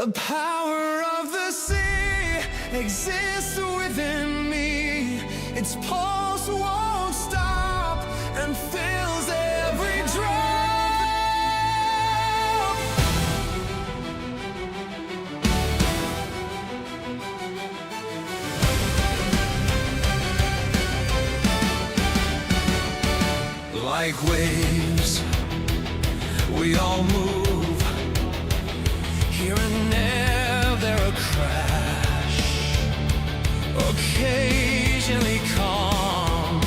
The power of the sea exists within me. Its pulse won't stop and fills every drop. Like waves, we all move. Here and there a crash, occasionally calm,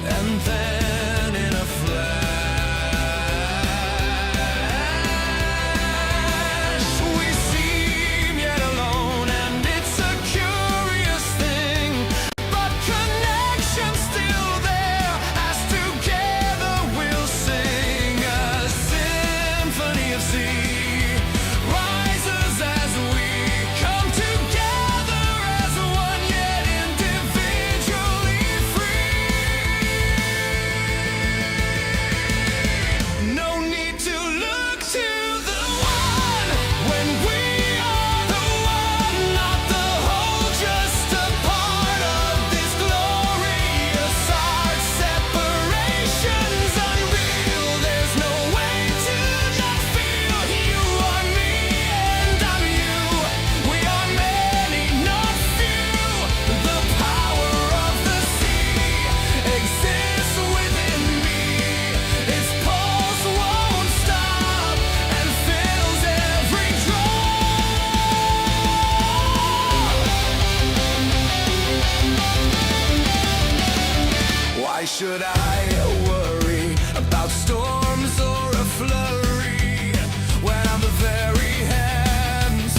and then in a flash we seem yet alone, and it's a curious thing, but connection's still there, as together we'll sing a symphony of sea. Why should I worry about storms or a flurry when I'm the very hands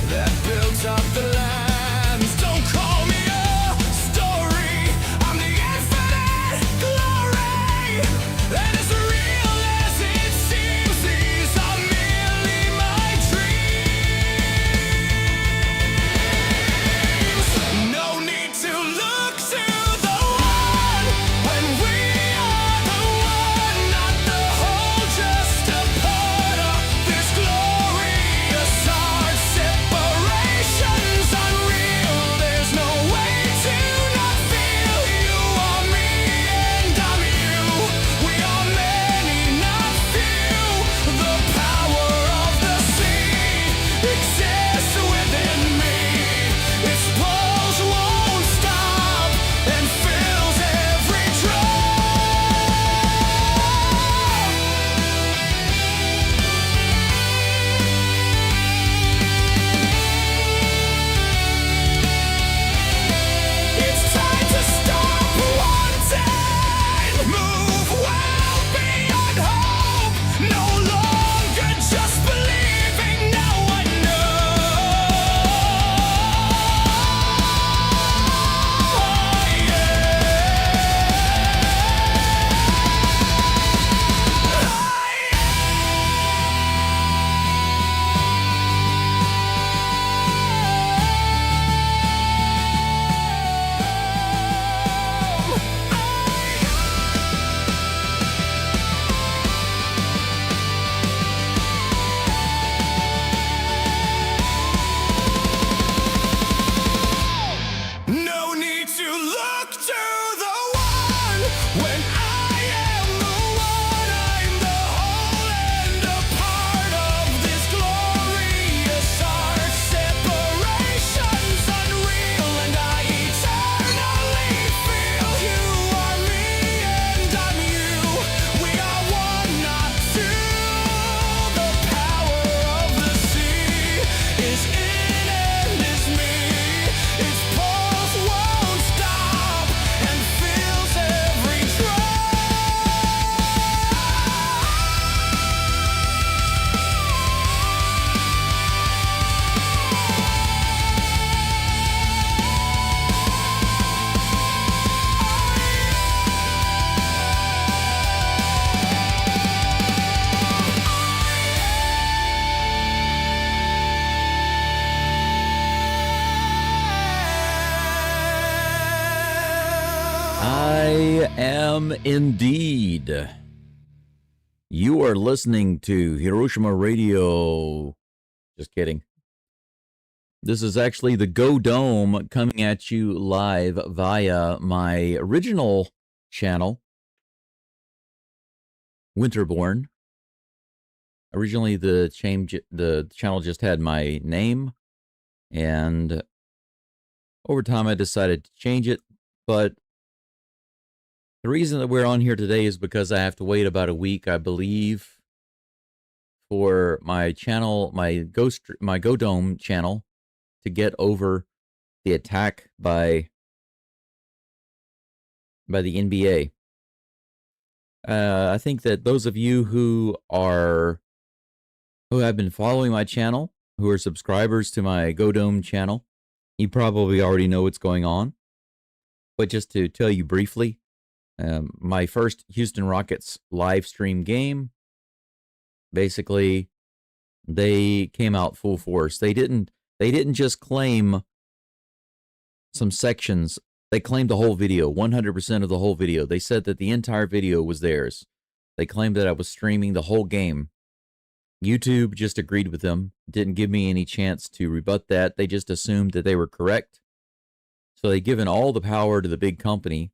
that built up the lands? Don't call me a story, I'm the infinite glory, and as real as it seems, these are merely my dreams. No need to look to the one when we are the one, not the whole, just a part of this glorious art. Separation's unreal, there's no way to not feel. You are me and I'm you, we are many, not few. The power of the sea exists within me. Its pulse won't stop and fills every It's time to stop wanting, move well beyond hope, no longer just believing, now I No need to look to the one when I am the one. I'm the whole and a part of this glorious art. Separation's unreal, and I eternally feel. You are me and I'm you, we are one, not two. The power of the sea is in and is me. Its pulse won't stop and fills every drop. I am indeed. You are listening to Hiroshima Radio Just kidding. This is actually the Go Dome coming at you live via my original channel, Winterborn. Originally, the channel just had my name, and over time I decided to change it. But the reason that we're on here today is because I have to wait about a week, I believe, for my channel, my Go Dome channel, to get over the attack by the NBA. I think that those of you who have been following my channel, who are subscribers to my Go Dome channel, you probably already know what's going on. But just to tell you briefly, my first Houston Rockets live stream game, basically, they came out full force. They didn't just claim some sections. They claimed the whole video, 100% of the whole video. They said that the entire video was theirs. They claimed that I was streaming the whole game. YouTube just agreed with them, didn't give me any chance to rebut that. They just assumed that they were correct. So they've given all the power to the big company.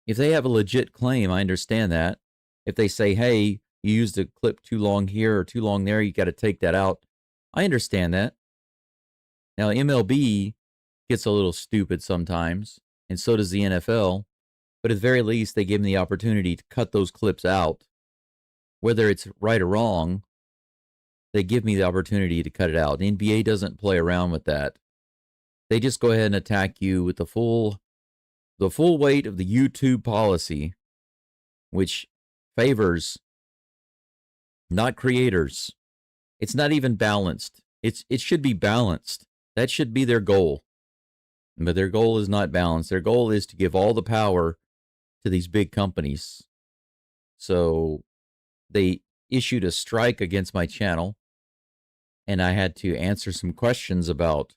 If they have a legit claim, I understand that. If they say, hey, you used a clip too long here or too long there, you got to take that out. I understand that. Now, MLB gets a little stupid sometimes, and so does the NFL. But at the very least, they give me the opportunity to cut those clips out. Whether it's right or wrong, they give me the opportunity to cut it out. The NBA doesn't play around with that. They just go ahead and attack you with the full weight of the YouTube policy, which favors not creators. It's not even balanced. It should be balanced. That should be their goal. But their goal is not balanced. Their goal is to give all the power to these big companies. So they issued a strike against my channel, and I had to answer some questions about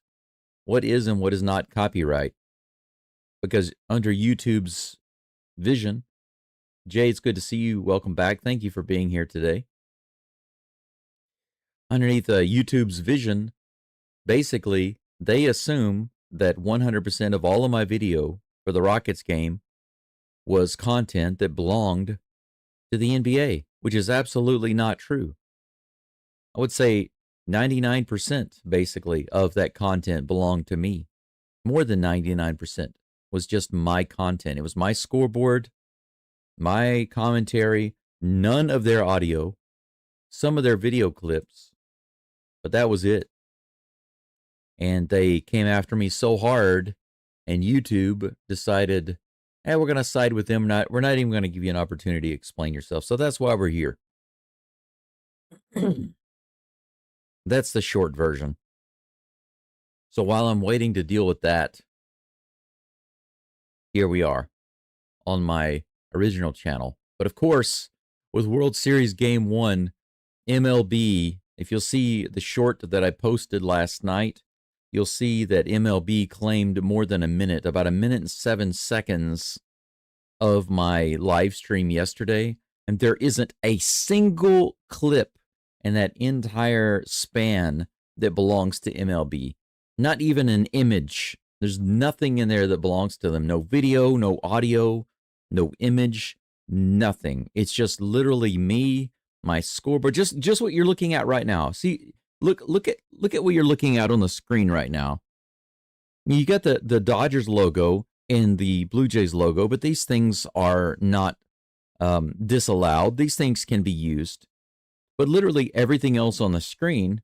what is and what is not copyright. Because under YouTube's vision, Jay, it's good to see you. Welcome back. Thank you for being here today. Underneath YouTube's vision, basically, they assume that 100% of all of my video for the Rockets game was content that belonged to the NBA, which is absolutely not true. I would say 99% basically of that content belonged to me. More than 99% was just my content. It was my scoreboard, my commentary, none of their audio, some of their video clips, but that was it. And they came after me so hard, and YouTube decided, hey, we're going to side with them. We're not even going to give you an opportunity to explain yourself. So that's why we're here. That's the short version. So while I'm waiting to deal with that, here we are on my original channel. But of course, with World Series Game 1, MLB, if you'll see the short that I posted last night, you'll see that MLB claimed more than a minute, about 1 minute and 7 seconds of my live stream yesterday. And there isn't a single clip in that entire span that belongs to MLB. Not even an image. There's nothing in there that belongs to them. No video, no audio, no image, nothing. It's just literally me, my scoreboard, just what you're looking at right now. See, look at what you're looking at on the screen right now. You got the Dodgers logo and the Blue Jays logo, but these things are not disallowed. These things can be used. But literally everything else on the screen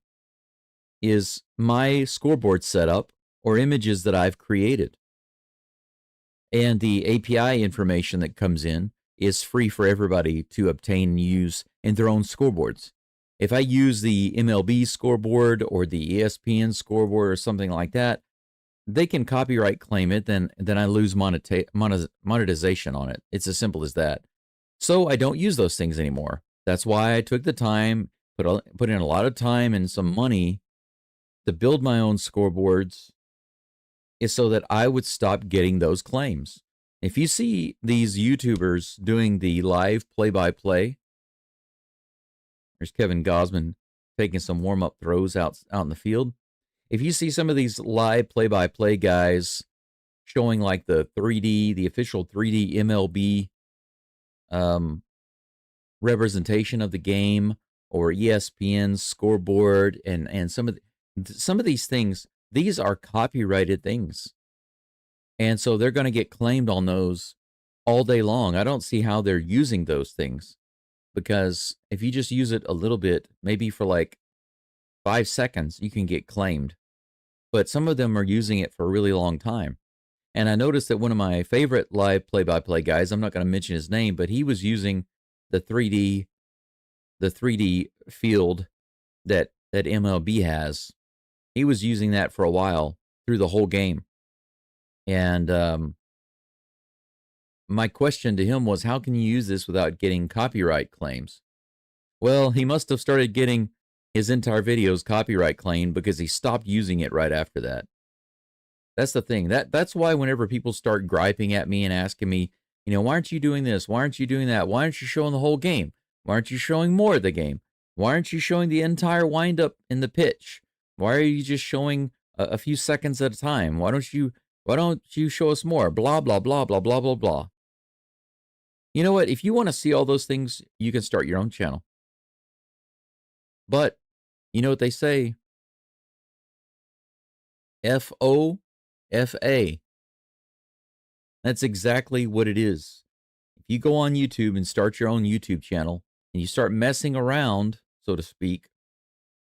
is my scoreboard setup or images that I've created. And the API information that comes in is free for everybody to obtain and use in their own scoreboards. If I use the MLB scoreboard or the ESPN scoreboard or something like that, they can copyright claim it, then I lose monetization on it. It's as simple as that. So I don't use those things anymore. That's why I took the time, put in a lot of time and some money to build my own scoreboards, is so that I would stop getting those claims. If you see these YouTubers doing the live play-by-play, there's Kevin Gosman. taking some warm-up throws out in the field. If you see some of these live play-by-play guys showing like the official 3D MLB representation of the game, or ESPN's scoreboard, and some of these things, these are copyrighted things. And so they're going to get claimed on those all day long. I don't see how they're using those things, because if you just use it a little bit, maybe for like 5 seconds, you can get claimed. But some of them are using it for a really long time. And I noticed that one of my favorite live play-by-play guys, I'm not going to mention his name, but he was using the 3D field that MLB has. He was using that for a while through the whole game. And my question to him was, how can you use this without getting copyright claims? Well, he must have started getting his entire videos copyright claimed because he stopped using it right after that. That's the thing. That's why whenever people start griping at me and asking me, why aren't you doing this? Why aren't you doing that? Why aren't you showing the whole game? Why aren't you showing more of the game? Why aren't you showing the entire windup in the pitch? Why are you just showing a few seconds at a time? Why don't you show us more? Blah, blah, blah, blah, blah, blah, blah. You know what? If you want to see all those things, you can start your own channel. But you know what they say? FOFA. That's exactly what it is. If you go on YouTube and start your own YouTube channel and you start messing around, so to speak,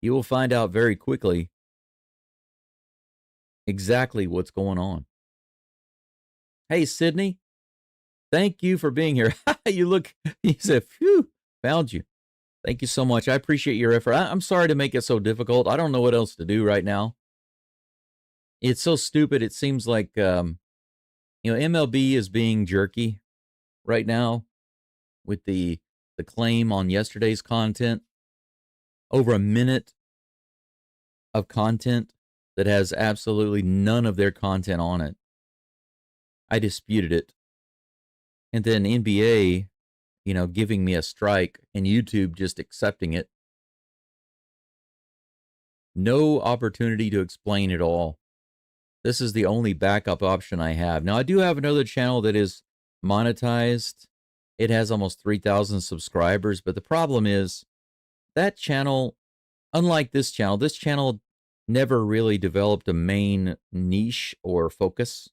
you will find out very quickly exactly what's going on. Hey, Sydney, thank you for being here. You said, phew, found you. Thank you so much. I appreciate your effort. I'm sorry to make it so difficult. I don't know what else to do right now. It's so stupid. It seems like, MLB is being jerky right now with the claim on yesterday's content. Over a minute of content that has absolutely none of their content on it. I disputed it. And then NBA, giving me a strike, and YouTube just accepting it. No opportunity to explain it all. This is the only backup option I have. Now, I do have another channel that is monetized. It has almost 3,000 subscribers, but the problem is that channel, unlike this channel never really developed a main niche or focus.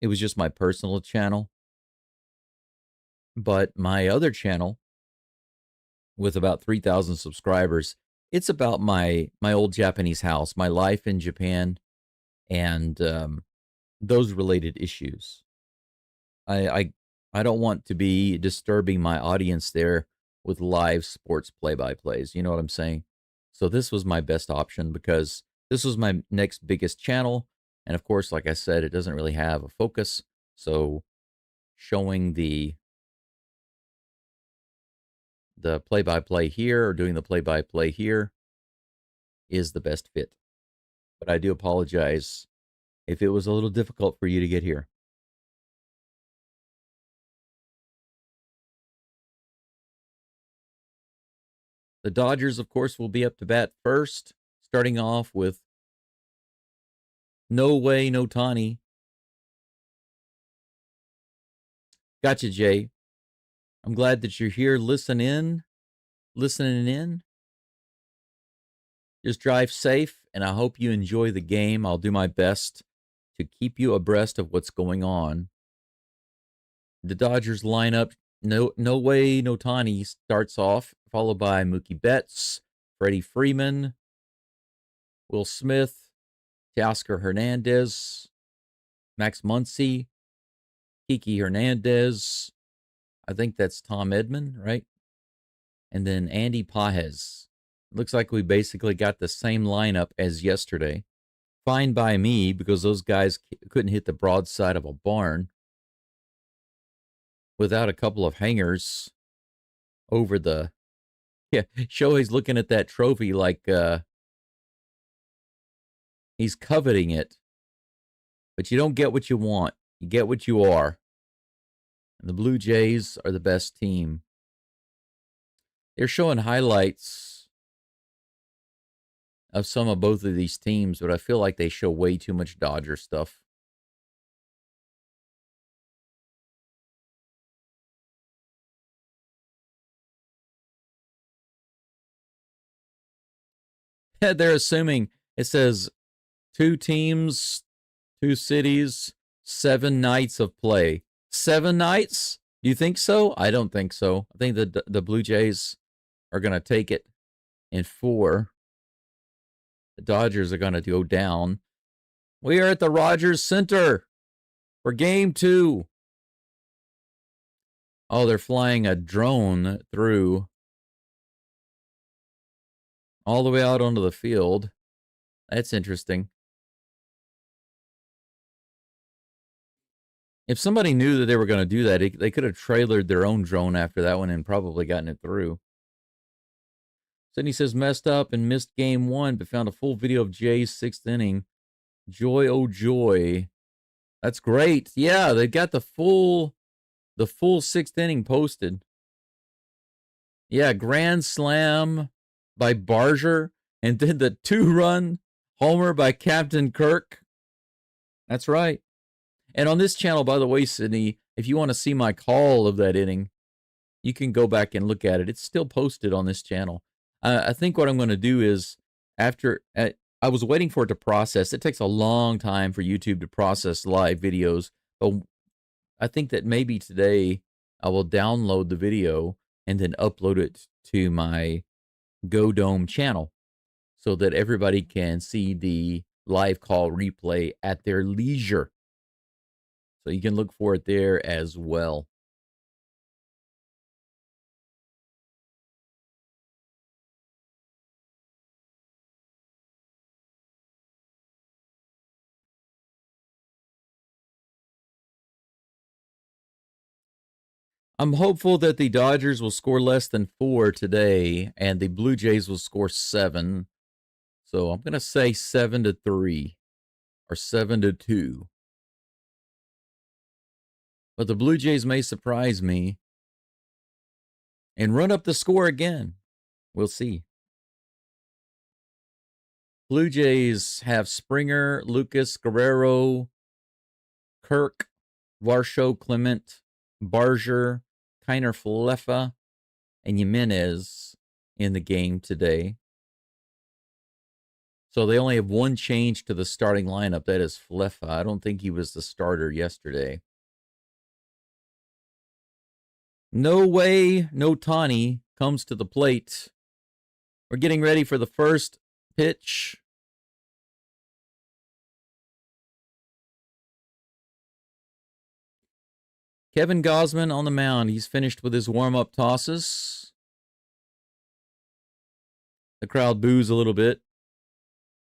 It was just my personal channel. But my other channel, with about 3,000 subscribers, it's about my old Japanese house, my life in Japan, and those related issues. I don't want to be disturbing my audience there with live sports play-by-plays. You know what I'm saying? So this was my best option because this was my next biggest channel. And of course, like I said, it doesn't really have a focus. So showing the play-by-play here or doing the play-by-play here is the best fit. But I do apologize if it was a little difficult for you to get here. The Dodgers, of course, will be up to bat first, starting off with No Way, No Tani. Gotcha, Jay. I'm glad that you're here listening in. Just drive safe, and I hope you enjoy the game. I'll do my best to keep you abreast of what's going on. The Dodgers lineup, No Way, No Tani starts off, followed by Mookie Betts, Freddie Freeman, Will Smith, Teoscar Hernandez, Max Muncy, Kiki Hernandez. I think that's Tom Edman, right? And then Andy Pajes. Looks like we basically got the same lineup as yesterday. Fine by me, because those guys couldn't hit the broadside of a barn without a couple of hangers over the... Yeah, Shohei's looking at that trophy like he's coveting it. But you don't get what you want. You get what you are. And the Blue Jays are the best team. They're showing highlights of some of both of these teams, but I feel like they show way too much Dodger stuff. They're assuming it says 2 teams, 2 cities, 7 nights of play. 7 nights? Do you think so? I don't think so. I think the Blue Jays are going to take it in 4. The Dodgers are going to go down. We are at the Rogers Center for game 2. Oh, they're flying a drone through all the way out onto the field. That's interesting. If somebody knew that they were going to do that, they could have trailered their own drone after that one and probably gotten it through. Sydney says, messed up and missed game 1, but found a full video of Jay's 6th inning. Joy, oh joy. That's great. Yeah, they got the full 6th inning posted. Yeah, grand slam by Barger, and then the 2-run homer by Captain Kirk. That's right. And on this channel, by the way, Sydney, if you want to see my call of that inning, you can go back and look at it. It's still posted on this channel. I think what I'm going to do is, after I was waiting for it to process. It takes a long time for YouTube to process live videos, but I think that maybe today I will download the video and then upload it to my Go Dome channel so that everybody can see the live call replay at their leisure. So you can look for it there as well. I'm hopeful that the Dodgers will score less than 4 today, and the Blue Jays will score 7. So I'm going to say 7-3 or 7-2. But the Blue Jays may surprise me and run up the score again. We'll see. Blue Jays have Springer, Lucas, Guerrero, Kirk, Varsho, Clement, Barger, Kiner Falefa, and Jimenez in the game today. So they only have one change to the starting lineup. That is Falefa. I don't think he was the starter yesterday. No way, no Tani comes to the plate. We're getting ready for the first pitch. Kevin Gausman on the mound. He's finished with his warm-up tosses. The crowd boos a little bit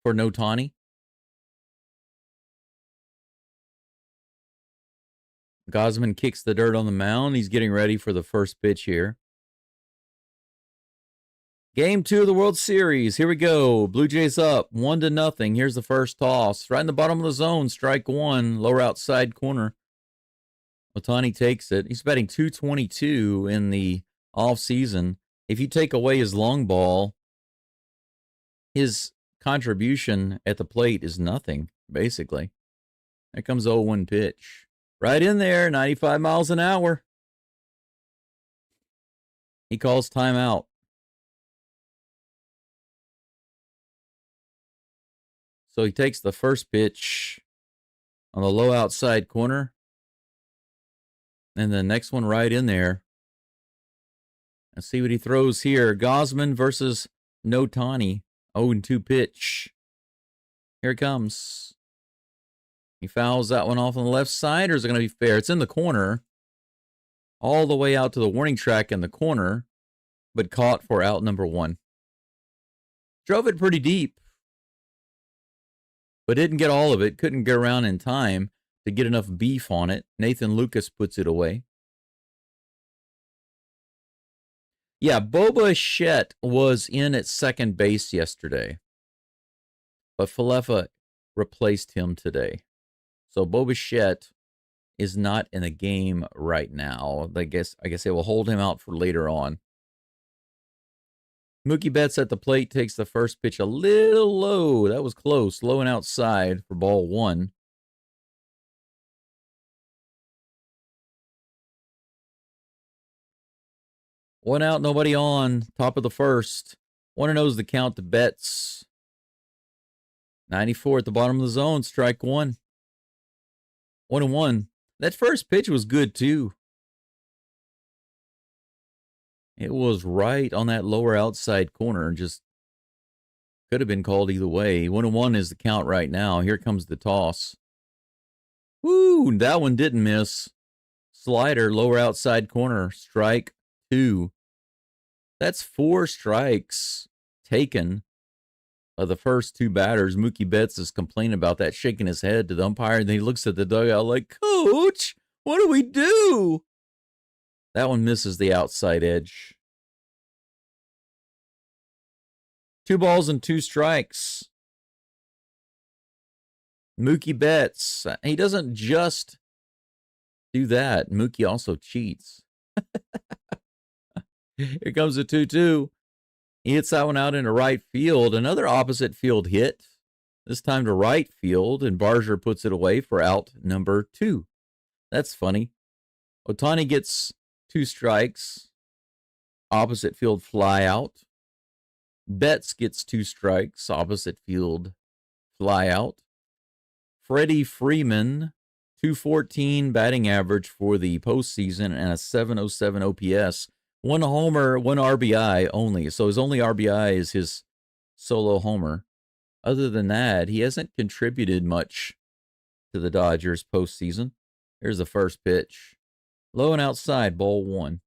for no Tani. Gausman kicks the dirt on the mound. He's getting ready for the first pitch here. Game 2 of the World Series. Here we go. Blue Jays up 1-0. Here's the first toss. Right in the bottom of the zone. Strike 1. Lower outside corner. Ohtani takes it. He's batting .222 in the offseason. If you take away his long ball, his contribution at the plate is nothing, basically. There comes 0-1 pitch. Right in there, 95 miles an hour. He calls timeout. So he takes the first pitch on the low outside corner. And the next one right in there. Let's see what he throws here. Gausman versus no Tani. 0-2 pitch. Here it comes. He fouls that one off on the left side, or is it going to be fair? It's in the corner. All the way out to the warning track in the corner, but caught for out number 1. Drove it pretty deep, but didn't get all of it. Couldn't get around in time to get enough beef on it. Nathan Lucas puts it away. Yeah, Boba Shett was in at second base yesterday, but Falefa replaced him today. So Boba Shett is not in the game right now. I guess they will hold him out for later on. Mookie Betts at the plate takes the first pitch a little low. That was close. Low and outside for ball 1. One out, nobody on. Top of the first. 1-0 is the count to Betts. 94 at the bottom of the zone. Strike 1. 1-1. That first pitch was good, too. It was right on that lower outside corner. Just could have been called either way. 1-1 is the count right now. Here comes the toss. Woo, that one didn't miss. Slider, lower outside corner. Strike 2. That's 4 strikes taken of the first 2 batters. Mookie Betts is complaining about that, shaking his head to the umpire, and then he looks at the dugout like, Coach, what do we do? That one misses the outside edge. 2 balls and 2 strikes. Mookie Betts. He doesn't just do that. Mookie also cheats. Here comes a 2-2. He hits that one out into right field. Another opposite field hit. This time to right field, and Barger puts it away for out number 2. That's funny. Ohtani gets 2 strikes. Opposite field fly out. Betts gets 2 strikes. Opposite field fly out. Freddie Freeman, 214 batting average for the postseason and a 707 OPS. 1 homer, 1 RBI only. So his only RBI is his solo homer. Other than that, he hasn't contributed much to the Dodgers postseason. Here's the first pitch. Low and outside, ball 1.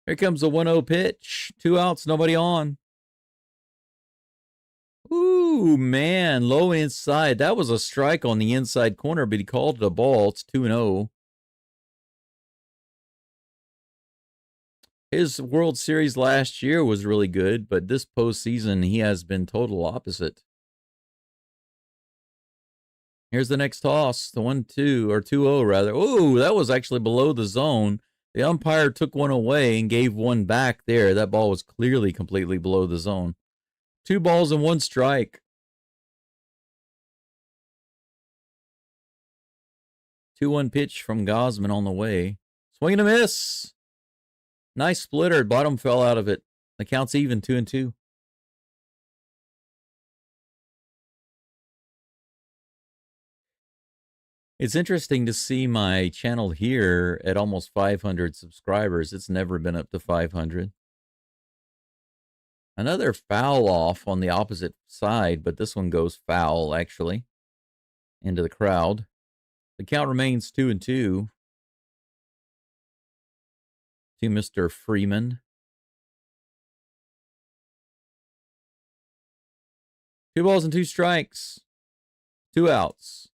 Here comes the 1-0 pitch. 2 outs, nobody on. Ooh, man, low inside. That was a strike on the inside corner, but he called it a ball. It's 2-0. His World Series last year was really good, but this postseason, he has been total opposite. Here's the next toss, the 1-2, or 2-0 rather. Ooh, that was actually below the zone. The umpire took one away and gave one back there. That ball was clearly completely below the zone. 2 balls and 1 strike. 2-1 pitch from Gosman on the way. Swing and a miss. Nice splitter. Bottom fell out of it. The count's even, 2-2. It's interesting to see my channel here at almost 500 subscribers. It's never been up to 500. Another foul off on the opposite side, but this one goes foul, actually, into the crowd. The count remains 2-2 to Mr. Freeman. 2 balls and 2 strikes. 2 outs.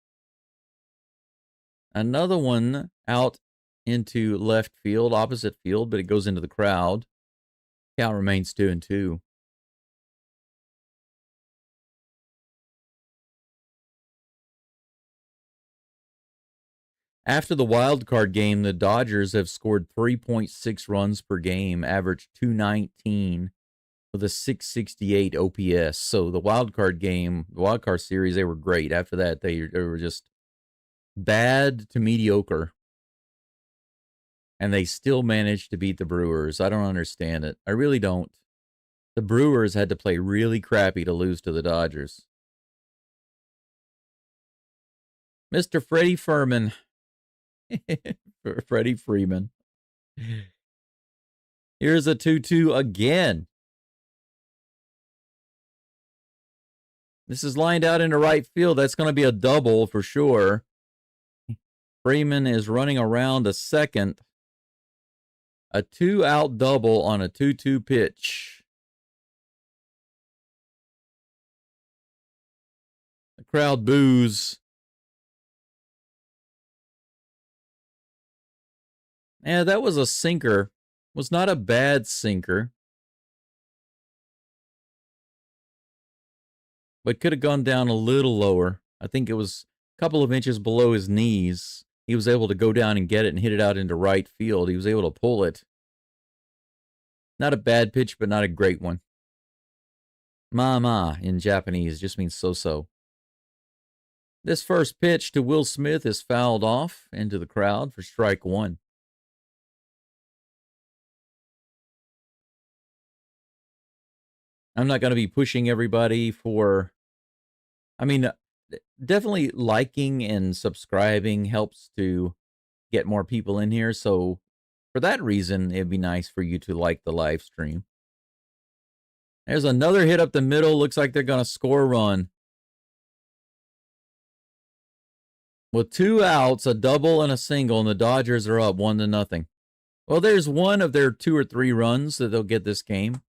Another one out into left field, opposite field, but it goes into the crowd. Count remains 2-2. After the wild card game, the Dodgers have scored 3.6 runs per game, average 219 with a 668 OPS. So the wild card game, the wild card series, they were great. After that, they were just bad to mediocre. And they still managed to beat the Brewers. I don't understand it. I really don't. The Brewers had to play really crappy to lose to the Dodgers. Mr. Freddie Freeman. Freddie Freeman. Here's a 2-2 again. This is lined out into right field. That's going to be a double for sure. Freeman is running around a second. A 2-out double on a 2-2 pitch. The crowd boos. Yeah, that was a sinker. Was not a bad sinker. But could have gone down a little lower. I think it was a couple of inches below his knees. He was able to go down and get it and hit it out into right field. He was able to pull it. Not a bad pitch, but not a great one. Ma in Japanese just means so-so. This first pitch to Will Smith is fouled off into the crowd for strike one. I'm not going to be pushing everybody for, definitely liking and subscribing helps to get more people in here. So for that reason, it'd be nice for you to like the live stream. There's another hit up the middle. Looks like they're going to score a run. With 2 outs, a double and a single, and the Dodgers are up 1-0. Well, there's one of their 2 or 3 runs that they'll get this game.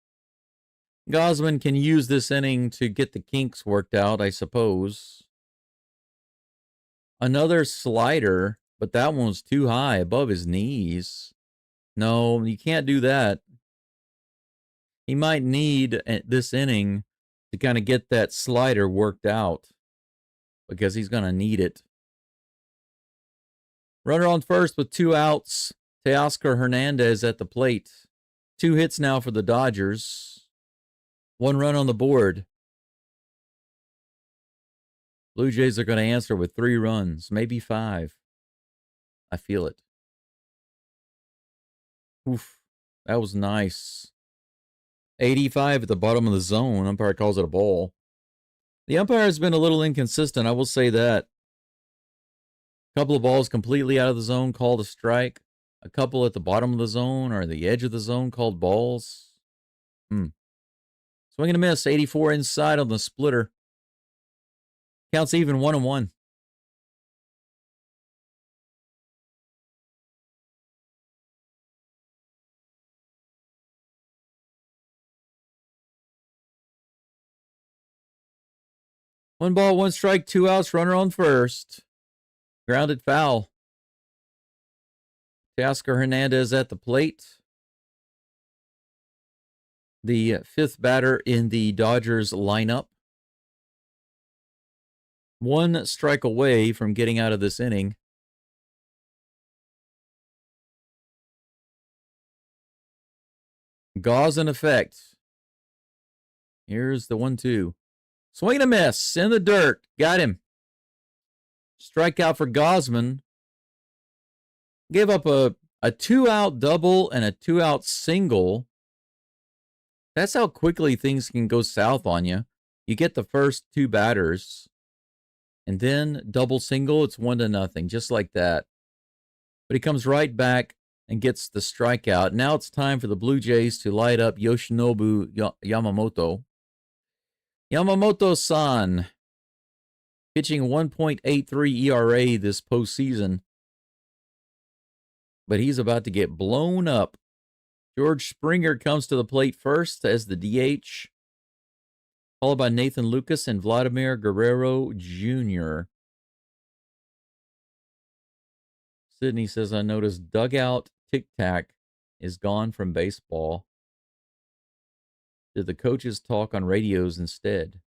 Gausman can use this inning to get the kinks worked out, I suppose. Another slider, but that one's too high, above his knees. No, you can't do that. He might need this inning to kind of get that slider worked out because he's going to need it. Runner on first with 2 outs. Teoscar Hernandez at the plate. 2 hits now for the Dodgers. 1 run on the board. Blue Jays are going to answer with 3 runs, maybe 5. I feel it. Oof, that was nice. 85 at the bottom of the zone. Umpire calls it a ball. The umpire has been a little inconsistent, I will say that. A couple of balls completely out of the zone called a strike. A couple at the bottom of the zone or the edge of the zone called balls. Swing and a miss. 84 inside on the splitter. Counts even 1-1. One ball, 1 strike, 2 outs, runner on first. Grounded foul. Teoscar Hernandez at the plate. The 5th batter in the Dodgers lineup. 1 strike away from getting out of this inning. Gauze in effect. Here's the 1-2. Swing and a miss in the dirt. Got him. Strikeout for Gausman. Gave up a 2-out double and a 2-out single. That's how quickly things can go south on you. You get the first 2 batters, and then double single, it's 1-0, just like that. But he comes right back and gets the strikeout. Now it's time for the Blue Jays to light up Yoshinobu Yamamoto. Yamamoto-san, pitching 1.83 ERA this postseason. But he's about to get blown up. George Springer comes to the plate first as the DH, followed by Nathan Lucas and Vladimir Guerrero Jr. Sydney says, I noticed dugout tic-tac is gone from baseball. Did the coaches talk on radios instead?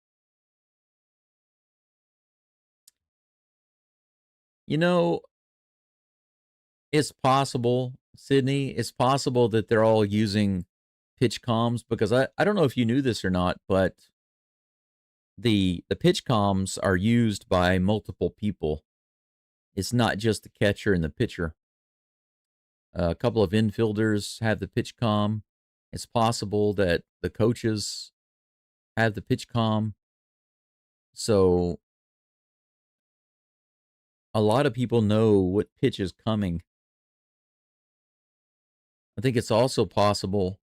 You know, it's possible, Sydney, it's possible that they're all using pitch comms, because I don't know if you knew this or not, but the pitch comms are used by multiple people. It's not just the catcher and the pitcher. A couple of infielders have the pitch comm. It's possible that the coaches have the pitch comm. So a lot of people know what pitch is coming. I think it's also possible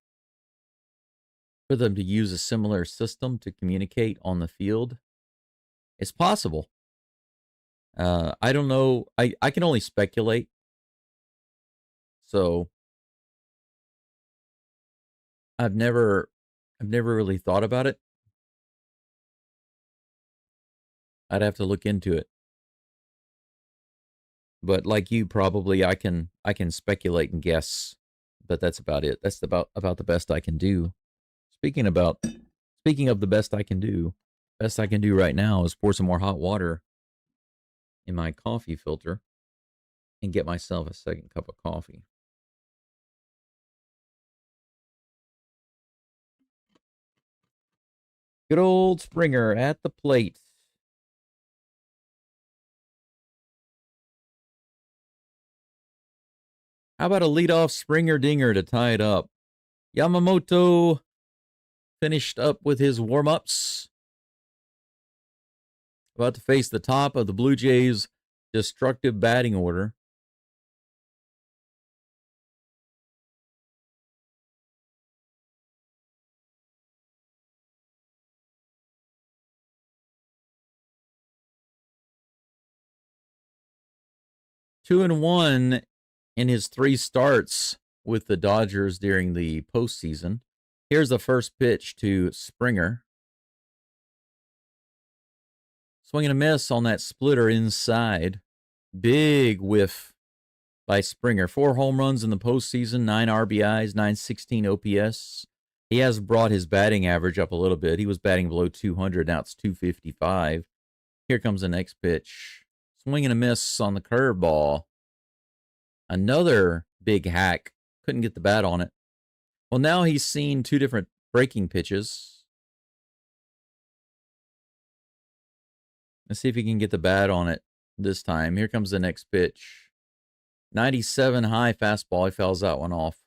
for them to use a similar system to communicate on the field. It's possible. I don't know. I can only speculate. So I've never really thought about it. I'd have to look into it. But like you, probably I can speculate and guess, but that's about it. That's about the best I can do. Speaking of the best I can do right now is pour some more hot water in my coffee filter and get myself a second cup of coffee. Good old Springer at the plate. How about a leadoff Springer dinger to tie it up? Yamamoto finished up with his warm-ups. About to face the top of the Blue Jays' destructive batting order. Two and one in his 3 starts with the Dodgers during the postseason. Here's the first pitch to Springer. Swing and a miss on that splitter inside. Big whiff by Springer. 4 home runs in the postseason, 9 RBIs, 916 OPS. He has brought his batting average up a little bit. He was batting below 200. Now it's 255. Here comes the next pitch. Swing and a miss on the curveball. Another big hack. Couldn't get the bat on it. Well, now he's seen 2 different breaking pitches. Let's see if he can get the bat on it this time. Here comes the next pitch. 97 high fastball. He fouls that one off.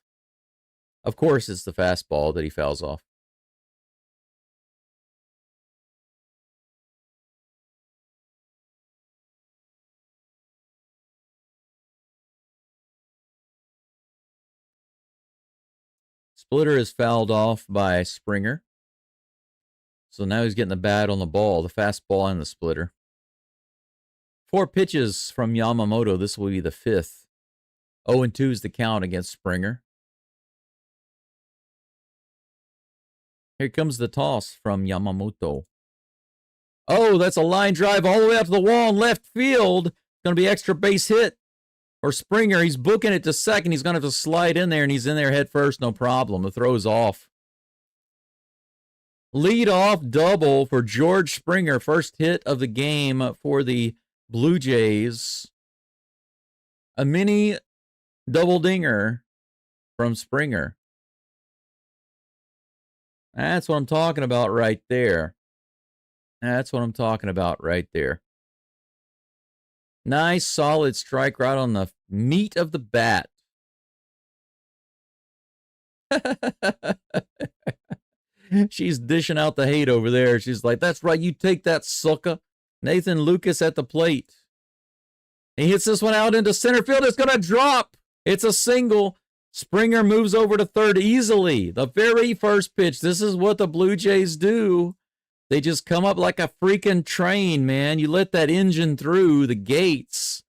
Of course, it's the fastball that he fouls off. Splitter is fouled off by Springer. So now he's getting the bat on the ball, the fastball and the splitter. 4 pitches from Yamamoto. This will be the 5th. 0-2 is the count against Springer. Here comes the toss from Yamamoto. Oh, that's a line drive all the way out to the wall in left field. Going to be extra base hit for Springer. He's booking it to second. He's going to have to slide in there, and he's in there head first, no problem. The throw's off. Lead-off double for George Springer. First hit of the game for the Blue Jays. A mini double dinger from Springer. That's what I'm talking about right there. That's what I'm talking about right there. Nice, solid strike right on the meat of the bat. She's dishing out the hate over there. She's like, that's right, you take that, sucker. Nathan Lucas at the plate. He hits this one out into center field. It's going to drop. It's a single. Springer moves over to third easily. The very first pitch. This is what the Blue Jays do. They just come up like a freaking train, man. You let that engine through the gates,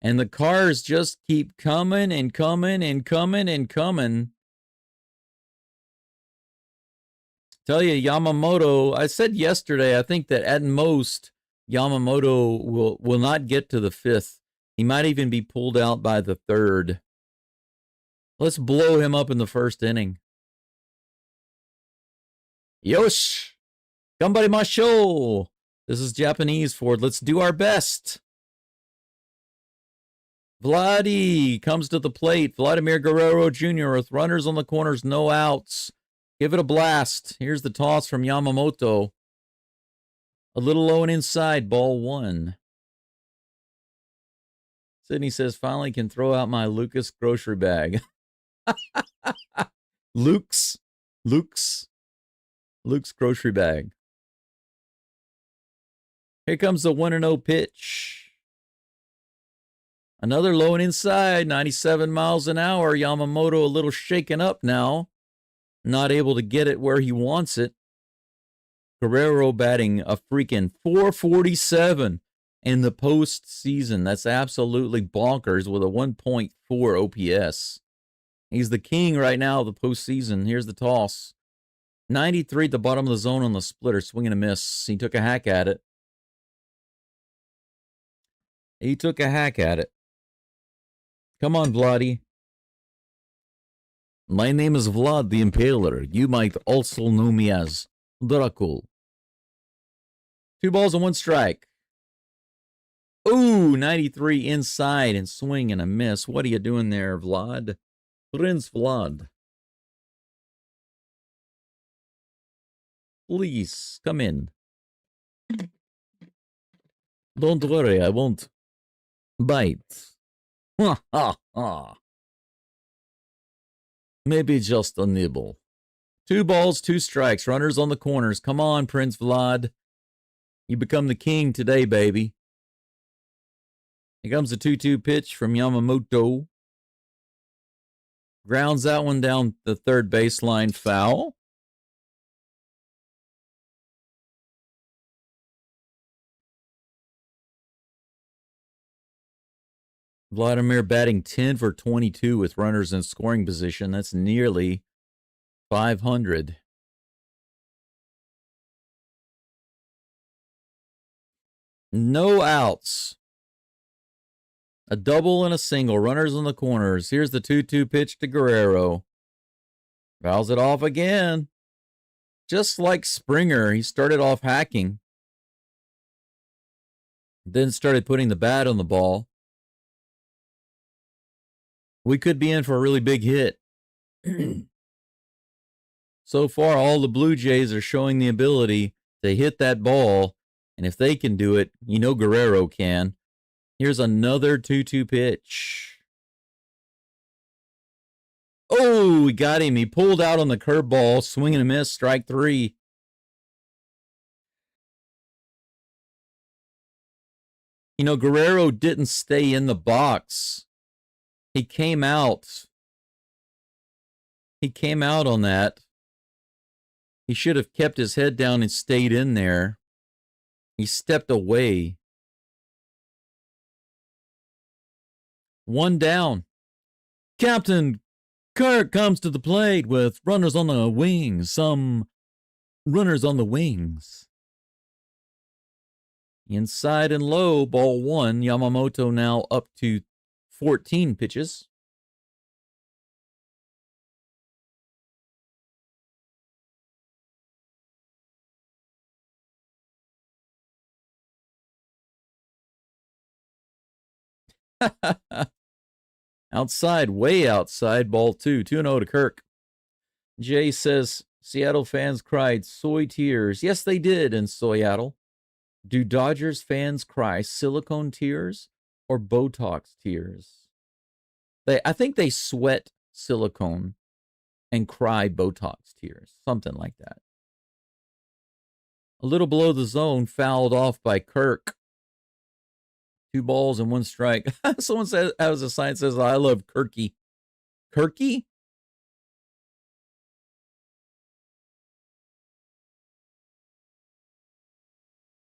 and the cars just keep coming and coming and coming and coming. Tell you, Yamamoto, I said yesterday, I think that at most, Yamamoto will not get to the 5th. He might even be pulled out by the 3rd. Let's blow him up in the first inning. Yosh! Gambarimashou! This is Japanese for let's do our best. Vladdy comes to the plate. Vladimir Guerrero Jr. with runners on the corners, no outs. Give it a blast. Here's the toss from Yamamoto. A little low and inside, ball 1. Sydney says, finally can throw out my Lucas grocery bag. Luke's grocery bag. Here comes the 1-0 pitch. Another low and inside, 97 miles an hour. Yamamoto a little shaken up now. Not able to get it where he wants it. Guerrero batting a freaking 447 in the postseason. That's absolutely bonkers with a 1.4 OPS. He's the king right now of the postseason. Here's the toss. 93 at the bottom of the zone on the splitter. Swing and a miss. He took a hack at it. Come on, Vladdy. My name is Vlad the Impaler. You might also know me as Dracul. 2 balls and 1 strike. Ooh, 93 inside and swing and a miss. What are you doing there, Vlad? Prince Vlad. Please, come in. Don't worry, I won't bite. Ha ha ha. Maybe just a nibble. 2 balls, 2 strikes. Runners on the corners. Come on, Prince Vlad. You become the king today, baby. Here comes the 2-2 pitch from Yamamoto. Grounds that one down the third baseline, foul. Vladimir batting 10 for 22 with runners in scoring position. That's nearly 500. No outs. A double and a single. Runners on the corners. Here's the 2-2 pitch to Guerrero. Fouls it off again. Just like Springer, he started off hacking. Then started putting the bat on the ball. We could be in for a really big hit. So far, all the Blue Jays are showing the ability to hit that ball. And if they can do it, you know Guerrero can. Here's another 2-2 pitch. Oh, we got him. He pulled out on the curveball. Swing and a miss. Strike 3. You know, Guerrero didn't stay in the box. He came out. He came out on that. He should have kept his head down and stayed in there. He stepped away. 1 down. Captain Kirk comes to the plate with runners on the wings. Some runners on the wings. Inside and low, ball 1. Yamamoto now up to 14 pitches. Outside, way outside, ball 2. 2-0 to Kirk. Jay says, Seattle fans cried soy tears. Yes, they did in Seattle. Do Dodgers fans cry silicone tears or Botox tears? I think they sweat silicone and cry Botox tears. Something like that. A little below the zone, fouled off by Kirk. 2 balls and 1 strike. Someone says, as a sign says, I love Kirky. Kirky?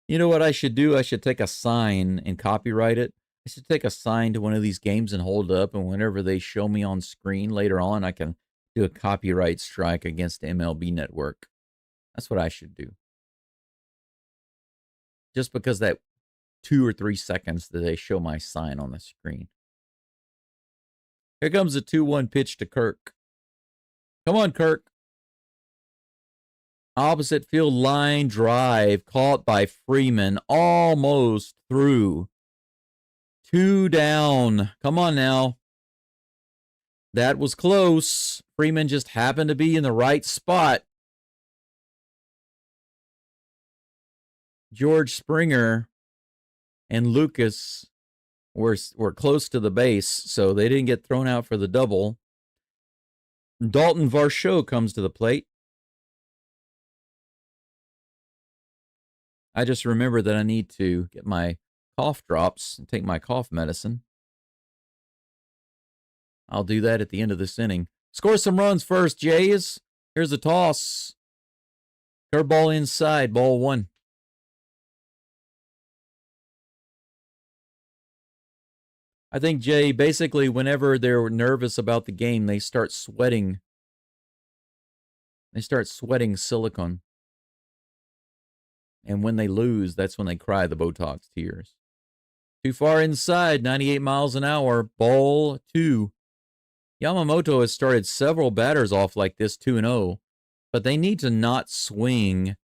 You know what I should do? I should take a sign and copyright it. I should take a sign to one of these games and hold it up, and whenever they show me on screen later on, I can do a copyright strike against MLB Network. That's what I should do. Just because that 2 or 3 seconds that they show my sign on the screen. Here comes the 2-1 pitch to Kirk. Come on, Kirk. Opposite field line drive caught by Freeman. Almost through. 2 down. Come on now. That was close. Freeman just happened to be in the right spot. George Springer and Lucas were close to the base, so they didn't get thrown out for the double. Dalton Varsho comes to the plate. I just remember that I need to get my cough drops and take my cough medicine. I'll do that at the end of this inning. Score some runs first, Jays. Here's a toss. Curveball inside, ball 1. I think, Jay, basically whenever they're nervous about the game, they start sweating. They start sweating silicone. And when they lose, that's when they cry the Botox tears. Too far inside, 98 miles an hour, ball 2. Yamamoto has started several batters off like this, 2-0, but they need to not swing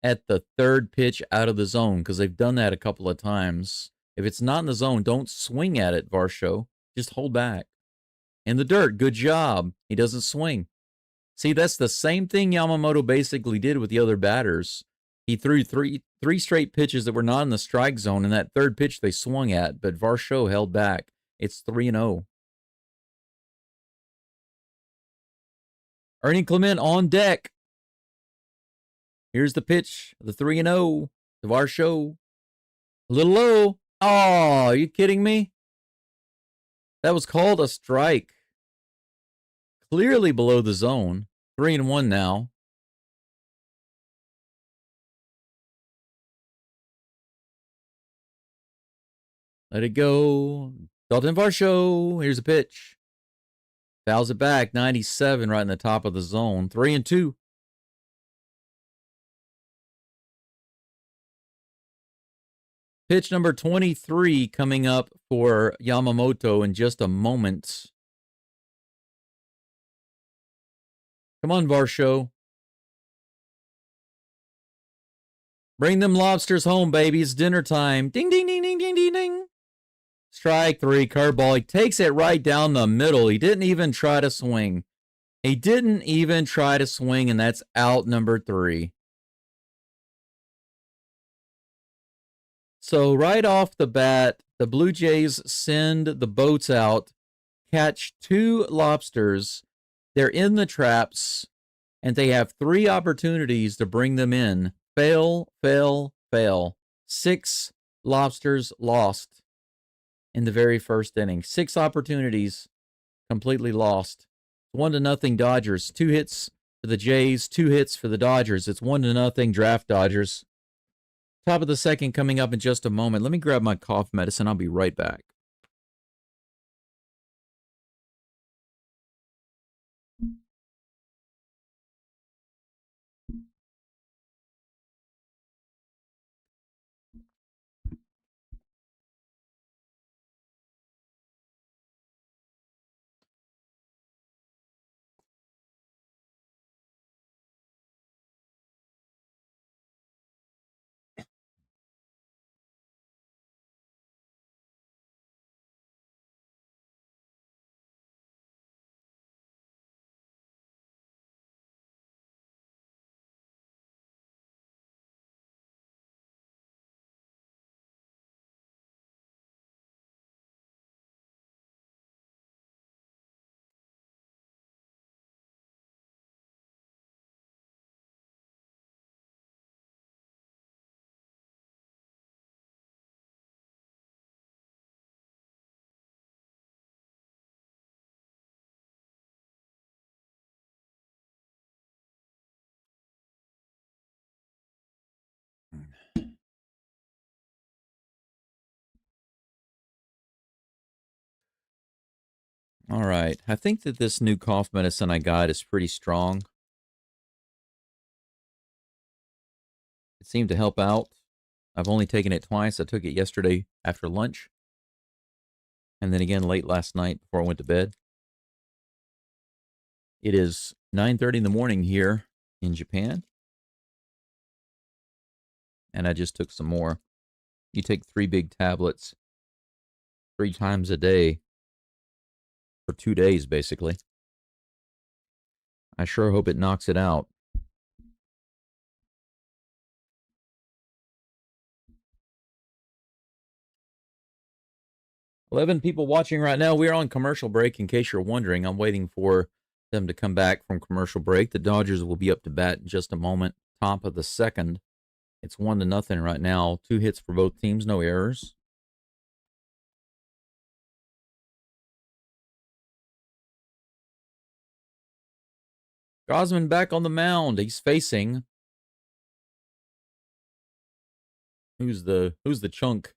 at the third pitch out of the zone because they've done that a couple of times. If it's not in the zone, don't swing at it, Varsho. Just hold back. In the dirt, good job. He doesn't swing. See, that's the same thing Yamamoto basically did with the other batters. He threw three straight pitches that were not in the strike zone, and that third pitch they swung at, but Varsho held back. It's 3-0. Ernie Clement on deck. Here's the pitch, the 3-0 to Varsho. A little low. Oh, are you kidding me? That was called a strike. Clearly below the zone. 3-1 now. Let it go. Dalton Varsho. Here's a pitch. Fouls it back. 97 right in the top of the zone. 3-2. Pitch number 23 coming up for Yamamoto in just a moment. Come on, Varsho. Bring them lobsters home, baby. It's dinner time. Ding, ding, ding, ding, ding, ding, ding. Strike 3, curveball. He takes it right down the middle. He didn't even try to swing. He didn't even try to swing, and that's out number 3. So right off the bat, the Blue Jays send the boats out, catch 2 lobsters. They're in the traps, and they have 3 opportunities to bring them in. Fail, fail, fail. 6 lobsters lost in the very first inning. 6 opportunities completely lost. 1-0 Dodgers. 2 hits for the Jays, 2 hits for the Dodgers. It's 1-0 draft Dodgers. Top of the second coming up in just a moment. Let me grab my cough medicine. I'll be right back. All right. I think that this new cough medicine I got is pretty strong. It seemed to help out. I've only taken it twice. I took it yesterday after lunch, and then again late last night before I went to bed. It is 9:30 in the morning here in Japan, and I just took some more. You take 3 big tablets 3 times a day for 2 days, basically. I sure hope it knocks it out. "11 people watching right now. We're on commercial break, in case you're wondering. I'm waiting for them to come back from commercial break. The Dodgers will be up to bat in just a moment. Top of the second. It's 1-0 right now. 2 hits for both teams, no errors. Gosman back on the mound. He's facing. Who's the chunk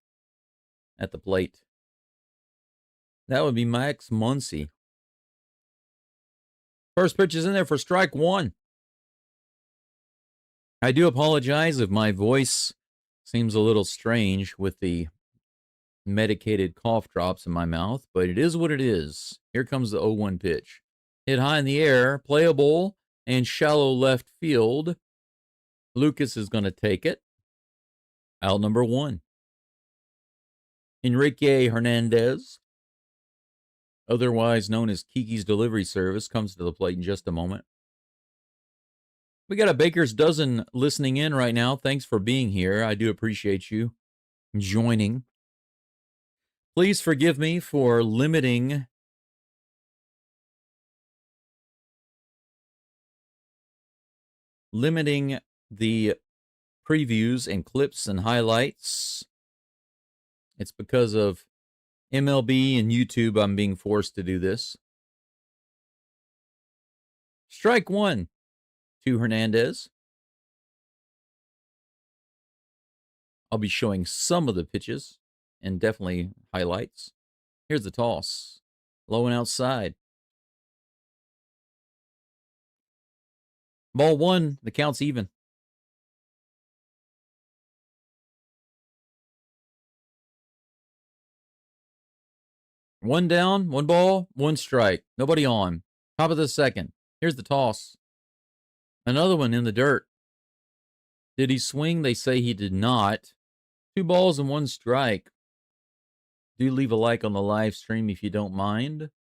at the plate? That would be Max Muncy. First pitch is in there for strike 1. I do apologize if my voice seems a little strange with the medicated cough drops in my mouth, but it is what it is. Here comes the 0-1 pitch. Hit high in the air, playable, and shallow left field. Lucas is going to take it. Out number 1. Enrique Hernandez, otherwise known as Kiki's Delivery Service, comes to the plate in just a moment. We got a baker's dozen listening in right now. Thanks for being here. I do appreciate you joining. Please forgive me for limiting the previews and clips and highlights. It's because of MLB and YouTube I'm being forced to do this. Strike one to Hernandez. I'll be showing some of the pitches and definitely highlights. Here's the toss. Low and outside. Ball one, the count's even. One down, one ball, one strike. Nobody on. Top of the second. Here's the toss. Another one in the dirt. Did he swing? They say he did not. 2 balls and 1 strike. Do leave a like on the live stream if you don't mind.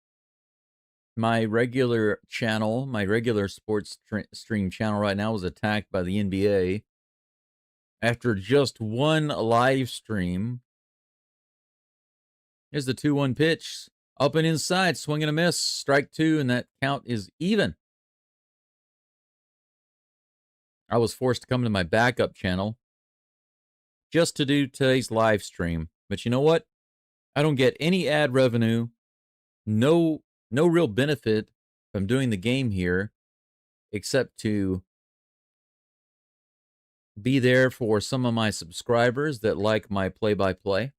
My regular channel, my regular sports stream channel right now was attacked by the NBA. After just one live stream. Here's the 2-1 pitch. Up and inside, swing and a miss. Strike 2, and that count is even. I was forced to come to my backup channel just to do today's live stream. But you know what? I don't get any ad revenue. No real benefit from doing the game here, except to be there for some of my subscribers that like my play-by-play.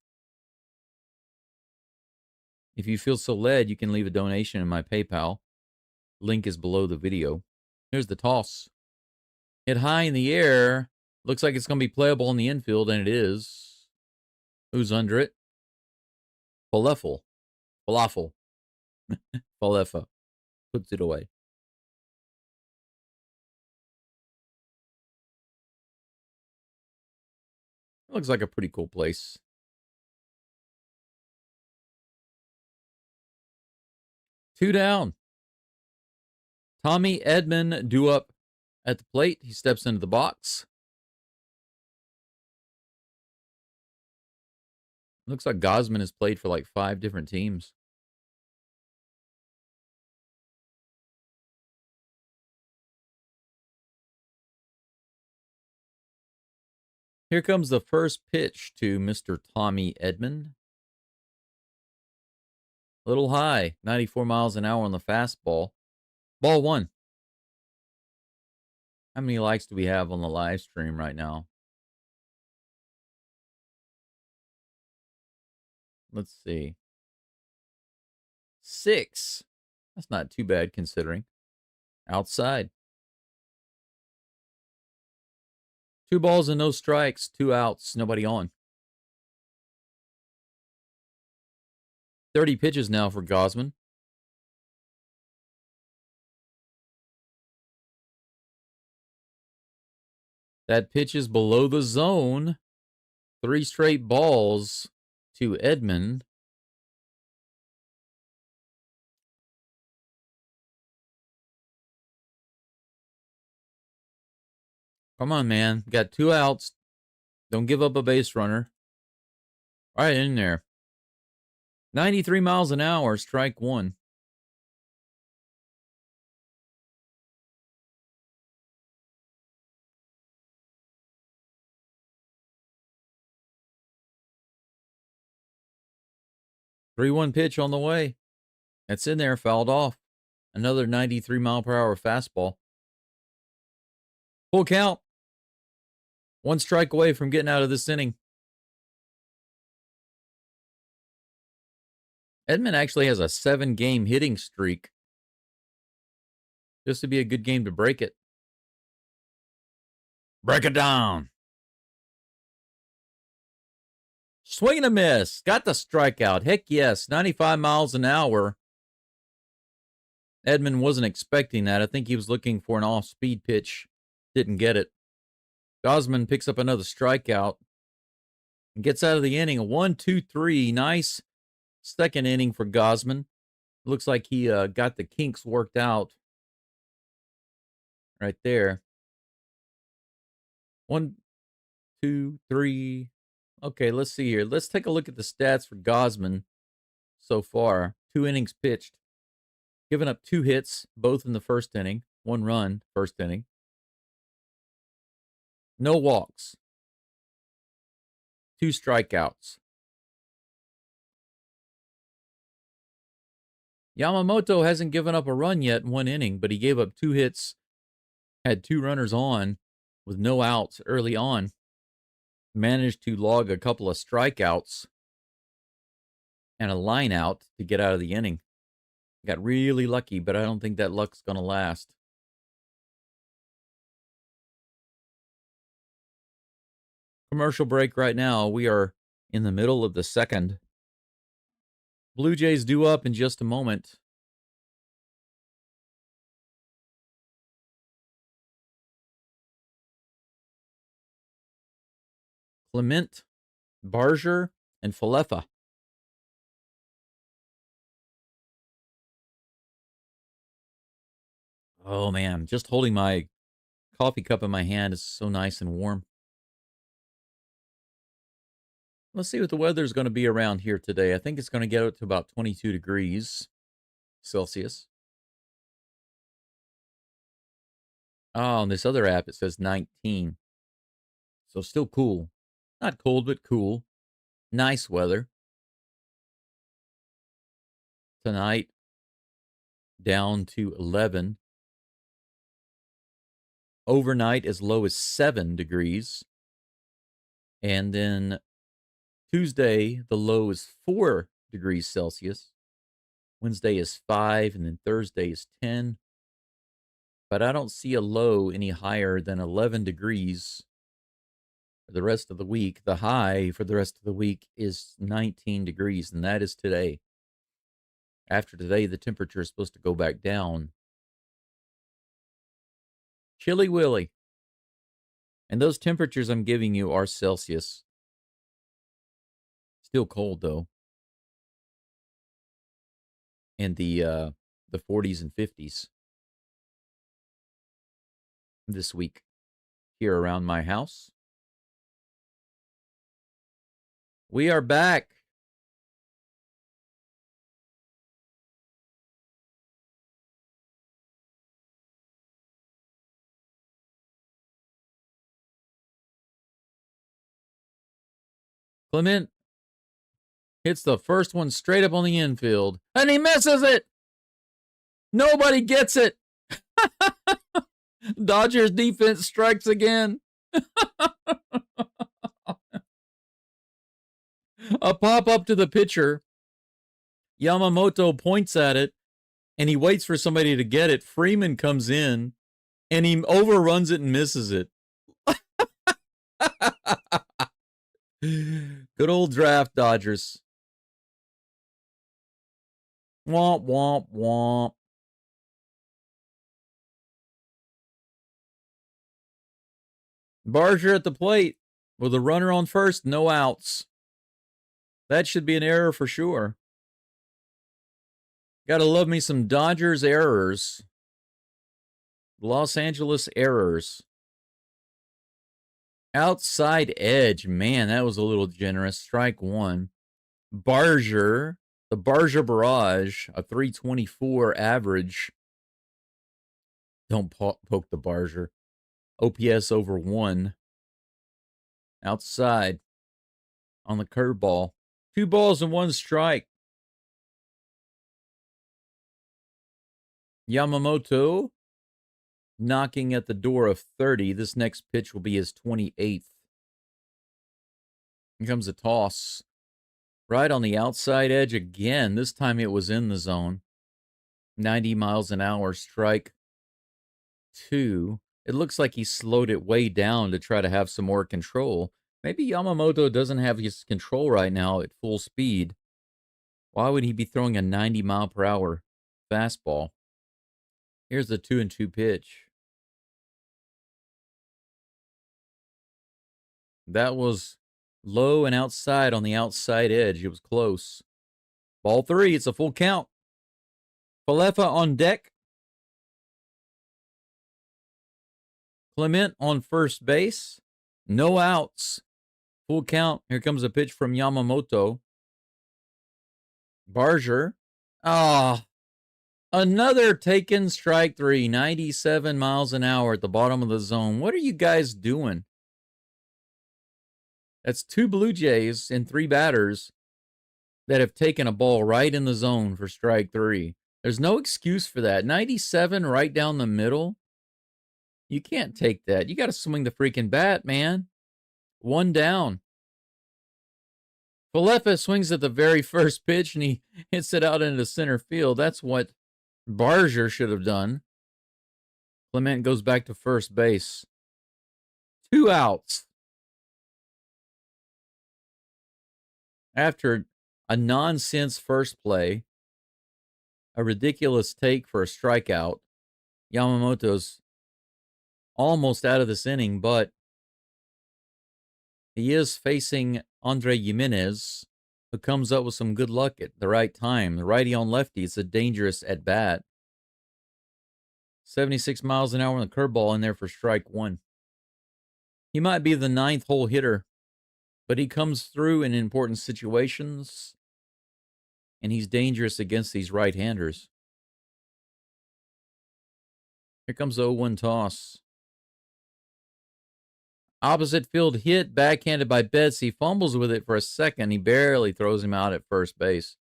If you feel so led, you can leave a donation in my PayPal. Link is below the video. Here's the toss. Hit high in the air. Looks like it's going to be playable in the infield, and it is. Who's under it? Falafel. Falefa. Puts it away. Looks like a pretty cool place. Two down. Tommy Edman due up at the plate. He steps into the box. Looks like Gosman has played for like 5 different teams. Here comes the first pitch to Mr. Tommy Edman. A little high, 94 miles an hour on the fastball. Ball 1. How many likes do we have on the live stream right now? Let's see. 6. That's not too bad considering. Outside. 2 balls and no strikes, 2 outs, nobody on. 30 pitches now for Gosman. That pitch is below the zone. 3 straight balls to Edman. Come on, man. Got 2 outs. Don't give up a base runner. Right in there. 93 miles an hour, strike 1. Three-one pitch on the way. That's in there, fouled off. Another 93 mile per hour fastball. Full count. 1 strike away from getting out of this inning. Edman actually has a 7-game hitting streak. This would be a good game to break it. Break it down. Swing and a miss. Got the strikeout. Heck yes. 95 miles an hour. Edman wasn't expecting that. I think he was looking for an off-speed pitch. Didn't get it. Gosman picks up another strikeout. Gets out of the inning. A 1-2-3. Nice second inning for Gosman. Looks like he got the kinks worked out right there. 1, 2, 3. Okay, let's see here. Let's take a look at the stats for Gosman so far. 2 innings pitched. Given up 2 hits, both in the first inning. 1 run, first inning. No walks. 2 strikeouts. Yamamoto hasn't given up a run yet in 1 inning, but he gave up 2 hits, had 2 runners on with no outs early on. Managed to log a couple of strikeouts and a line out to get out of the inning. Got really lucky, but I don't think that luck's going to last. Commercial break right now. We are in the middle of the second. Blue Jays due up in just a moment. Clement, Barger, and Falefa. Oh, man. Just holding my coffee cup in my hand is so nice and warm. Let's see what the weather's going to be around here today. I think it's going to get up to about 22 degrees Celsius. Oh, on this other app, it says 19. So still cool. Not cold, but cool. Nice weather. Tonight, down to 11. Overnight, as low as 7 degrees. And then Tuesday, the low is 4 degrees Celsius. Wednesday is 5, and then Thursday is 10. But I don't see a low any higher than 11 degrees for the rest of the week. The high for the rest of the week is 19 degrees, and that is today. After today, the temperature is supposed to go back down. Chilly Willy. And those temperatures I'm giving you are Celsius. Still cold, though. In the 40s and 50s. This week here around my house. We are back. Clement hits the first one straight up on the infield, and he misses it. Nobody gets it. Dodgers defense strikes again. A pop up to the pitcher. Yamamoto points at it, and he waits for somebody to get it. Freeman comes in, and he overruns it and misses it. Good old draft Dodgers. Womp, womp, womp. Barger at the plate with a runner on first, no outs. That should be an error for sure. Gotta love me some Dodgers errors. Los Angeles errors. Outside edge. Man, that was a little generous. Strike 1. Barger. The Barger Barrage. A 324 average. Don't poke the Barger. OPS over 1. Outside. On the curveball. 2 balls and 1 strike. Yamamoto knocking at the door of 30. This next pitch will be his 28th. Here comes a toss. Right on the outside edge again. This time it was in the zone. 90 miles an hour, strike 2. It looks like he slowed it way down to try to have some more control. Maybe Yamamoto doesn't have his control right now at full speed. Why would he be throwing a 90 mile per hour fastball? Here's the 2-2 pitch. That was Low and outside on the outside edge. It was close. Ball 3. It's a full count. Falefa on deck. Clement on first base. No outs. Full count. Here comes a pitch from Yamamoto. Barger. Another taken strike 3. 97 miles an hour at the bottom of the zone. What are you guys doing? That's 2 Blue Jays and 3 batters that have taken a ball right in the zone for strike 3. There's no excuse for that. 97 right down the middle. You can't take that. You got to swing the freaking bat, man. 1 down. Falefa swings at the very first pitch and he hits it out into center field. That's what Barger should have done. Clement goes back to first base. 2 outs. After a nonsense first play, a ridiculous take for a strikeout, Yamamoto's almost out of this inning, but he is facing Andre Jimenez, who comes up with some good luck at the right time. The righty on lefty, it's a dangerous at bat. 76 miles an hour on the curveball in there for strike 1. He might be the 9th hole hitter, but he comes through in important situations, and he's dangerous against these right-handers. Here comes the 0-1 toss. Opposite field hit, backhanded by Betts. He fumbles with it for a second. He barely throws him out at first base.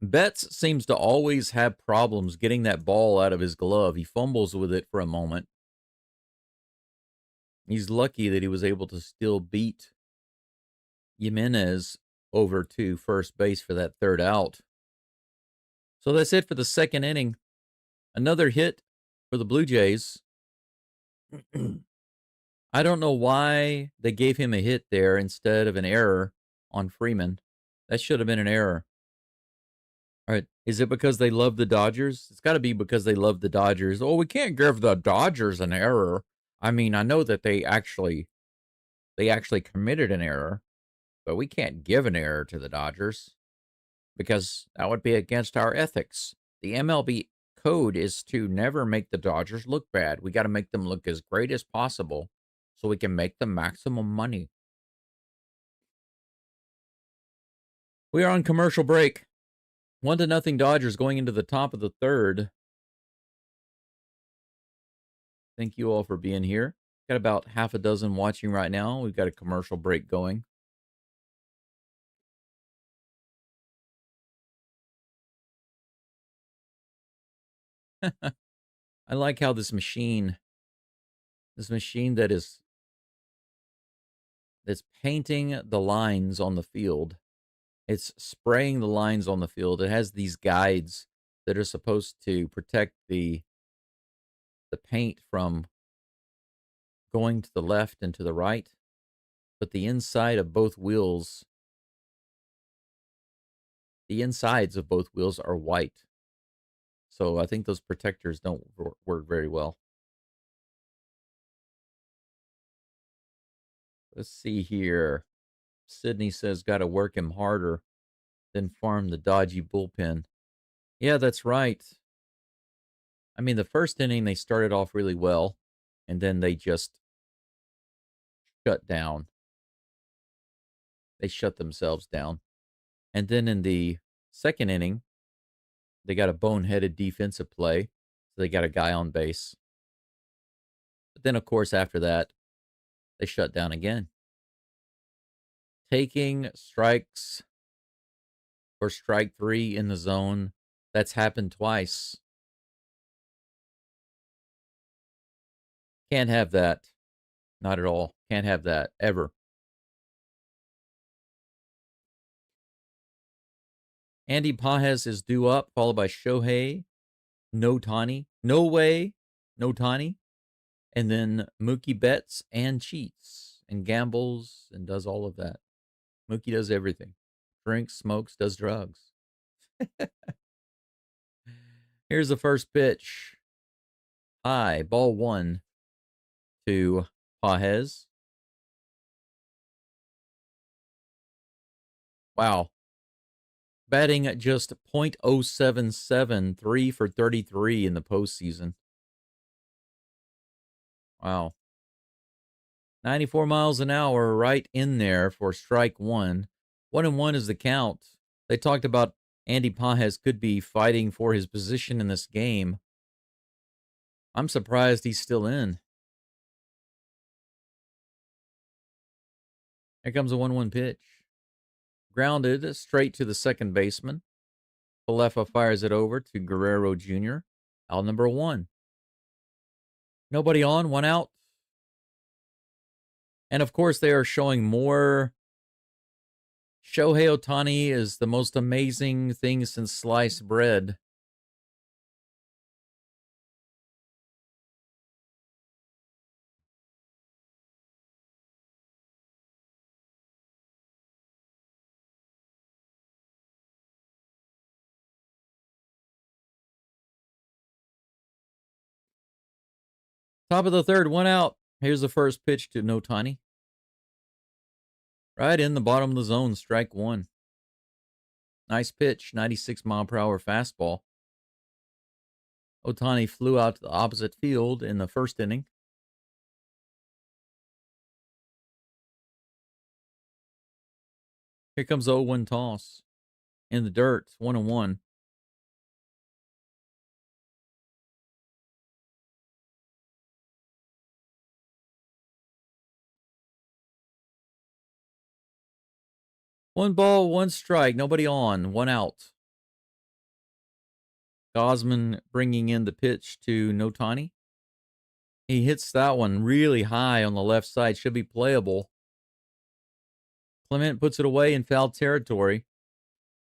Betts seems to always have problems getting that ball out of his glove. He fumbles with it for a moment. He's lucky that he was able to still beat Jimenez over to first base for that 3rd out. So that's it for the 2nd inning. Another hit for the Blue Jays. I don't know why they gave him a hit there instead of an error on Freeman. That should have been an error. All right. Is it because they love the Dodgers? It's got to be because they love the Dodgers. Oh, we can't give the Dodgers an error. I mean, I know that they actually committed an error, but we can't give an error to the Dodgers because that would be against our ethics. The MLB code is to never make the Dodgers look bad. We got to make them look as great as possible so we can make the maximum money. We are on commercial break. 1-0 Dodgers going into the top of the 3rd. Thank you all for being here. Got about half a dozen watching right now. We've got a commercial break going. I like how this machine that's painting the lines on the field. It's spraying the lines on the field. It has these guides that are supposed to protect the paint from going to the left and to the right. But the inside of both wheels, the insides of both wheels are white. So I think those protectors don't work very well. Let's see here. Sydney says, got to work him harder than farm the dodgy bullpen. Yeah, that's right. I mean, the first inning, they started off really well, and then they just shut down. They shut themselves down. And then in the 2nd inning, they got a boneheaded defensive play. So they got a guy on base. But then, of course, after that, they shut down again. Taking strikes for strike 3 in the zone. That's happened twice. Can't have that. Not at all. Can't have that ever. Andy Pajes is due up, followed by Shohei, No Tani, No Way, No Tani, and then Mookie bets and cheats and gambles and does all of that. Mookie does everything. Drinks, smokes, does drugs. Here's the first pitch. High, ball 1 to Pajes. Wow. Batting at just .077, 3 for 33 in the postseason. Wow. 94 miles an hour right in there for strike 1. 1-1 is the count. They talked about Andy Pajes could be fighting for his position in this game. I'm surprised he's still in. Here comes a 1-1 pitch. Grounded straight to the second baseman. Falefa fires it over to Guerrero Jr. Out number 1. Nobody on, 1 out. And of course, they are showing more. Shohei Ohtani is the most amazing thing since sliced bread. Top of the third, 1 out. Here's the first pitch to Ohtani. Right in the bottom of the zone, strike 1. Nice pitch, 96-mile-per-hour fastball. Ohtani flew out to the opposite field in the first inning. Here comes the 0-1 toss. In the dirt, 1-1. One ball, 1 strike, nobody on, 1 out. Gosman bringing in the pitch to Ohtani. He hits that one really high on the left side, should be playable. Clement puts it away in foul territory.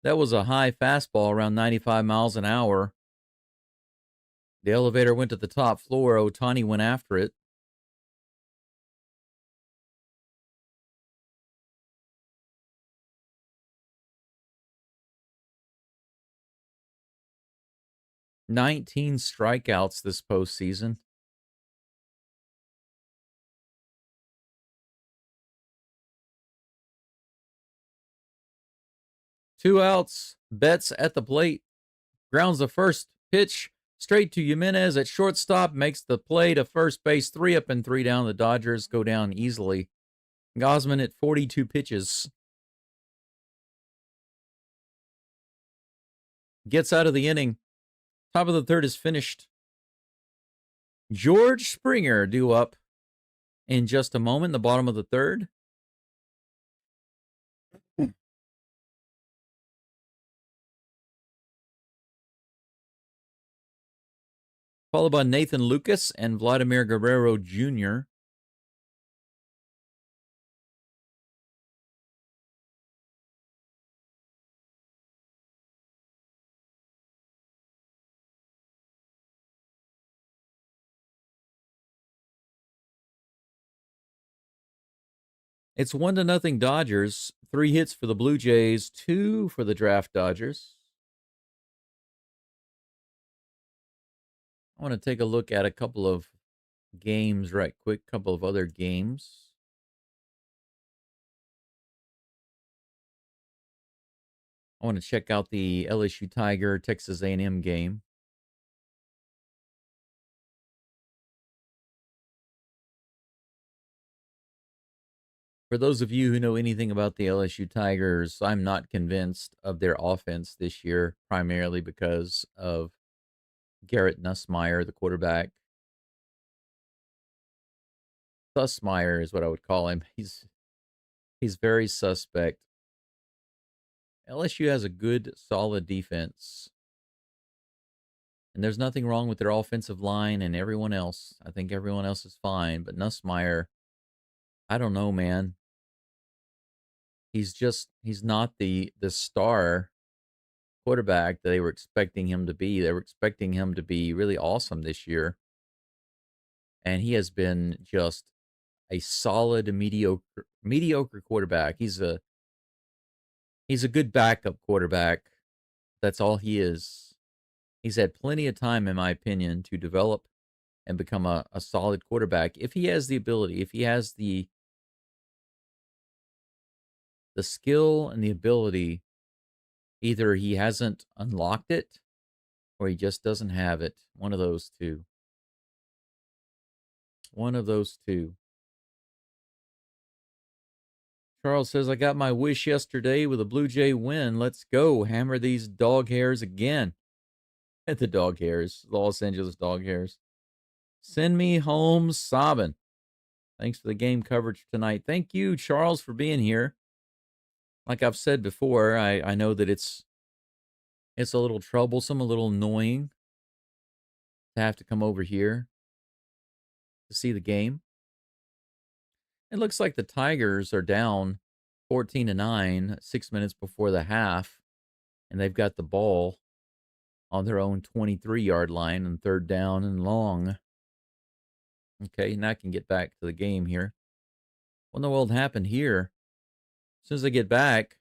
That was a high fastball around 95 miles an hour. The elevator went to the top floor. Ohtani went after it. "19 strikeouts this postseason. Two outs. Betts at the plate. Grounds the first pitch straight to Jimenez at shortstop. Makes the play to first base. 3 up and 3 down. The Dodgers go down easily. Gosman at 42 pitches. Gets out of the inning. Top of the third is finished. George Springer due up in just a moment. The bottom of the third. Followed by Nathan Lucas and Vladimir Guerrero Jr. It's 1-0 Dodgers. 3 hits for the Blue Jays, 2 for the draft Dodgers. I want to take a look at a couple of games right quick, couple of other games. I want to check out the LSU Tiger Texas A&M game. For those of you who know anything about the LSU Tigers, I'm not convinced of their offense this year, primarily because of Garrett Nussmeier, the quarterback. Sussmeier is what I would call him. He's very suspect. LSU has a good, solid defense. And there's nothing wrong with their offensive line and everyone else. I think everyone else is fine. But Nussmeier, I don't know, man. He's not the star quarterback that they were expecting him to be. They were expecting him to be really awesome this year. And he has been just a solid, mediocre quarterback. He's a good backup quarterback. That's all he is. He's had plenty of time, in my opinion, to develop and become a solid quarterback if he has the ability, if he has the skill and the ability. Either he hasn't unlocked it or he just doesn't have it. One of those two. One of those two. Charles says, I got my wish yesterday with a Blue Jay win. Let's go. Hammer these dog hairs again. At the dog hairs. Los Angeles dog hairs. Send me home sobbing. Thanks for the game coverage tonight. Thank you, Charles, for being here. Like I've said before, I know that it's a little troublesome, a little annoying to have to come over here to see the game. It looks like the Tigers are down 14-9, 6 minutes before the half, and they've got the ball on their own 23-yard line and third down and long. Okay, now I can get back to the game here. What in the world happened here? As soon as I get back,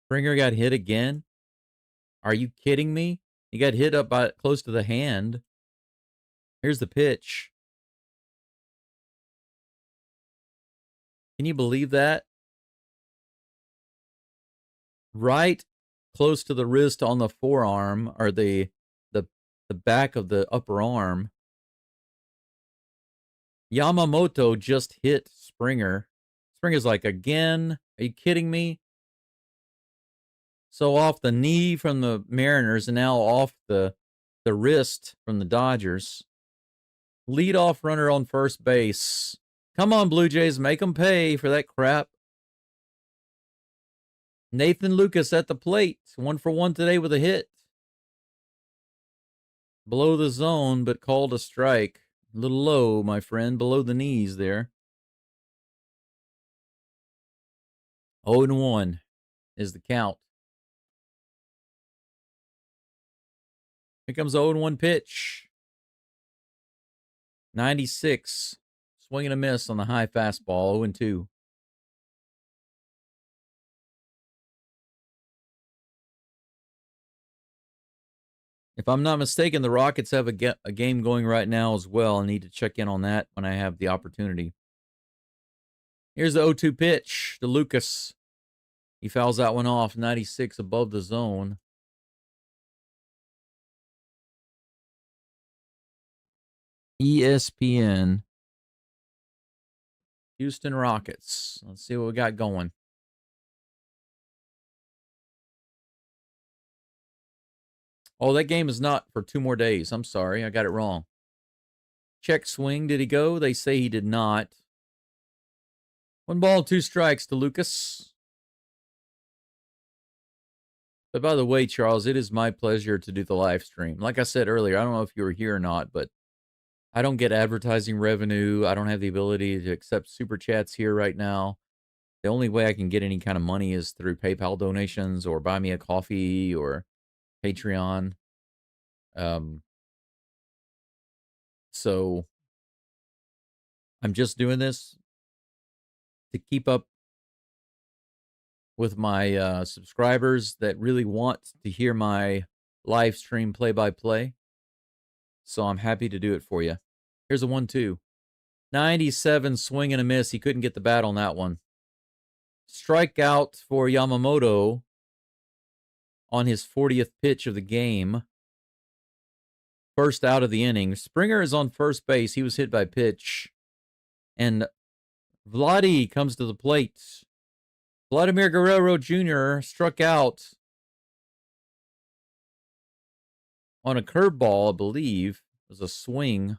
Springer got hit again. Are you kidding me? He got hit up by close to the hand. Here's the pitch. Can you believe that? Right close to the wrist on the forearm, or the back of the upper arm. Yamamoto just hit Springer. Springer's like, again? Are you kidding me? So off the knee from the Mariners and now off the wrist from the Dodgers. Leadoff runner on first base. Come on, Blue Jays, make them pay for that crap. Nathan Lucas at the plate. 1 for 1 today with a hit. Below the zone, but called a strike. A little low, my friend, below the knees there. 0-1 is the count. Here comes the 0-1 pitch. 96. Swing and a miss on the high fastball. 0-2. If I'm not mistaken, the Rockets have a game going right now as well. I need to check in on that when I have the opportunity. Here's the 0-2 pitch to Lucas. He fouls that one off. 96 above the zone. ESPN. Houston Rockets. Let's see what we got going. Oh, that game is not for 2 more days. I'm sorry. I got it wrong. Check swing. Did he go? They say he did not. 1 ball, 2 strikes to Lucas. But by the way, Charles, it is my pleasure to do the live stream. Like I said earlier, I don't know if you were here or not, but I don't get advertising revenue. I don't have the ability to accept super chats here right now. The only way I can get any kind of money is through PayPal donations or buy me a coffee or Patreon. So I'm just doing this to keep up with my subscribers that really want to hear my live stream play-by-play. So I'm happy to do it for you. Here's a 1-2. 97, swing and a miss. He couldn't get the bat on that one. Strikeout for Yamamoto on his 40th pitch of the game. First out of the inning. Springer is on first base. He was hit by pitch. And Vladdy comes to the plate. Vladimir Guerrero Jr. struck out on a curveball, I believe. It was a swing.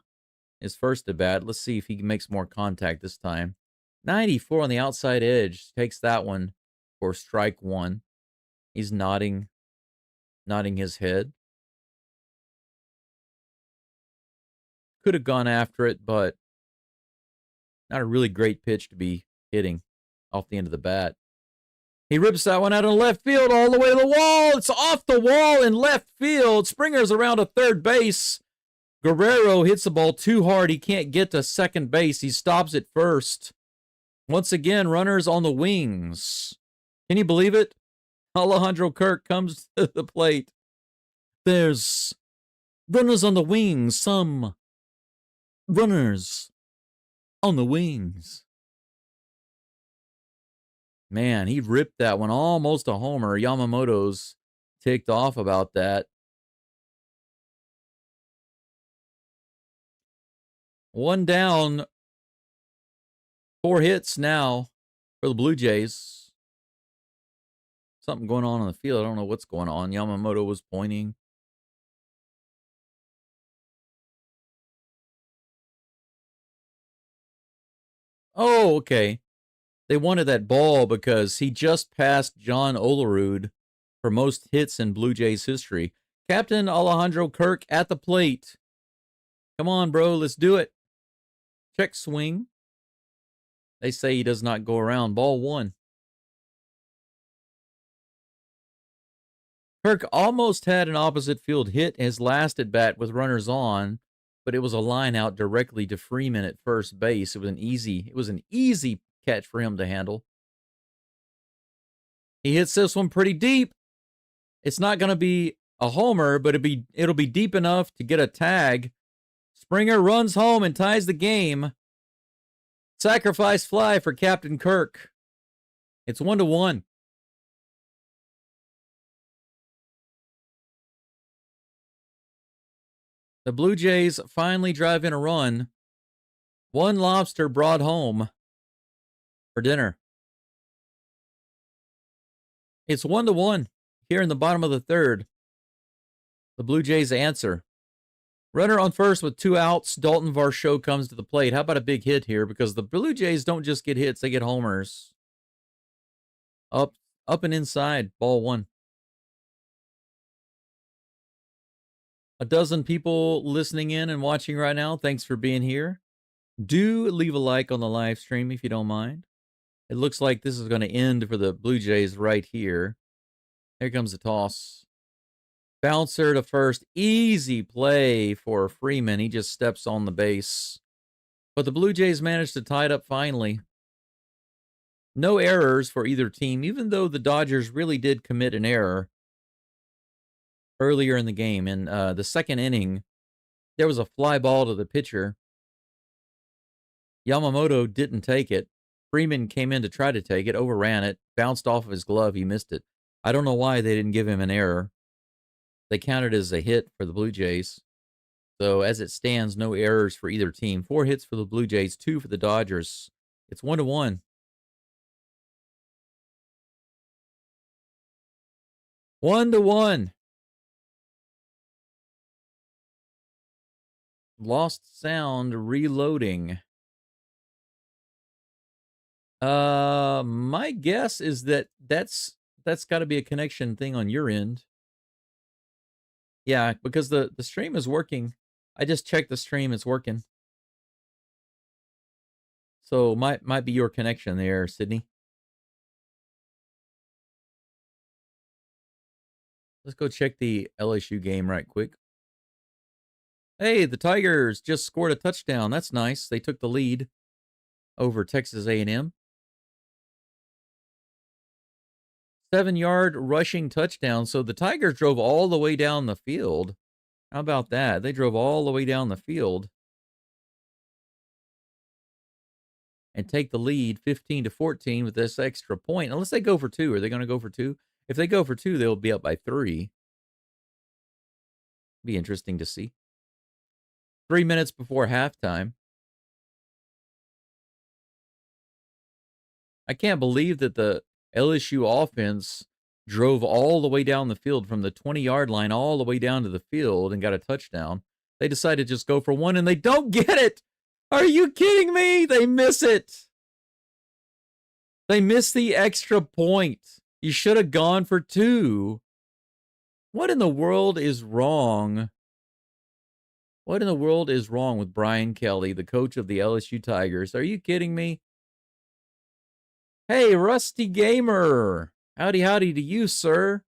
His first at bat. Let's see if he makes more contact this time. 94 on the outside edge. Takes that one for strike 1. He's nodding his head. Could have gone after it, but not a really great pitch to be hitting off the end of the bat. He rips that one out in left field all the way to the wall. It's off the wall in left field. Springer's around a third base. Guerrero hits the ball too hard. He can't get to second base. He stops at first. Once again, runners on the wings. Can you believe it? Alejandro Kirk comes to the plate. There's Runners on the wings. Some runners on the wings. Man, he ripped that one almost a homer. Yamamoto's ticked off about that. One down. 4 hits now for the Blue Jays. Something going on the field. I don't know what's going on. Yamamoto was pointing. Oh, okay. They wanted that ball because he just passed John Olerud for most hits in Blue Jays history. Captain Alejandro Kirk at the plate. Come on, bro. Let's do it. Check swing. They say he does not go around. Ball 1. Kirk almost had an opposite field hit his last at bat with runners on, but it was a line out directly to Freeman at first base. It was an easy catch for him to handle. He hits this one pretty deep. It's not going to be a homer, but it'll be deep enough to get a tag. Springer runs home and ties the game. Sacrifice fly for Captain Kirk. It's 1-1. The Blue Jays finally drive in a run. One lobster brought home for dinner. It's 1-1 here in the bottom of the 3rd. The Blue Jays answer. Runner on first with 2 outs. Dalton Varsho comes to the plate. How about a big hit here? Because the Blue Jays don't just get hits, they get homers. Up and inside. Ball 1. A dozen people listening in and watching right now. Thanks for being here. Do leave a like on the live stream if you don't mind. It looks like this is going to end for the Blue Jays right here. Here comes the toss. Bouncer to first. Easy play for Freeman. He just steps on the base. But the Blue Jays managed to tie it up finally. No errors for either team, even though the Dodgers really did commit an error earlier in the game. In the 2nd inning, there was a fly ball to the pitcher. Yamamoto didn't take it. Freeman came in to try to take it, overran it, bounced off of his glove. He missed it. I don't know why they didn't give him an error. They counted as a hit for the Blue Jays. So as it stands, no errors for either team. 4 hits for the Blue Jays, 2 for the Dodgers. It's 1-1. 1-1. Lost sound reloading. My guess is that's got to be a connection thing on your end. Yeah, because the stream is working. I just checked the stream, it's working. So might be your connection there, Sydney. Let's go check the LSU game right quick. Hey, the Tigers just scored a touchdown. That's nice. They took the lead over Texas A&M. 7-yard rushing touchdown. So the Tigers drove all the way down the field. How about that? They drove all the way down the field and take the lead 15-14 with this extra point. Unless they go for 2. Are they going to go for 2? If they go for 2, they'll be up by 3. Be interesting to see. 3 minutes before halftime. I can't believe that the LSU offense drove all the way down the field from the 20-yard line all the way down to the field and got a touchdown. They decided to just go for 1, and they don't get it. Are you kidding me? They miss it. They miss the extra point. You should have gone for 2. What in the world is wrong? What in the world is wrong with Brian Kelly, the coach of the LSU Tigers? Are you kidding me? Hey, Rusty Gamer. Howdy to you, sir.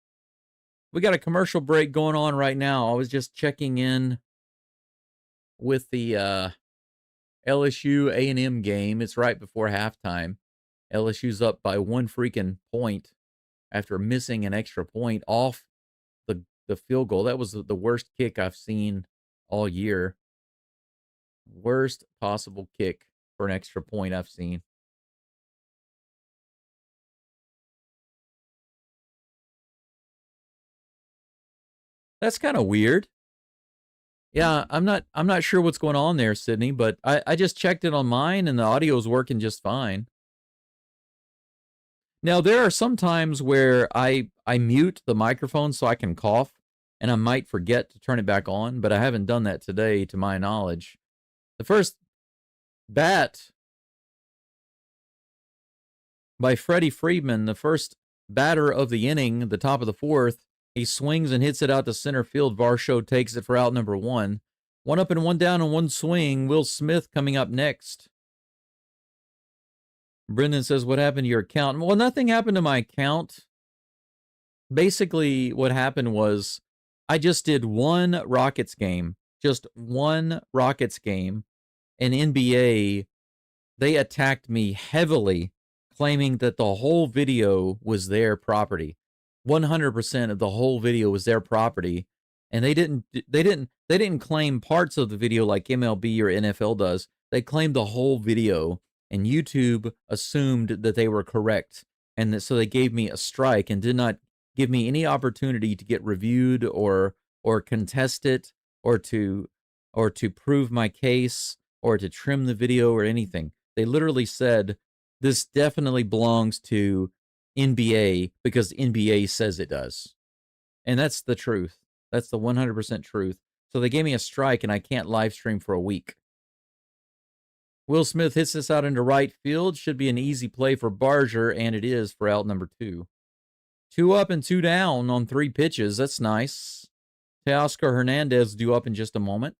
We got a commercial break going on right now. I was just checking in with the LSU A&M game. It's right before halftime. LSU's up by 1 freaking point after missing an extra point off the the field goal. That was the worst kick I've seen all year. Worst possible kick for an extra point I've seen. That's kind of weird. Yeah, I'm not sure what's going on there, Sydney, but I just checked it on mine and the audio is working just fine. Now there are some times where I mute the microphone so I can cough, and I might forget to turn it back on, but I haven't done that today to my knowledge. The first bat by Freddie Freeman, the first batter of the inning, the top of the fourth. He swings and hits it out to center field. Varsho takes it for out number 1. 1 up and 1 down and 1 swing. Will Smith coming up next. Brendan says, what happened to your account? Well, nothing happened to my account. Basically, what happened was I just did one Rockets game. Just one Rockets game. And NBA, they attacked me heavily, claiming that the whole video was their property. 100% of the whole video was their property, and they didn't claim parts of the video like MLB or NFL does. They claimed the whole video, and YouTube assumed that they were correct, and so they gave me a strike and did not give me any opportunity to get reviewed or contest it or to prove my case or to trim the video or anything. They literally said this definitely belongs to NBA because NBA says it does. And that's the truth. That's the 100% truth. So they gave me a strike and I can't live stream for a week. Will Smith hits this out into right field. Should be an easy play for Barger, and it is for out number 2. 2 up and 2 down on 3 pitches. That's nice. Teoscar Hernandez due up in just a moment.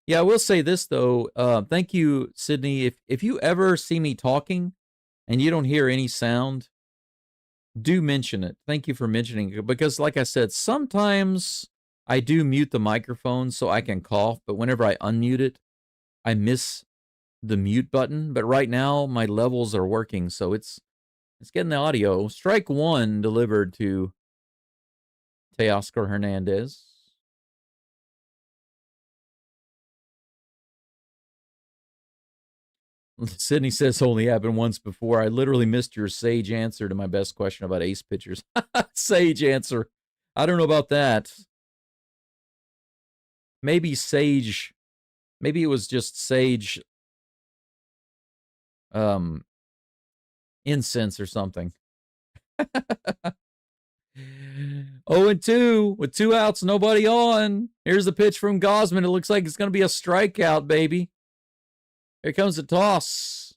Yeah, I will say this, though. Thank you, Sydney. If you ever see me talking and you don't hear any sound, do mention it. Thank you for mentioning it. Because, like I said, sometimes I do mute the microphone so I can cough. But whenever I unmute it, I miss the mute button. But right now, my levels are working. So it's getting the audio. Strike 1 delivered to Teoscar Hernandez. Sydney says only happened once before. I literally missed your sage answer to my best question about ace pitchers. Sage answer. I don't know about that. Maybe sage. Maybe it was just sage incense or something. 0-2 with 2 outs, nobody on. Here's the pitch from Gausman. It looks like it's going to be a strikeout, baby. Here comes the toss.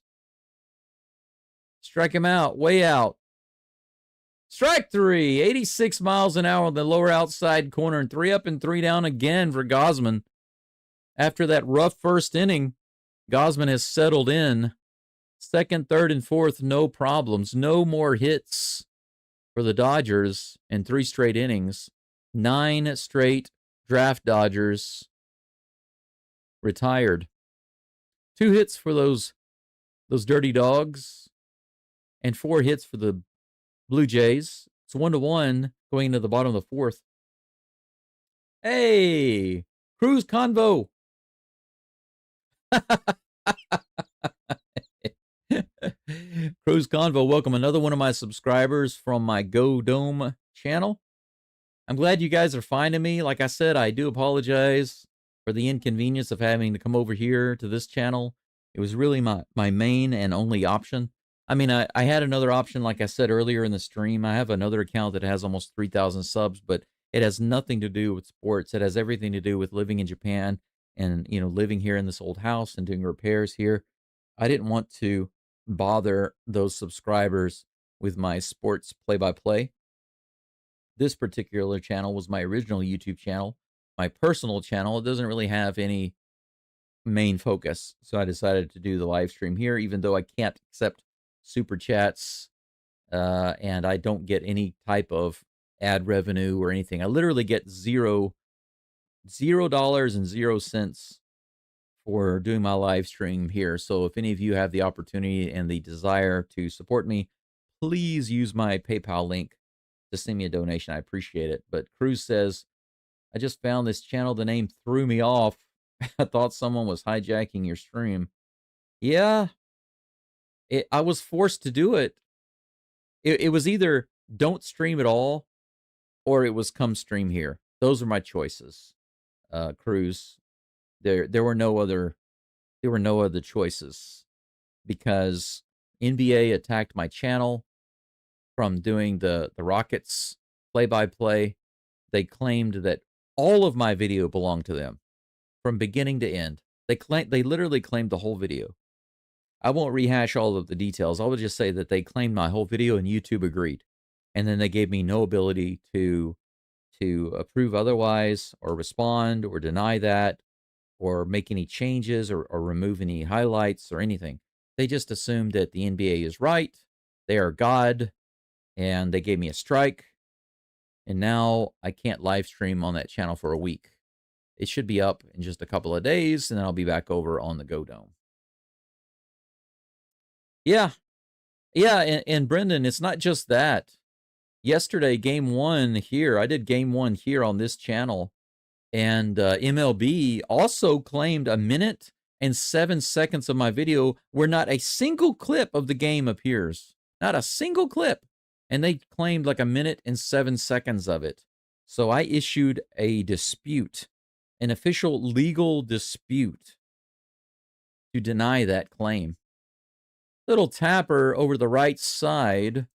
Strike him out. Way out. Strike 3. 86 miles an hour on the lower outside corner. And 3 up and 3 down again for Gausman. After that rough first inning, Gausman has settled in. Second, third, and fourth, no problems. No more hits for the Dodgers in 3 straight innings. 9 straight draft Dodgers retired. 2 hits for those dirty dogs, and 4 hits for the Blue Jays. It's 1-1 going into the bottom of the 4th. Hey, Cruz Convo. Cruz Convo, welcome another one of my subscribers from my Go Dome channel. I'm glad you guys are finding me. Like I said, I do apologize for the inconvenience of having to come over here to this channel. It was really my main and only option. I mean, I had another option, like I said earlier in the stream. I have another account that has almost 3,000 subs, but it has nothing to do with sports. It has everything to do with living in Japan and, you know, living here in this old house and doing repairs here. I didn't want to bother those subscribers with my sports play-by-play. This particular channel was my original YouTube channel. My personal channel, it doesn't really have any main focus. So I decided to do the live stream here, even though I can't accept super chats and I don't get any type of ad revenue or anything. I literally get $0 and 0 cents for doing my live stream here. So if any of you have the opportunity and the desire to support me, please use my PayPal link to send me a donation. I appreciate it. But Cruz says, I just found this channel. The name threw me off. I thought someone was hijacking your stream. Yeah, I was forced to do it. It was either don't stream at all or it was come stream here. Those are my choices. Cruz. There were no other choices because NBA attacked my channel from doing the Rockets play-by-play. They claimed that all of my video belonged to them from beginning to end. They literally claimed the whole video. I won't rehash all of the details. I will just say that they claimed my whole video and YouTube agreed. And then they gave me no ability to approve otherwise or respond or deny that or make any changes or remove any highlights or anything. They just assumed that the NBA is right. They are God. And they gave me a strike. And now I can't live stream on that channel for a week. It should be up in just a couple of days, and then I'll be back over on the Go Dome. Yeah. Yeah, and Brendan, it's not just that. Yesterday, game one here, I did game one here on this channel, and MLB also claimed 1 minute and 7 seconds of my video where not a single clip of the game appears. Not a single clip. And they claimed like 1 minute and 7 seconds of it. So I issued a dispute, an official legal dispute to deny that claim. Little tapper over the right side,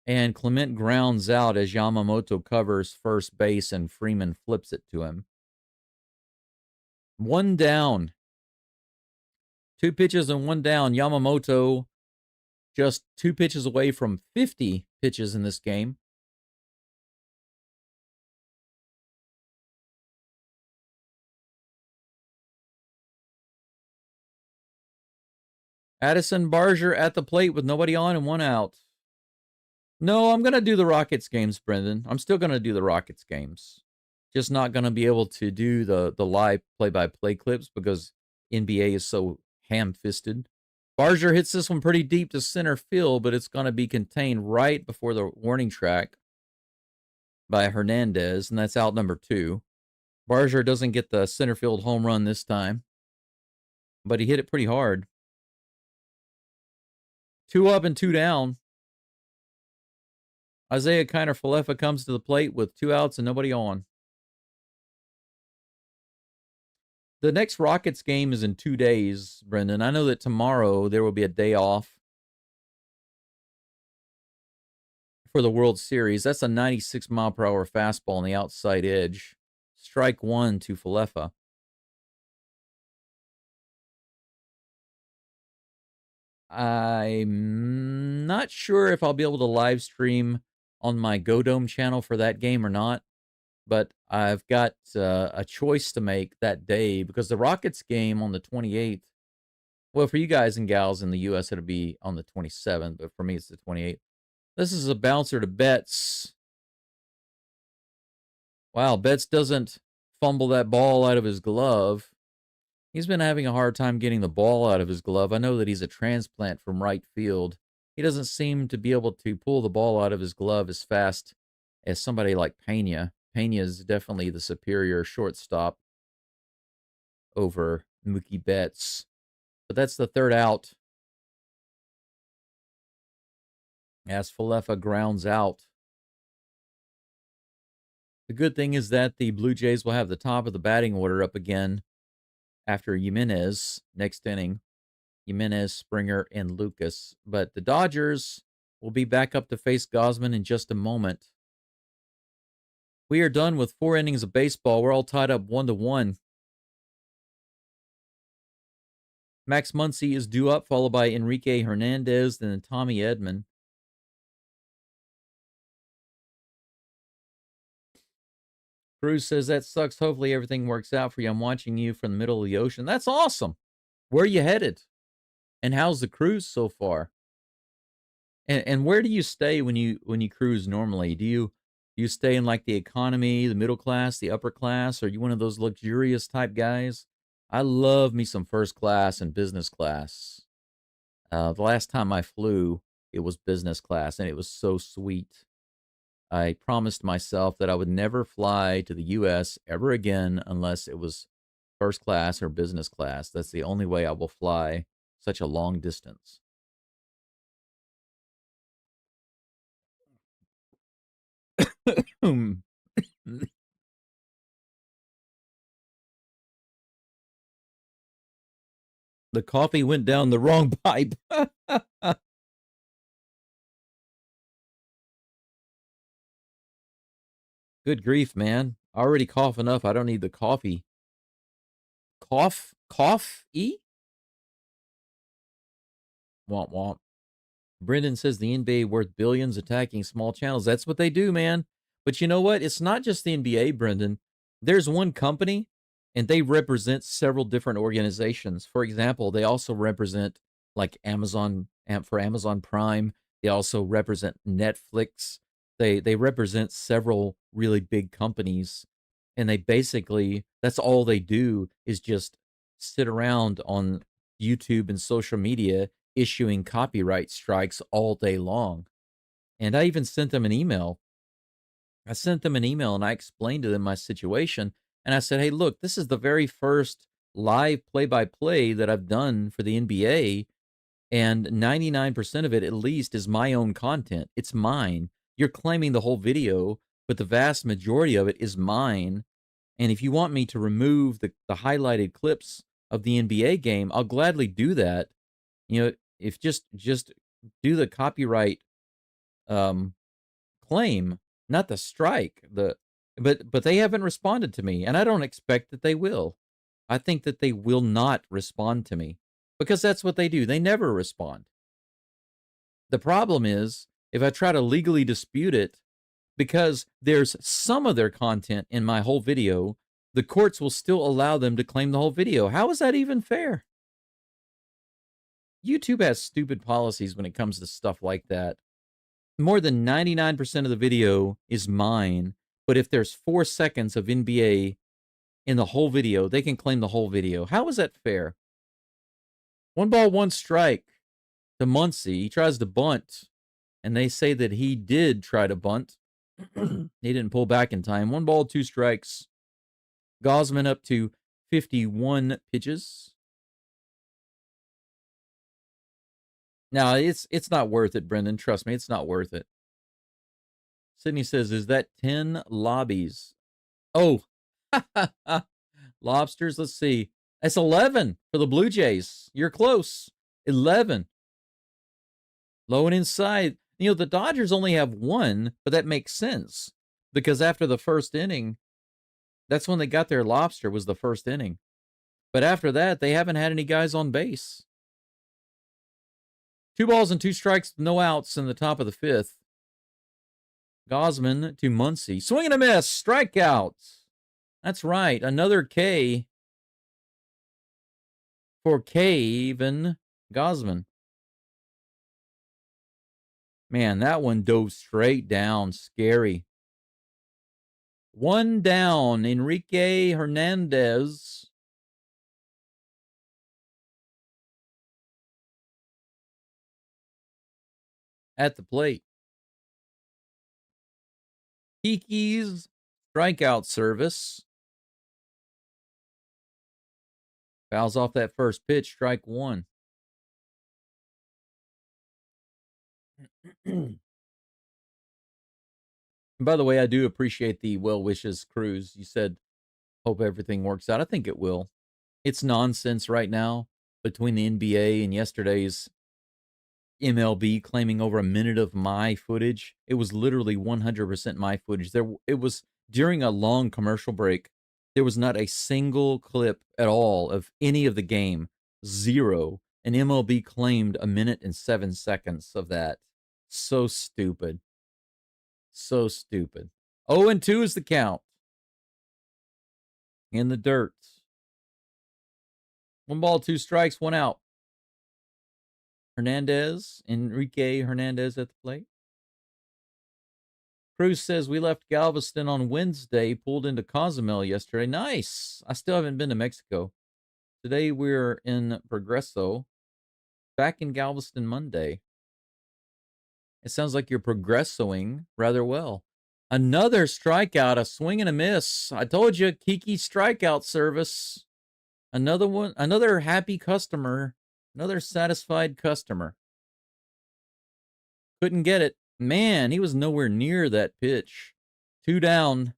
and Clement grounds out as Yamamoto covers first base and Freeman flips it to him. 1 down. 2 pitches and 1 down. Yamamoto just 2 pitches away from 50 pitches in this game. Addison Barger at the plate with nobody on and 1 out. No, I'm going to do the Rockets games, Brendan. I'm still going to do the Rockets games. Just not going to be able to do the live play-by-play clips because NBA is so ham-fisted. Barger hits this one pretty deep to center field, but it's going to be contained right before the warning track by Hernandez, and that's out number 2. Barger doesn't get the center field home run this time, but he hit it pretty hard. 2 up and 2 down. Isaiah Kiner-Falefa comes to the plate with 2 outs and nobody on. The next Rockets game is in 2 days, Brendan. I know that tomorrow there will be a day off for the World Series. That's a 96-mile-per-hour fastball on the outside edge. Strike 1 to Falefa. I'm not sure if I'll be able to live stream on my Go Dome channel for that game or not, but I've got a choice to make that day because the Rockets game on the 28th, well, for you guys and gals in the U.S., it'll be on the 27th, but for me, it's the 28th. This is a bouncer to Betts. Wow, Betts doesn't fumble that ball out of his glove. He's been having a hard time getting the ball out of his glove. I know that he's a transplant from right field. He doesn't seem to be able to pull the ball out of his glove as fast as somebody like Pena. Pena is definitely the superior shortstop over Mookie Betts. But that's the 3rd out. As Falefa grounds out. The good thing is that the Blue Jays will have the top of the batting order up again after Jimenez next inning. Jimenez, Springer, and Lucas. But the Dodgers will be back up to face Gausman in just a moment. We are done with 4 innings of baseball. We're all tied up 1-1. Max Muncy is due up, followed by Enrique Hernandez, then Tommy Edman. Cruz says, that sucks. Hopefully everything works out for you. I'm watching you from the middle of the ocean. That's awesome. Where are you headed? And how's the cruise so far? And where do you stay when you cruise normally? Do you stay in like the economy, the middle class, the upper class? Are you one of those luxurious type guys? I love me some first class and business class. The last time I flew, it was business class, and it was so sweet. I promised myself that I would never fly to the US ever again unless it was first class or business class. That's the only way I will fly such a long distance. the coffee went down the wrong pipe. Good grief, man. I already cough enough. I don't need the coffee. Cough-y? Womp womp. Brendan says the NBA worth billions attacking small channels. That's what they do, man. But you know what? It's not just the NBA, Brendan. There's one company, and they represent several different organizations. For example, they also represent like Amazon for Amazon Prime. They also represent Netflix. They represent several really big companies, and they basically that's all they do is just sit around on YouTube and social media issuing copyright strikes all day long. And I even sent them an email. I sent them an email and I explained to them my situation. And I said, hey, look, this is the very first live play by play that I've done for the NBA. And 99% of it, at least, is my own content. It's mine. You're claiming the whole video, but the vast majority of it is mine. And if you want me to remove the highlighted clips of the NBA game, I'll gladly do that. You know, if just do the copyright claim, not the strike. But they haven't responded to me, and I don't expect that they will. I think that they will not respond to me because that's what they do. They never respond. The problem is if I try to legally dispute it, because there's some of their content in my whole video, the courts will still allow them to claim the whole video. How is that even fair? YouTube has stupid policies when it comes to stuff like that. More than 99% of the video is mine, but if there's 4 seconds of NBA in the whole video, they can claim the whole video. How is that fair? 1 ball, 1 strike to Muncy. He tries to bunt, and they say that he did try to bunt. He didn't pull back in time. 1 ball, 2 strikes. Gosman up to 51 pitches. Now, it's not worth it, Brendan. Trust me, it's not worth it. Sydney says, is that 10 lobbies? Oh, lobsters. Let's see. That's 11 for the Blue Jays. You're close. 11. Low and inside. You know, the Dodgers only have 1, but that makes sense because after the first inning, that's when they got their lobster was the first inning. But after that, they haven't had any guys on base. 2 balls and 2 strikes, no outs in the top of the 5th. Gosman to Muncy. Swing and a miss. Strikeouts. That's right. Another K for Kevin Gosman. Man, that one dove straight down. Scary. 1 down. Enrique Hernandez. At the plate. Kiki's strikeout service. Fouls off that first pitch, strike 1. By the way, I do appreciate the well wishes, Cruz. You said, hope everything works out. I think it will. It's nonsense right now between the NBA and yesterday's MLB claiming over a minute of my footage. It was literally 100% my footage. It was during a long commercial break. There was not a single clip at all of any of the game. 0. And MLB claimed a minute and 7 seconds of that. So stupid. So stupid. 0-2 is the count. In the dirt. 1 ball, 2 strikes, 1 out. Enrique Hernandez at the plate. Cruz says, we left Galveston on Wednesday, pulled into Cozumel yesterday. Nice. I still haven't been to Mexico. Today we're in Progreso. Back in Galveston Monday. It sounds like you're progressing rather well. Another strikeout, a swing and a miss. I told you, Kiki strikeout service. Another one, another happy customer, another satisfied customer. Couldn't get it. Man, he was nowhere near that pitch. 2 down.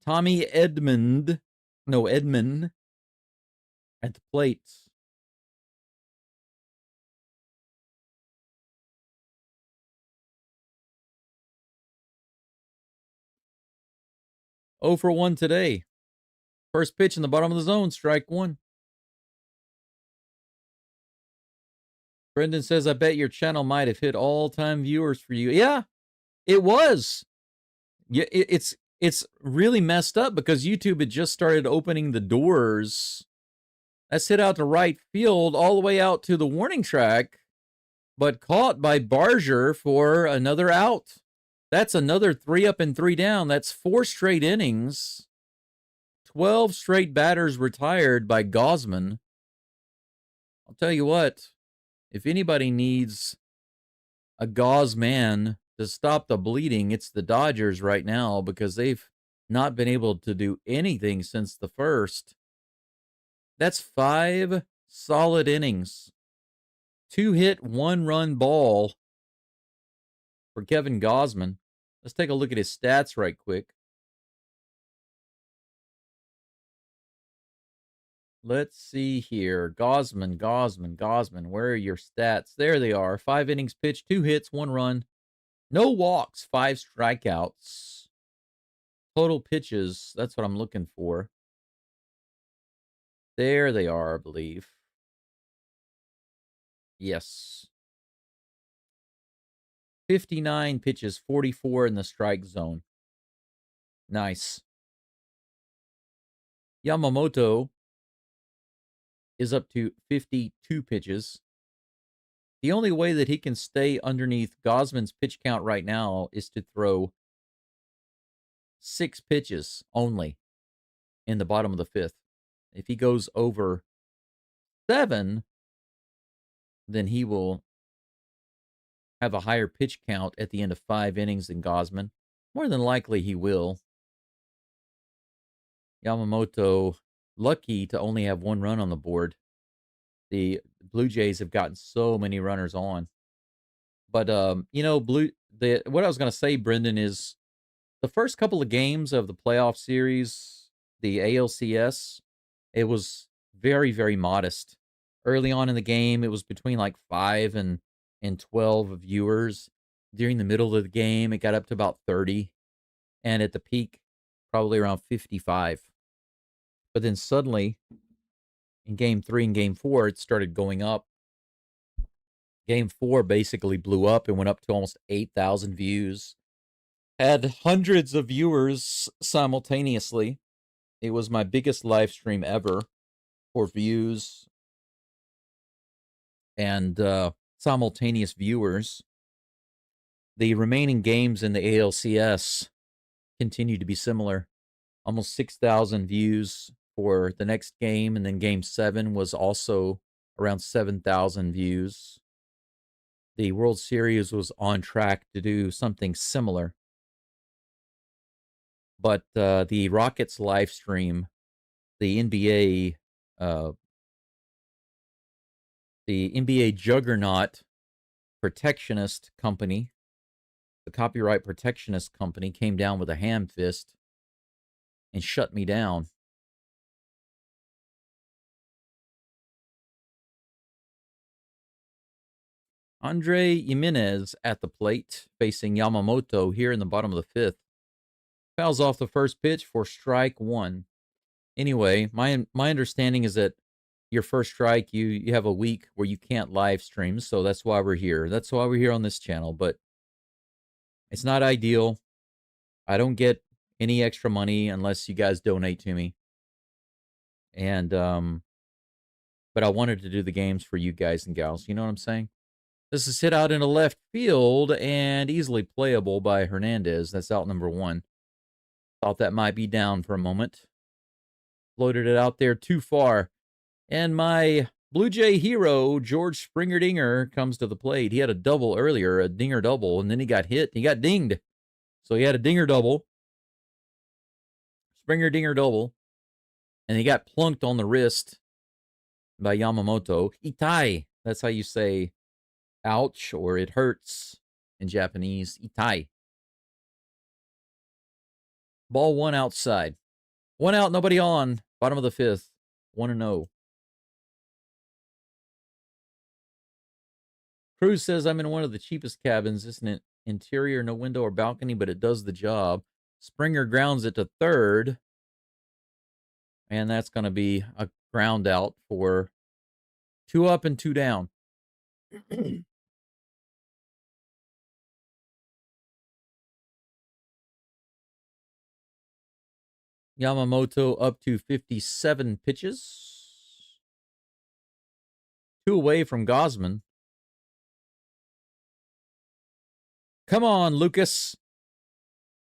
Tommy Edmond at the plate. Oh for 1 today. First pitch in the bottom of the zone, strike 1. Brendan says, I bet your channel might have hit all-time viewers for you. Yeah, it was. Yeah, it's really messed up because YouTube had just started opening the doors. That's hit out to right field all the way out to the warning track, but caught by Barger for another out. That's another 3 up and 3 down. That's 4 straight innings. 12 straight batters retired by Gosman. I'll tell you what, if anybody needs a gauze man to stop the bleeding, it's the Dodgers right now because they've not been able to do anything since the first. That's 5 solid innings. 2-hit, 1-run ball for Kevin Gosman. Let's take a look at his stats right quick. Let's see here. Gosman. Where are your stats? There they are. 5 innings pitched, 2 hits, 1 run. No walks, 5 strikeouts. Total pitches, that's what I'm looking for. There they are, I believe. Yes. 59 pitches, 44 in the strike zone. Nice. Yamamoto is up to 52 pitches. The only way that he can stay underneath Gosman's pitch count right now is to throw 6 pitches only in the bottom of the 5th. If he goes over 7, then he will have a higher pitch count at the end of 5 innings than Gosman. More than likely he will. Yamamoto, lucky to only have 1 run on the board. The Blue Jays have gotten so many runners on. But, you know, what I was going to say, Brendan, is the first couple of games of the playoff series, the ALCS, it was very, very modest. Early on in the game, it was between like 5 and 12 viewers. During the middle of the game, it got up to about 30. And at the peak, probably around 55. But then suddenly, in Game 3 and Game 4, it started going up. Game 4 basically blew up and went up to almost 8,000 views. Had hundreds of viewers simultaneously. It was my biggest live stream ever for views and simultaneous viewers. The remaining games in the ALCS continue to be similar. Almost 6,000 views for the next game, and then Game 7 was also around 7,000 views. The World Series was on track to do something similar. But the Rockets live stream, the NBA juggernaut protectionist company, the copyright protectionist company, came down with a ham fist and shut me down. Andre Jimenez at the plate, facing Yamamoto here in the bottom of the 5th. Fouls off the first pitch for strike 1. Anyway, my understanding is that your first strike, you have a week where you can't live stream, so that's why we're here. That's why we're here on this channel, but it's not ideal. I don't get any extra money unless you guys donate to me. And but I wanted to do the games for you guys and gals. You know what I'm saying? This is hit out into left field and easily playable by Hernandez. That's out number 1. Thought that might be down for a moment. Floated it out there too far. And my Blue Jay hero George Springer Dinger comes to the plate. He had a double earlier, a dinger double, and then he got hit. He got dinged. So he had a dinger double, Springer Dinger double, and he got plunked on the wrist by Yamamoto. Itai. That's how you say ouch or it hurts in Japanese. Itai. Ball one outside. One out, nobody on. Bottom of the fifth. 1-0. Cruz says, I'm in one of the cheapest cabins. It's an interior, no window or balcony, but it does the job. Springer grounds it to third. And that's going to be a ground out for 2 up and 2 down. Yamamoto up to 57 pitches. 2 away from Gosman. Come on, Lucas.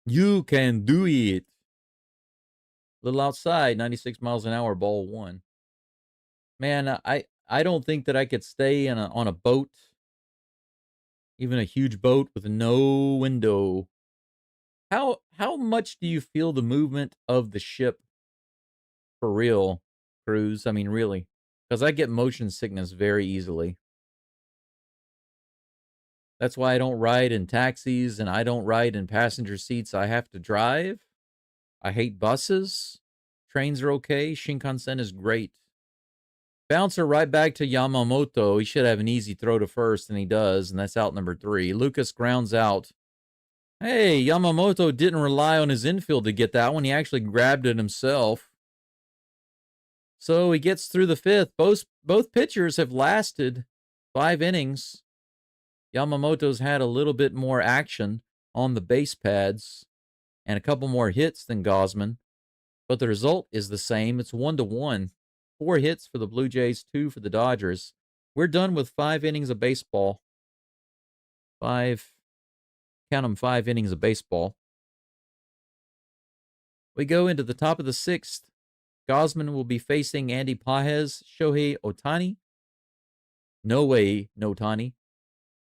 You can do it. Little outside, 96 miles an hour, ball 1. Man, I don't think that I could stay on a boat, even a huge boat with no window. How much do you feel the movement of the ship for real, Cruz? I mean, really, because I get motion sickness very easily. That's why I don't ride in taxis and I don't ride in passenger seats. I have to drive. I hate buses. Trains are okay. Shinkansen is great. Bouncer right back to Yamamoto. He should have an easy throw to first, and he does, and that's out number 3. Lucas grounds out. Hey, Yamamoto didn't rely on his infield to get that one. He actually grabbed it himself. So he gets through the 5th. Both pitchers have lasted 5 innings. Yamamoto's had a little bit more action on the base pads and a couple more hits than Gosman, but the result is the same. It's 1-1. 4 hits for the Blue Jays, 2 for the Dodgers. We're done with 5 innings of baseball. 5, count them, 5 innings of baseball. We go into the top of the 6th. Gosman will be facing Andy Pages, Shohei Ohtani, Noe Notani,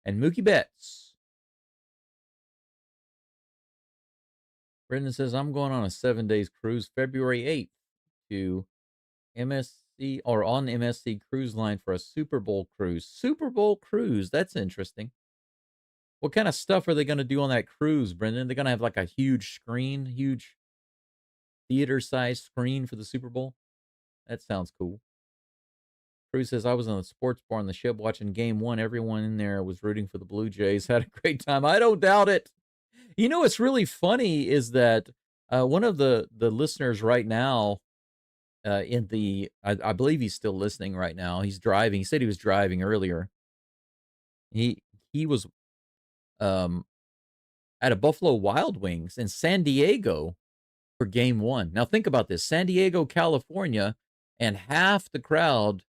and Mookie Betts. Brendan says, I'm going on a 7-day cruise February 8th to MSC or on MSC Cruise Line for a Super Bowl cruise. Super Bowl cruise. That's interesting. What kind of stuff are they going to do on that cruise, Brendan? They're going to have like a huge screen, huge theater-sized screen for the Super Bowl? That sounds cool. Cruz says, I was on the sports bar on the ship watching game 1. Everyone in there was rooting for the Blue Jays. Had a great time. I don't doubt it. You know, what's really funny is that one of the listeners right now I believe he's still listening right now. He's driving. He said he was driving earlier. He was at a Buffalo Wild Wings in San Diego for game 1. Now think about this. San Diego, California, and half the crowd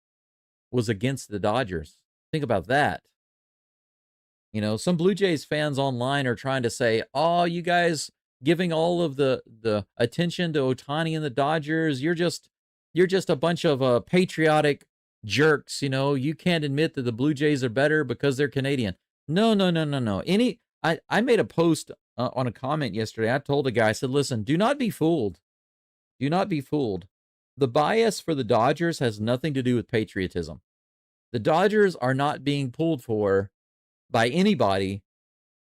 was against the Dodgers. Think about that. You know, some Blue Jays fans online are trying to say, oh, you guys giving all of the attention to Ohtani and the Dodgers, you're just a bunch of patriotic jerks. You know, you can't admit that the Blue Jays are better because they're Canadian. No. I made a post on a comment yesterday. I told a guy, I said, listen, do not be fooled. Do not be fooled. The bias for the Dodgers has nothing to do with patriotism. The Dodgers are not being pulled for by anybody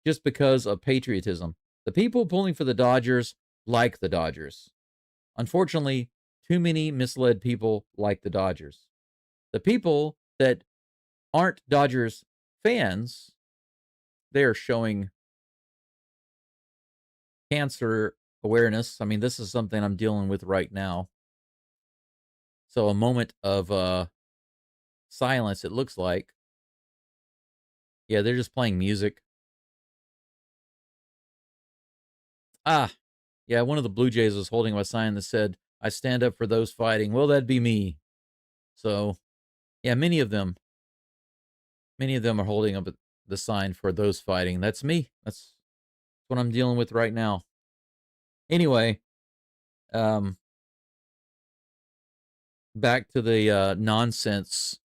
just because of patriotism. The people pulling for the Dodgers like the Dodgers. Unfortunately, too many misled people like the Dodgers. The people that aren't Dodgers fans, they are showing cancer awareness. I mean, this is something I'm dealing with right now. So a moment of silence, it looks like. Yeah, they're just playing music. Yeah, one of the Blue Jays was holding up a sign that said, I stand up for those fighting. Well, that'd be me. So, yeah, many of them are holding up the sign for those fighting. That's me. That's what I'm dealing with right now. Anyway, back to the nonsense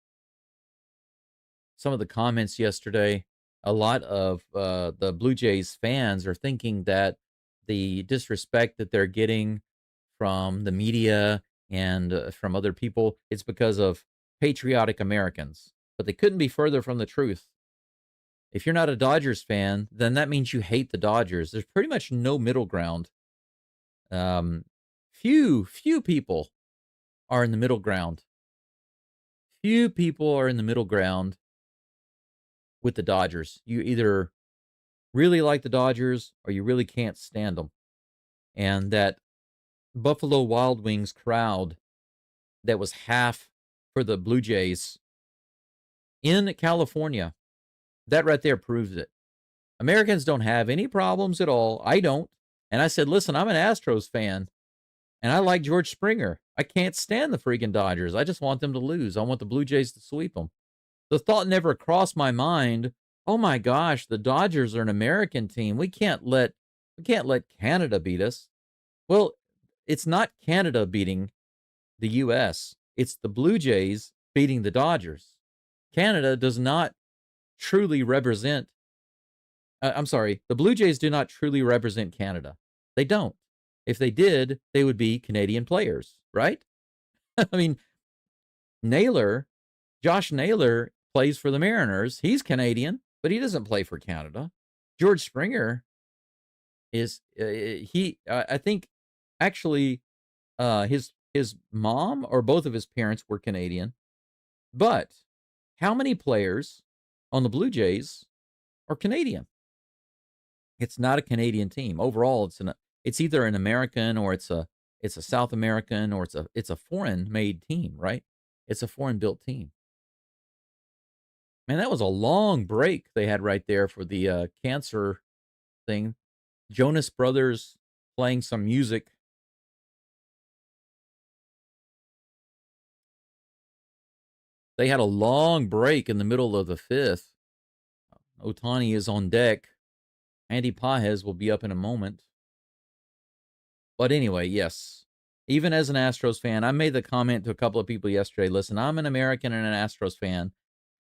some of the comments yesterday, a lot of the Blue Jays fans are thinking that the disrespect that they're getting from the media and from other people, it's because of patriotic Americans. But they couldn't be further from the truth. If you're not a Dodgers fan, then that means you hate the Dodgers. There's pretty much no middle ground. Um, few people are in the middle ground. Few people are in the middle ground with the Dodgers. You either really like the Dodgers or you really can't stand them. And that Buffalo Wild Wings crowd that was half for the Blue Jays in California, that right there proves it. Americans don't have any problems at all. I don't. And I said, listen, I'm an Astros fan, and I like George Springer. I can't stand the freaking Dodgers. I just want them to lose. I want the Blue Jays to sweep them. The thought never crossed my mind, oh my gosh, the Dodgers are an American team. We can't let Canada beat us. Well, it's not Canada beating the US. It's the Blue Jays beating the Dodgers. Canada does not truly represent I'm sorry, the Blue Jays do not truly represent Canada. They don't. If they did, they would be Canadian players, right? I mean, Naylor, Josh Naylor plays for the Mariners. He's Canadian, but he doesn't play for Canada. George Springer is I think actually his mom or both of his parents were Canadian. But how many players on the Blue Jays are Canadian? It's not a Canadian team. Overall, it's either an American or it's a South American or it's a foreign made team, right? It's a foreign built team. Man, that was a long break they had right there for the cancer thing. Jonas Brothers playing some music. They had a long break in the middle of the fifth. Ohtani is on deck. Andy Pajes will be up in a moment. But anyway, yes. Even as an Astros fan, I made the comment to a couple of people yesterday, listen, I'm an American and an Astros fan,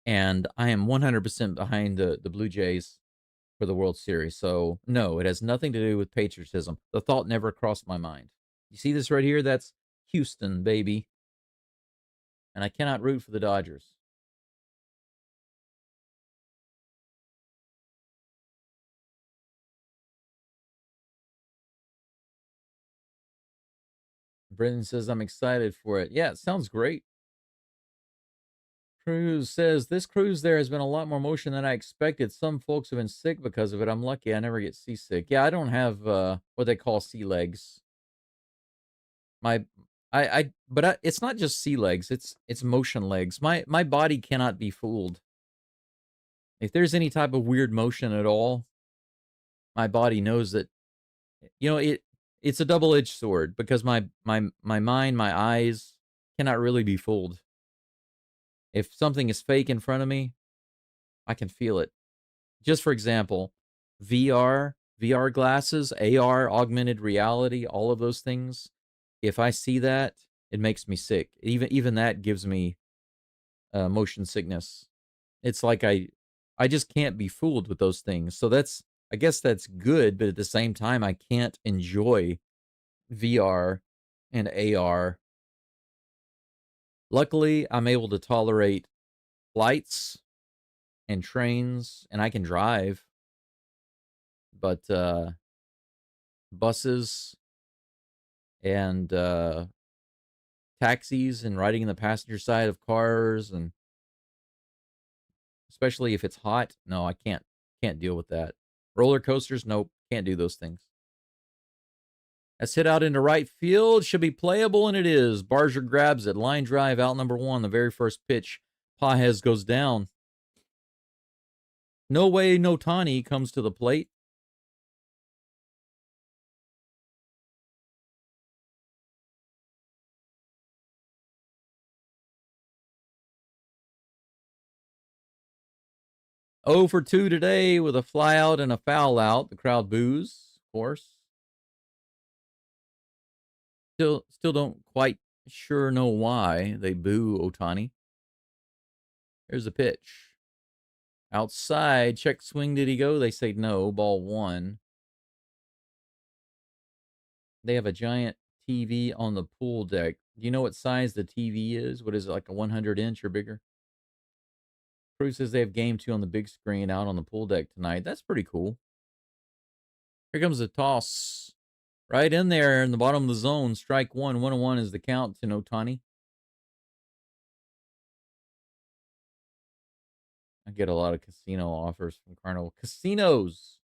and I am 100% behind the Blue Jays for the World Series. So, no, it has nothing to do with patriotism. The thought never crossed my mind. You see this right here? That's Houston, baby. And I cannot root for the Dodgers. Brendan says, I'm excited for it. Yeah, it sounds great. Cruz says, this cruise there has been a lot more motion than I expected. Some folks have been sick because of it. I'm lucky I never get seasick. Yeah, I don't have what they call sea legs. It's not just sea legs. It's motion legs. My body cannot be fooled. If there's any type of weird motion at all, my body knows that, it's a double-edged sword because my mind, my eyes cannot really be fooled. If something is fake in front of me, I can feel it. Just for example, VR glasses, AR, augmented reality, all of those things. If I see that, it makes me sick. Even that gives me motion sickness. It's like I just can't be fooled with those things. So I guess that's good, but at the same time, I can't enjoy VR and AR. Luckily, I'm able to tolerate flights and trains, and I can drive. But buses and taxis and riding in the passenger side of cars, and especially if it's hot, no, I can't deal with that. Roller coasters, nope, can't do those things. Let's hit out into right field. Should be playable, and it is. Barger grabs it. Line drive, out number one. The very first pitch. Pajes goes down. No way, no Tani comes to the plate. Oh for 2 today with a fly out and a foul out. The crowd boos, of course. Still don't quite sure know why they boo Ohtani. Here's the pitch. Outside, check swing, did he go? They say no, ball 1. They have a giant TV on the pool deck. Do you know what size the TV is? What is it, like a 100-inch or bigger? Crew says they have game 2 on the big screen out on the pool deck tonight. That's pretty cool. Here comes the toss. Right in there in the bottom of the zone. Strike 1. 1-1 is the count to Otani. I get a lot of casino offers from Carnival. Casinos!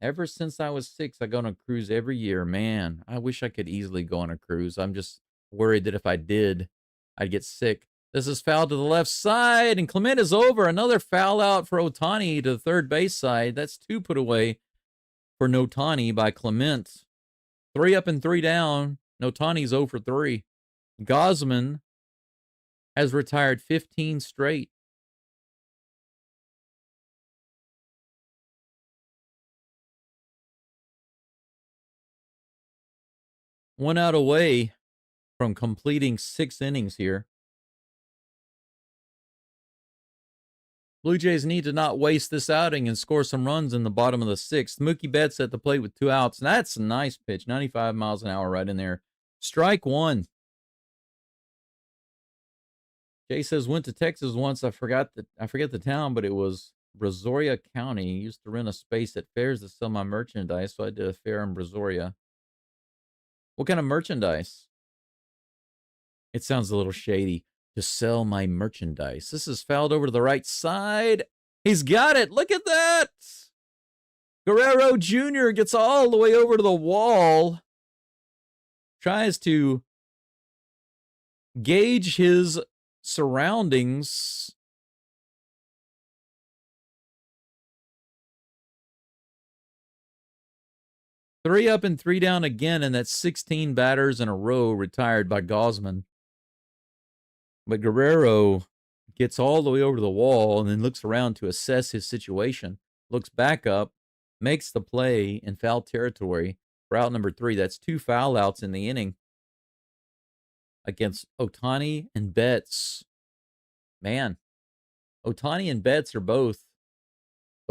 Ever since I was 6, I go on a cruise every year. Man, I wish I could easily go on a cruise. I'm just worried that if I did, I'd get sick. This is foul to the left side, and Clement is over. Another foul out for Otani to the third base side. That's 2 put away for Otani by Clement. 3 up and 3 down. Otani's 0 for 3. Gausman has retired 15 straight. One out away from completing 6 innings here. Blue Jays need to not waste this outing and score some runs in the bottom of the 6th. Mookie Betts at the plate with 2 outs. That's a nice pitch. 95 miles an hour right in there. Strike 1. Jay says, went to Texas once. I forget the town, but it was Brazoria County. Used to rent a space at fairs to sell my merchandise, so I did a fair in Brazoria. What kind of merchandise? It sounds a little shady. To sell my merchandise. This is fouled over to the right side. He's got it. Look at that. Guerrero Jr. gets all the way over to the wall. Tries to gauge his surroundings. Three up and 3 down again, and that's 16 batters in a row retired by Gausman. But Guerrero gets all the way over to the wall and then looks around to assess his situation. Looks back up, makes the play in foul territory for out number 3. That's 2 foul outs in the inning against Otani and Betts. Man, Otani and Betts are both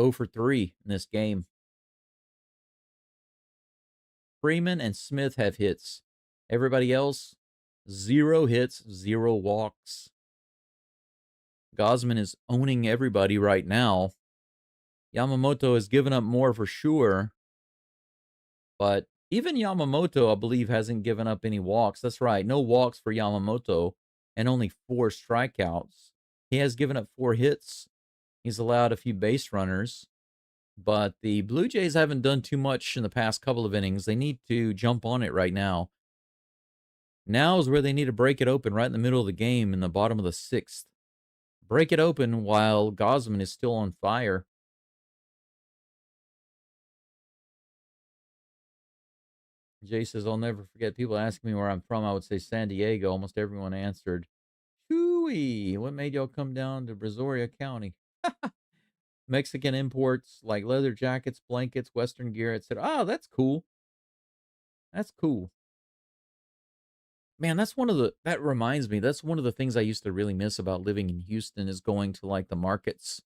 0 for 3 in this game. Freeman and Smith have hits. Everybody else, 0 hits, 0 walks. Gausman is owning everybody right now. Yamamoto has given up more for sure. But even Yamamoto, I believe, hasn't given up any walks. That's right. No walks for Yamamoto and only 4 strikeouts. He has given up 4 hits. He's allowed a few base runners. But the Blue Jays haven't done too much in the past couple of innings. They need to jump on it right now. Now is where they need to break it open right in the middle of the game in the bottom of the 6th. Break it open while Gausman is still on fire. Jay says, I'll never forget. People ask me where I'm from. I would say San Diego. Almost everyone answered, Chewy. What made y'all come down to Brazoria County? Mexican imports like leather jackets, blankets, Western gear, etc. Oh, that's cool. That's cool. Man, that reminds me, that's one of the things I used to really miss about living in Houston is going to like the markets,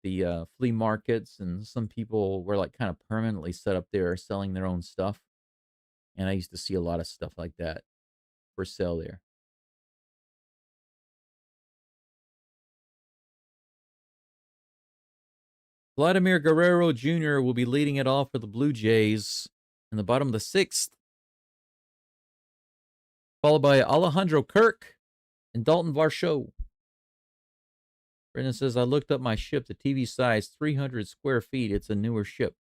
the flea markets, and some people were like kind of permanently set up there selling their own stuff. And I used to see a lot of stuff like that for sale there. Vladimir Guerrero Jr. will be leading it off for the Blue Jays in the bottom of the 6th. Followed by Alejandro Kirk and Dalton Varsho. Brendan says, I looked up my ship. The TV size, 300 square feet. It's a newer ship.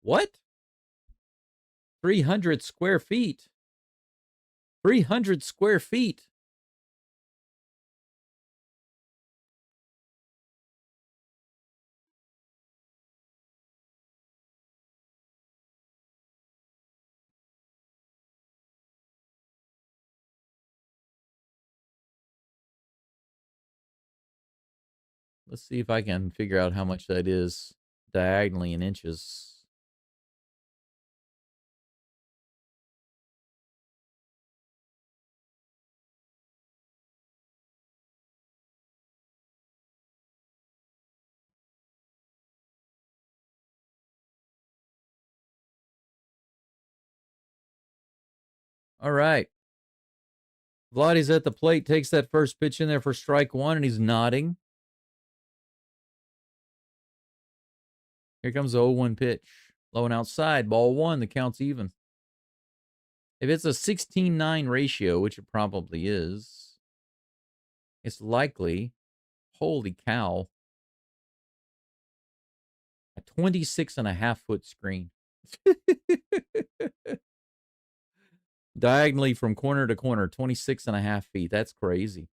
What? 300 square feet? 300 square feet? Let's see if I can figure out how much that is diagonally in inches. All right. Vladdy's at the plate, takes that first pitch in there for strike one, and he's nodding. Here comes the 0-1 pitch. Low and outside, ball one, the count's even. If it's a 16-9 ratio, which it probably is, it's likely, holy cow, a 26.5-foot screen. Diagonally from corner to corner, 26.5 feet. That's crazy.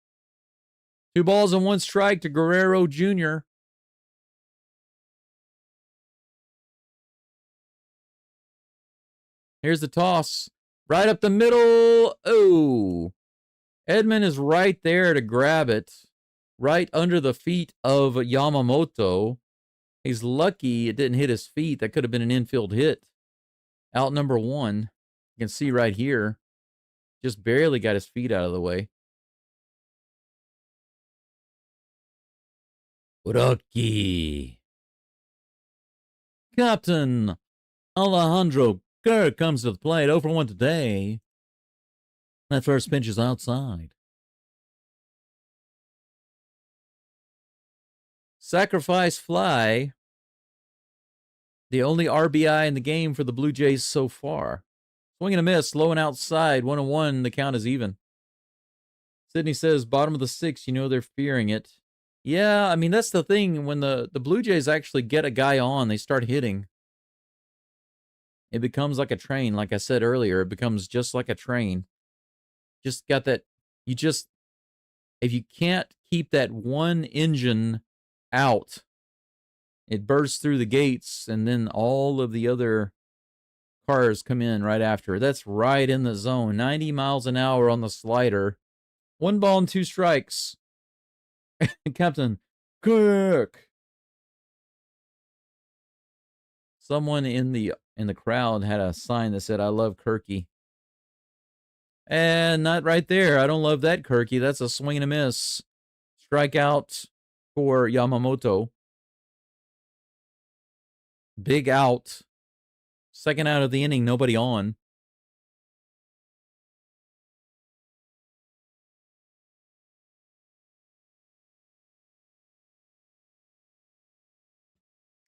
2 balls and 1 strike to Guerrero Jr. Here's the toss. Right up the middle. Oh. Edman is right there to grab it. Right under the feet of Yamamoto. He's lucky it didn't hit his feet. That could have been an infield hit. Out number 1. You can see right here. Just barely got his feet out of the way. Rocky. Captain Alejandro Kirk comes to the plate. 0 for 1 today. That first pitch is outside. Sacrifice fly. The only RBI in the game for the Blue Jays so far. Swing and a miss, low and outside, 1-1. The count is even. Sydney says, bottom of the 6th, you know they're fearing it. Yeah, I mean, that's the thing. When the Blue Jays actually get a guy on, they start hitting. It becomes like a train. Like I said earlier, it becomes just like a train. Just got that. If you can't keep that one engine out, it bursts through the gates, and then all of the other cars come in right after. That's right in the zone. 90 miles an hour on the slider. 1 ball and 2 strikes. Captain Kirk. Someone in the crowd had a sign that said, I love Kirky. And not right there. I don't love that Kirky. That's a swing and a miss. Strikeout for Yamamoto. Big out. Second out of the inning, nobody on.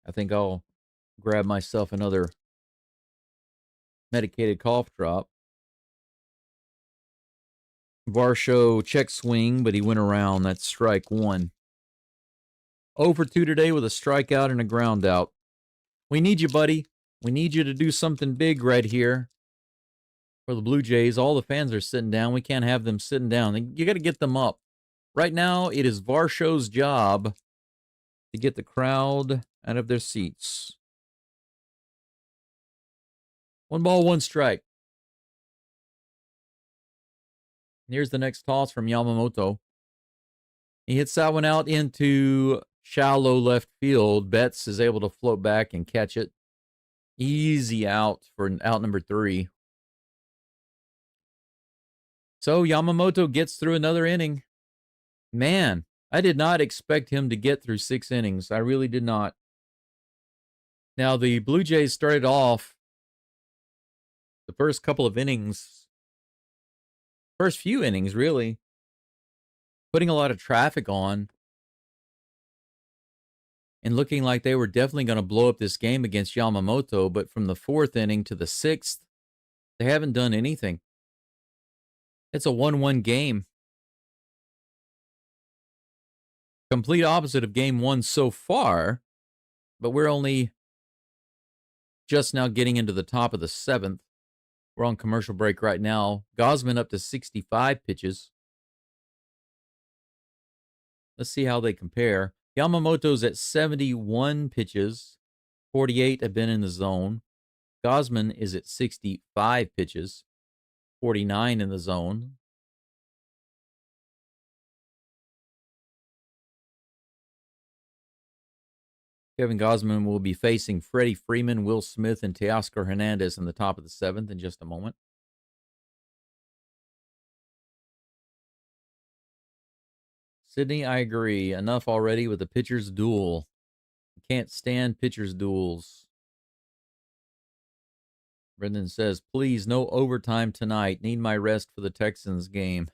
I think I'll grab myself another medicated cough drop. Varsho check swing, but he went around. That's strike 1. 0 for 2 today with a strikeout and a ground out. We need you, buddy. We need you to do something big right here for the Blue Jays. All the fans are sitting down. We can't have them sitting down. You got to get them up. Right now, it is Varsho's job to get the crowd out of their seats. 1 ball, 1 strike. Here's the next toss from Yamamoto. He hits that one out into shallow left field. Betts is able to float back and catch it. Easy out for out number 3. So Yamamoto gets through another inning. Man, I did not expect him to get through 6 innings. I really did not. Now, the Blue Jays started off the first couple of innings, first few innings, really, putting a lot of traffic on and looking like they were definitely going to blow up this game against Yamamoto. But from the 4th inning to the 6th, they haven't done anything. It's a 1-1 game. Complete opposite of game 1 so far, but we're only just now getting into the top of the 7th. We're on commercial break right now. Gausman up to 65 pitches. Let's see how they compare. Yamamoto's at 71 pitches. 48 have been in the zone. Gausman is at 65 pitches. 49 in the zone. Kevin Gausman will be facing Freddie Freeman, Will Smith, and Teoscar Hernandez in the top of the 7th in just a moment. Sydney, I agree. Enough already with the pitcher's duel. Can't stand pitcher's duels. Brendan says, please, no overtime tonight. Need my rest for the Texans game.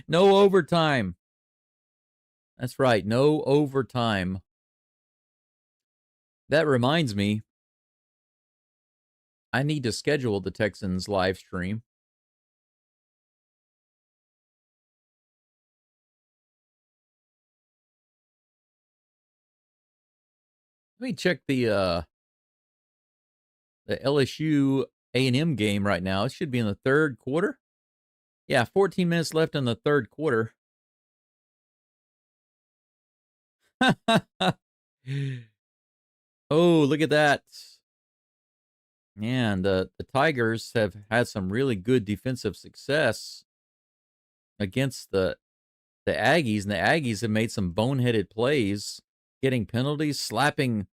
No overtime. That's right. No overtime. That reminds me, I need to schedule the Texans live stream. Let me check the LSU A&M game right now. It should be in the third quarter. Yeah, 14 minutes left in the third quarter. Oh, look at that. Man, the Tigers have had some really good defensive success against the Aggies, and the Aggies have made some boneheaded plays, getting penalties, slapping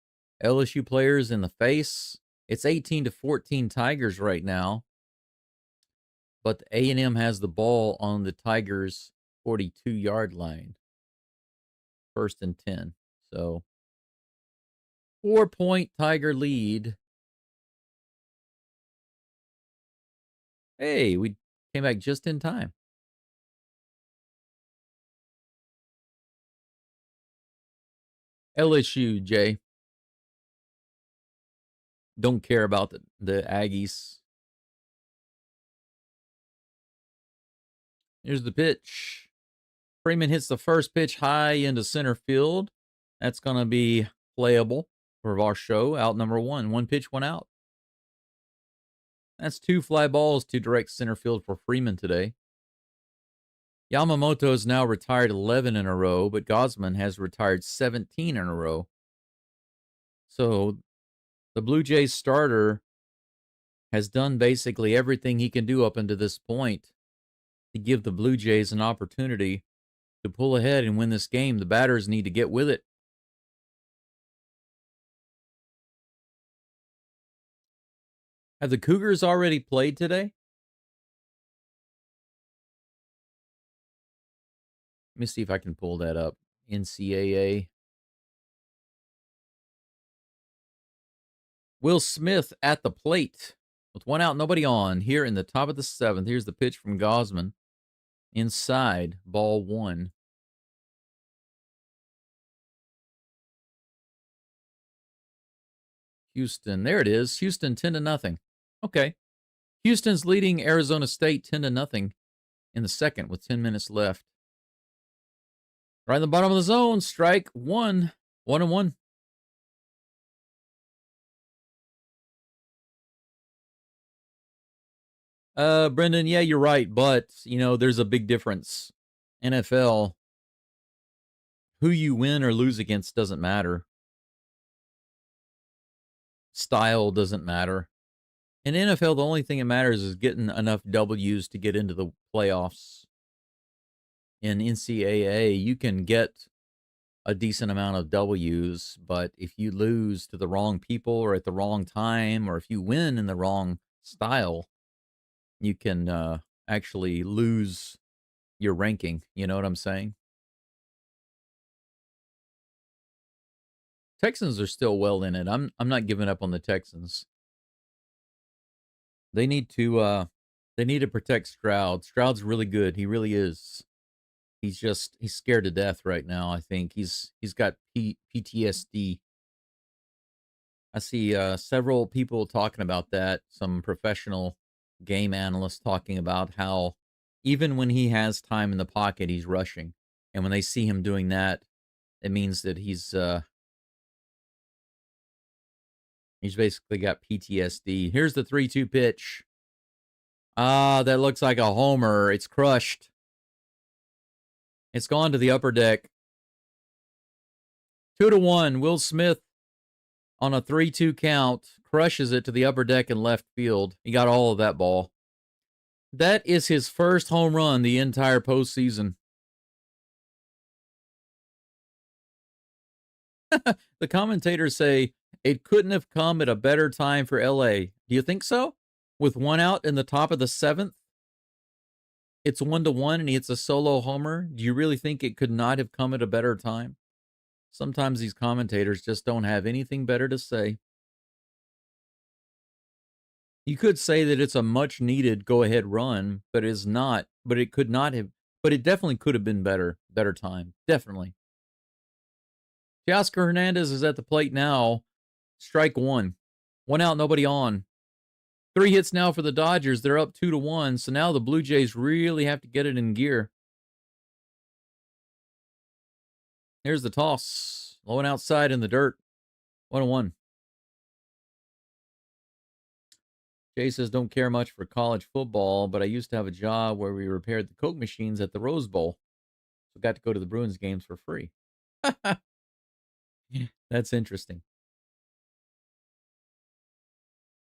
LSU players in the face. It's 18-14 Tigers right now, but the A&M has the ball on the Tigers' 42-yard line. 1st and 10. So 4-point Tiger lead. Hey, we came back just in time. LSU, Jay. Don't care about the Aggies. Here's the pitch. Freeman hits the first pitch high into center field. That's going to be playable for our show. Out number 1. 1 pitch, 1 out. That's 2 fly balls to direct center field for Freeman today. Yamamoto has now retired 11 in a row, but Gosman has retired 17 in a row. So the Blue Jays starter has done basically everything he can do up until this point to give the Blue Jays an opportunity to pull ahead and win this game. The batters need to get with it. Have the Cougars already played today? Let me see if I can pull that up. NCAA. Will Smith at the plate with 1 out, nobody on. Here in the top of the 7th. Here's the pitch from Gosman. Inside, ball 1. Houston, there it is. Houston 10-0. Okay. Houston's leading Arizona State 10-0 in the 2nd with 10 minutes left. Right in the bottom of the zone, strike 1. 1-1. Brendan, yeah, you're right, but there's a big difference. NFL, who you win or lose against doesn't matter. Style doesn't matter. In NFL, the only thing that matters is getting enough W's to get into the playoffs. In NCAA, you can get a decent amount of W's, but if you lose to the wrong people or at the wrong time, or if you win in the wrong style, you can actually lose your ranking. You know what I'm saying? Texans are still well in it. I'm not giving up on the Texans. They need to protect Stroud. Stroud's really good. He really is. He's scared to death right now. I think he's got PTSD. I see several people talking about that. Some professional game analysts talking about how even when he has time in the pocket, he's rushing, and when they see him doing that, it means that he's basically got PTSD. Here's the 3-2 pitch. That looks like a homer. It's crushed. It's gone to the upper deck. 2-1. Will Smith on a 3-2 count crushes it to the upper deck in left field. He got all of that ball. That is his first home run the entire postseason. The commentators say it couldn't have come at a better time for LA. Do you think so? With 1 out in the top of the 7th, it's 1-1 and he hits a solo homer. Do you really think it could not have come at a better time? Sometimes these commentators just don't have anything better to say. You could say that it's a much needed go ahead run, but it is not. But it could not have. But it definitely could have been better time. Definitely. Teoscar Hernandez is at the plate now. Strike one. One out, nobody on. 3 hits now for the Dodgers. They're up 2-1. So now the Blue Jays really have to get it in gear. Here's the toss. Low and outside in the dirt. 1-1. Jay says, don't care much for college football, but I used to have a job where we repaired the Coke machines at the Rose Bowl. So got to go to the Bruins games for free. That's interesting.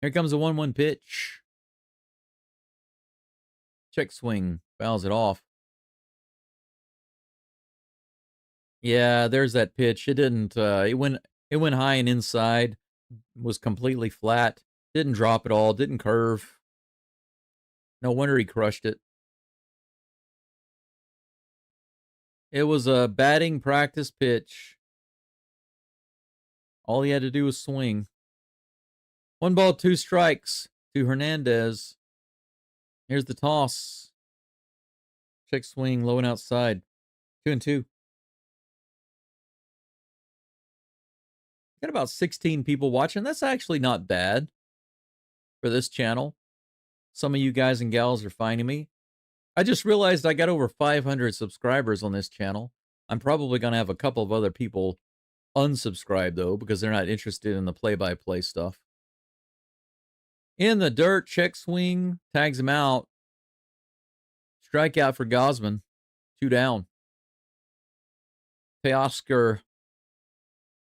Here comes a 1-1 pitch. Check swing. Fouls it off. Yeah, there's that pitch. It didn't, it went high and inside. Was completely flat. Didn't drop at all. Didn't curve. No wonder he crushed it. It was a batting practice pitch. All he had to do was swing. 1 ball, 2 strikes to Hernandez. Here's the toss. Check swing, low and outside. 2-2. Got about 16 people watching. That's actually not bad for this channel. Some of you guys and gals are finding me. I just realized I got over 500 subscribers on this channel. I'm probably going to have a couple of other people unsubscribe, though, because they're not interested in the play-by-play stuff. In the dirt, check swing, tags him out. Strikeout for Gosman. 2 down. Teoscar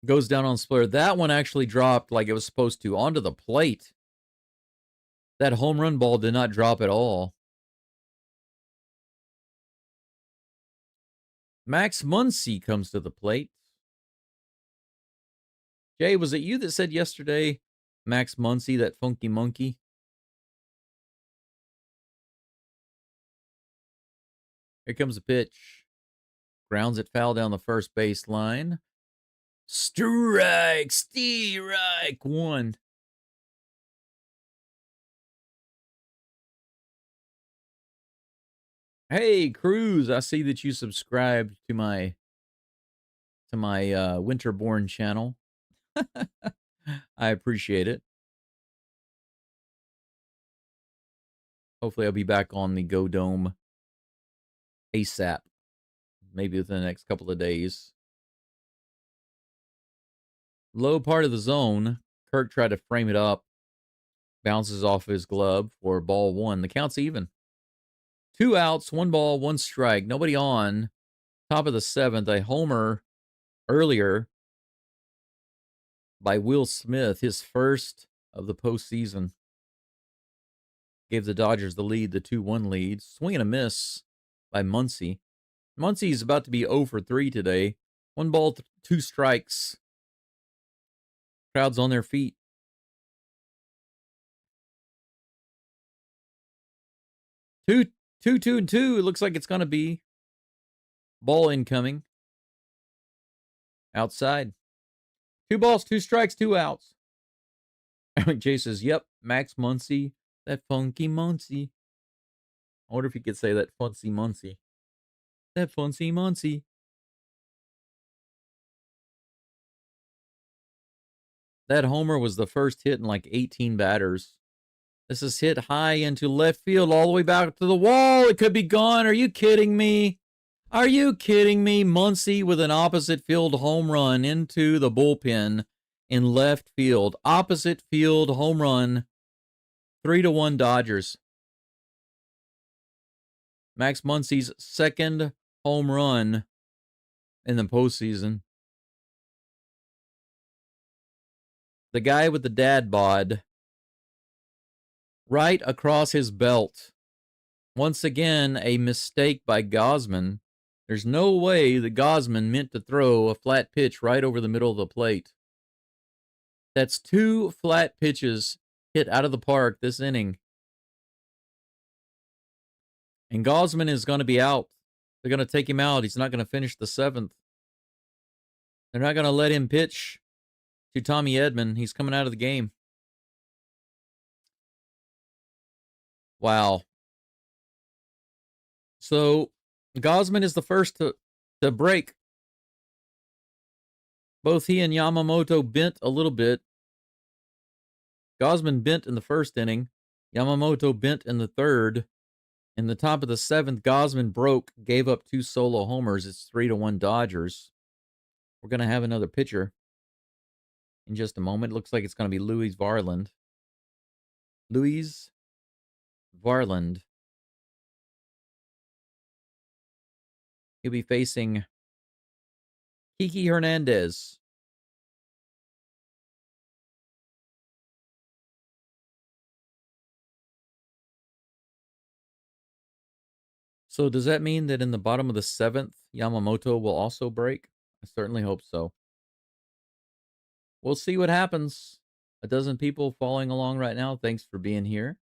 goes down on splitter. That one actually dropped like it was supposed to onto the plate. That home run ball did not drop at all. Max Muncy comes to the plate. Jay, was it you that said yesterday, Max Muncy, that funky monkey? Here comes the pitch. Grounds it foul down the first baseline. Strike 1. Hey, Cruz, I see that you subscribed to my Winterborn channel. I appreciate it. Hopefully I'll be back on the Go Dome ASAP. Maybe within the next couple of days. Low part of the zone. Kirk tried to frame it up. Bounces off his glove for ball 1. The count's even. 2 outs, 1 ball, 1 strike. Nobody on. Top of the 7th. A homer earlier by Will Smith. His first of the postseason. Gave the Dodgers the lead, the 2-1 lead. Swing and a miss by Muncy. Muncy's about to be 0 for 3 today. 1 ball, 2 strikes. Crowd's on their feet. 2-2-2. It looks like it's going to be. Ball incoming. Outside. 2 balls, 2 strikes, 2 outs. Jay says, yep, Max Muncy. That funky Muncy. I wonder if he could say that funcy Muncy. That funcy Muncy. That homer was the first hit in like 18 batters. This is hit high into left field, all the way back to the wall. It could be gone. Are you kidding me? Are you kidding me? Muncy with an opposite field home run into the bullpen in left field. Opposite field home run. 3-1 Dodgers. Max Muncy's second home run in the postseason. The guy with the dad bod right across his belt. Once again, a mistake by Gosman. There's no way that Gosman meant to throw a flat pitch right over the middle of the plate. That's 2 flat pitches hit out of the park this inning. And Gosman is going to be out. They're going to take him out. He's not going to finish the 7th. They're not going to let him pitch to Tommy Edman. He's coming out of the game. Wow. So Gosman is the first to break. Both he and Yamamoto bent a little bit. Gosman bent in the first inning. Yamamoto bent in the third. In the top of the seventh, Gosman broke, gave up 2 solo homers. It's 3-1 Dodgers. We're going to have another pitcher in just a moment. It looks like it's going to be Louis Varland. Louis Varland. He'll be facing Kiki Hernandez. So does that mean that in the bottom of the seventh, Yamamoto will also break? I certainly hope so. We'll see what happens. A dozen people following along right now. Thanks for being here.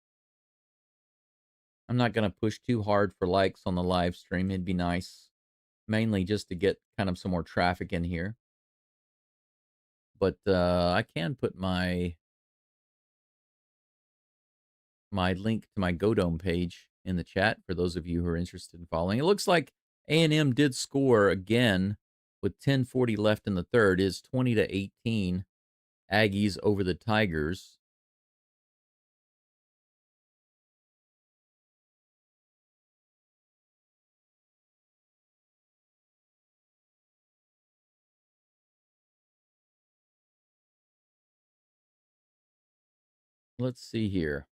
I'm not going to push too hard for likes on the live stream. It'd be nice. Mainly just to get kind of some more traffic in here. But I can put my link to my GoDome page in the chat for those of you who are interested in following. It looks like A&M did score again with 10:40 left in the third. Is 20-18 Aggies over the Tigers. Let's see here.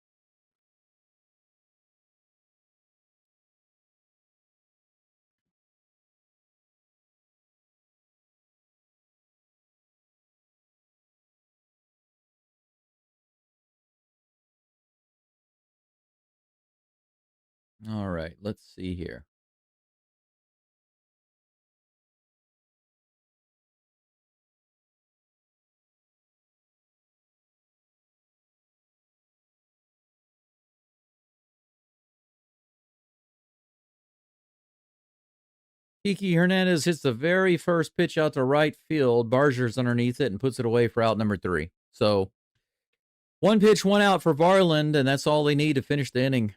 All right, let's see here. Kiki Hernandez hits the very first pitch out to right field. Barger's underneath it and puts it away for out number 3. So 1 pitch, 1 out for Varland, and that's all they need to finish the inning.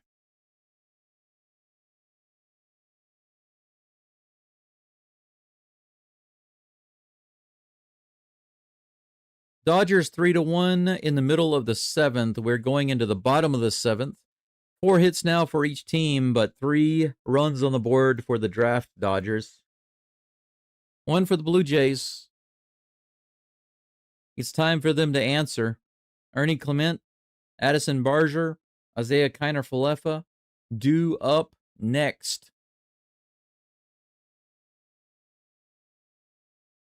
Dodgers 3-1 in the middle of the 7th. We're going into the bottom of the 7th. 4 hits now for each team, but 3 runs on the board for the draft Dodgers. 1 for the Blue Jays. It's time for them to answer. Ernie Clement, Addison Barger, Isaiah Kiner-Falefa, due up next.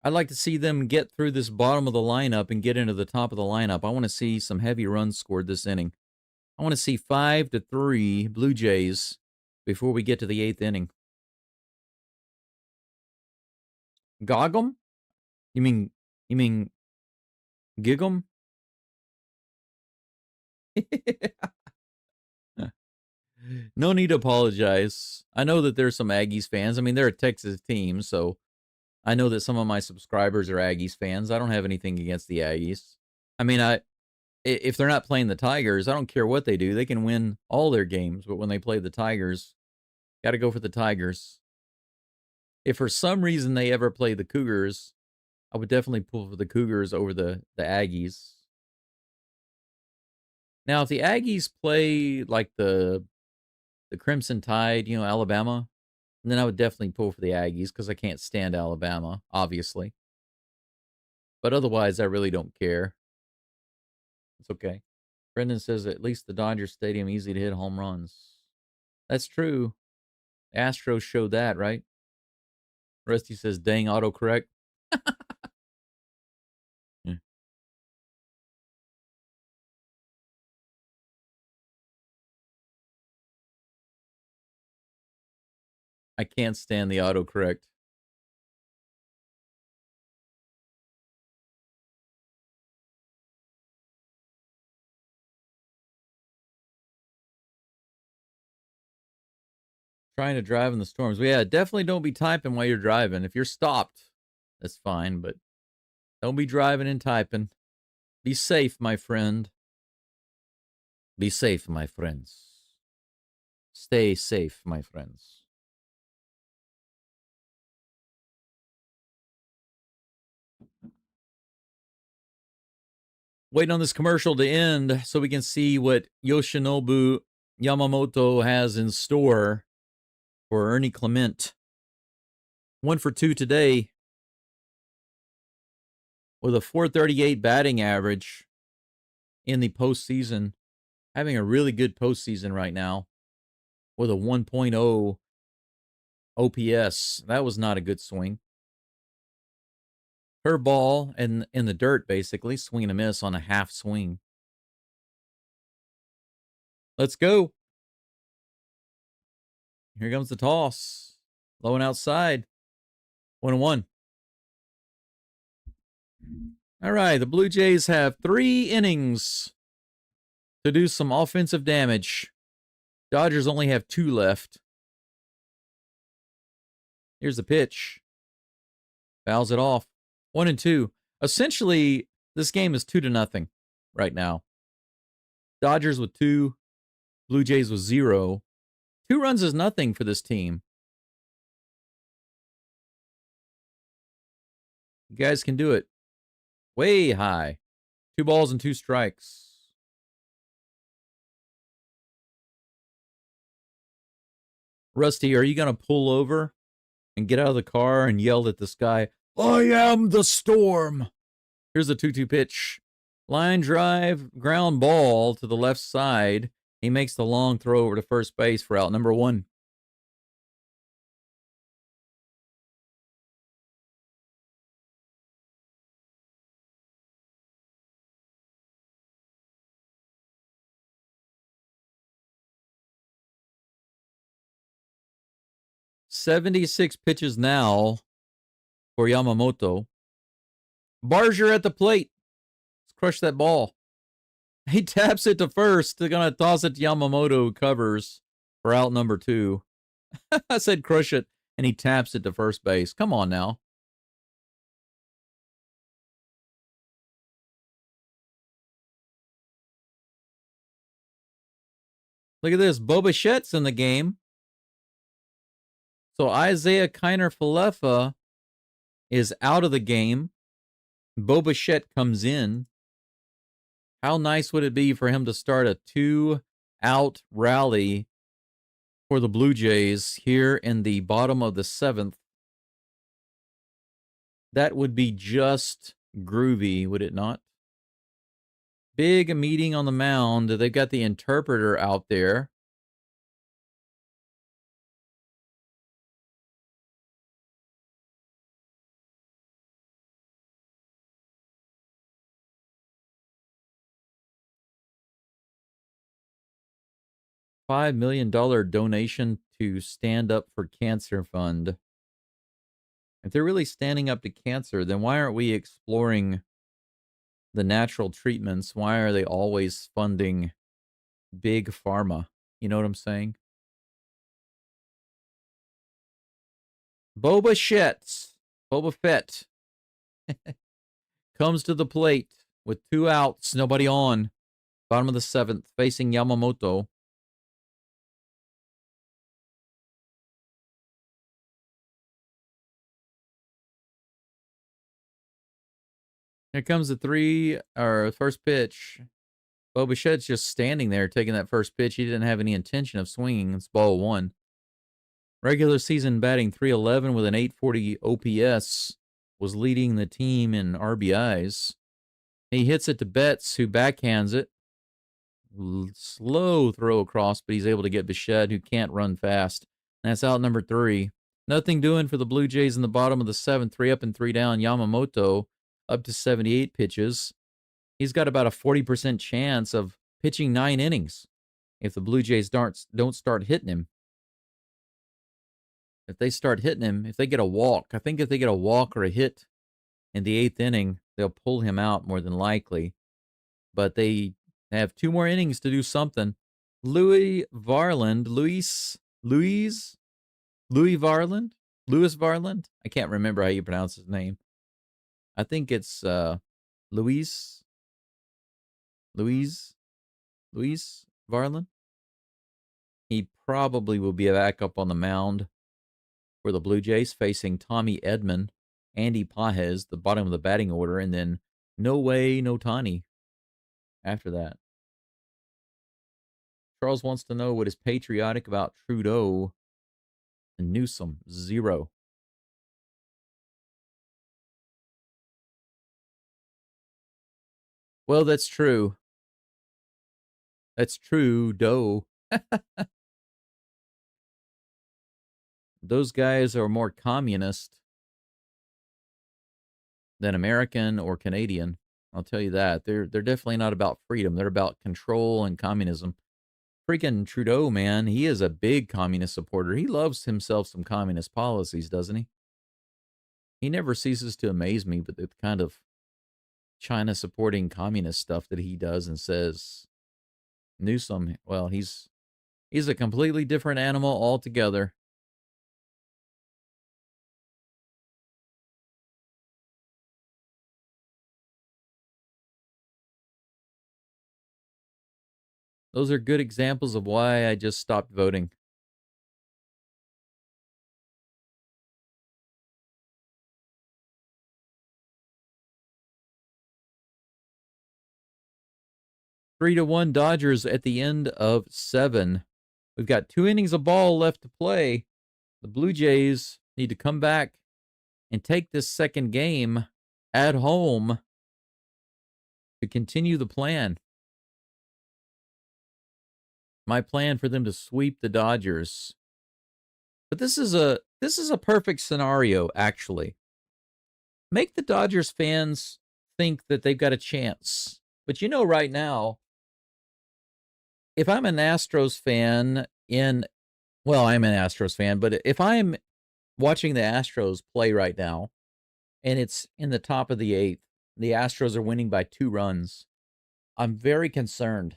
I'd like to see them get through this bottom of the lineup and get into the top of the lineup. I want to see some heavy runs scored this inning. I want to see 5-3 Blue Jays before we get to the 8th inning. Goggum? You mean Gig'em? No need to apologize. I know that there's some Aggies fans. I mean, they're a Texas team, so I know that some of my subscribers are Aggies fans. I don't have anything against the Aggies. I mean, if they're not playing the Tigers, I don't care what they do. They can win all their games, but when they play the Tigers, got to go for the Tigers. If for some reason they ever play the Cougars, I would definitely pull for the Cougars over the Aggies. Now, if the Aggies play like the Crimson Tide, Alabama, then I would definitely pull for the Aggies because I can't stand Alabama, obviously. But otherwise, I really don't care. It's okay. Brendan says at least the Dodger Stadium easy to hit home runs. That's true. Astros showed that, right? Rusty says, dang autocorrect. Yeah. I can't stand the autocorrect. Trying to drive in the storms. Well, yeah, definitely don't be typing while you're driving. If you're stopped, that's fine, but don't be driving and typing. Be safe, my friend. Be safe, my friends. Stay safe, my friends. Waiting on this commercial to end so we can see what Yoshinobu Yamamoto has in store for Ernie Clement. 1 for 2 today with a .438 batting average in the postseason. Having a really good postseason right now with a 1.0 OPS. That was not a good swing. Curveball in the dirt, basically. Swing and a miss on a half swing. Let's go. Here comes the toss. Low and outside. 1-1. All right, the Blue Jays have 3 innings to do some offensive damage. Dodgers only have 2 left. Here's the pitch. Fouls it off. 1-2. Essentially, this game is 2-0 right now. Dodgers with 2, Blue Jays with 0. 2 runs is nothing for this team. You guys can do it. Way high. 2 balls and 2 strikes. Rusty, are you going to pull over and get out of the car and yell at this guy, I am the storm? Here's a 2-2 pitch. Line drive, ground ball to the left side. He makes the long throw over to first base for out number 1. .76 pitches now for Yamamoto. Barger at the plate. Let's crush that ball. He taps it to first. They're going to toss it to Yamamoto, who covers for out number 2. I said crush it, and he taps it to first base. Come on now. Look at this. Bo Bichette's in the game. So Isaiah Kiner-Falefa is out of the game. Bo Bichette comes in. How nice would it be for him to start a 2-out rally for the Blue Jays here in the bottom of the 7th? That would be just groovy, would it not? Big meeting on the mound. They've got the interpreter out there. $5 million donation to Stand Up for Cancer Fund. If they're really standing up to cancer, then why aren't we exploring the natural treatments? Why are they always funding big pharma? You know what I'm saying? Boba Fett comes to the plate with 2 outs, nobody on. Bottom of the 7th, facing Yamamoto. Here comes the first pitch. Bo Bichette's just standing there taking that first pitch. He didn't have any intention of swinging. It's ball 1. Regular season batting .311 with an .840 OPS. Was leading the team in RBIs. He hits it to Betts, who backhands it. Slow throw across, but he's able to get Bichette, who can't run fast. That's out number 3. Nothing doing for the Blue Jays in the bottom of the 7th. 3 up and 3 down. Yamamoto up to 78 pitches. He's got about a 40% chance of pitching 9 innings if the Blue Jays don't start hitting him. If they start hitting him, if they get a walk, I think if they get a walk or a hit in the 8th inning, they'll pull him out more than likely. But they have 2 more innings to do something. Louis Varland. I can't remember how you pronounce his name. I think it's Luis Varland. He probably will be back up on the mound for the Blue Jays, facing Tommy Edman, Andy Pajes, the bottom of the batting order, and then no way, no Tani after that. Charles wants to know what is patriotic about Trudeau and Newsom. 0. Well, that's true. That's Trudeau. Those guys are more communist than American or Canadian. I'll tell you that. They're definitely not about freedom. They're about control and communism. Freaking Trudeau, man, he is a big communist supporter. He loves himself some communist policies, doesn't he? He never ceases to amaze me, but the kind of China supporting communist stuff that he does and says. Newsom, well, he's a completely different animal altogether. Those are good examples of why I just stopped voting. Three to 1 Dodgers at the end of 7. We've got 2 innings of ball left to play. The Blue Jays need to come back and take this second game at home to continue the plan. My plan for them to sweep the Dodgers. But this is a perfect scenario, actually. Make the Dodgers fans think that they've got a chance. But you know, right now, if I'm an Astros fan I'm an Astros fan, but if I'm watching the Astros play right now, and it's in the top of the 8th, the Astros are winning by 2 runs, I'm very concerned.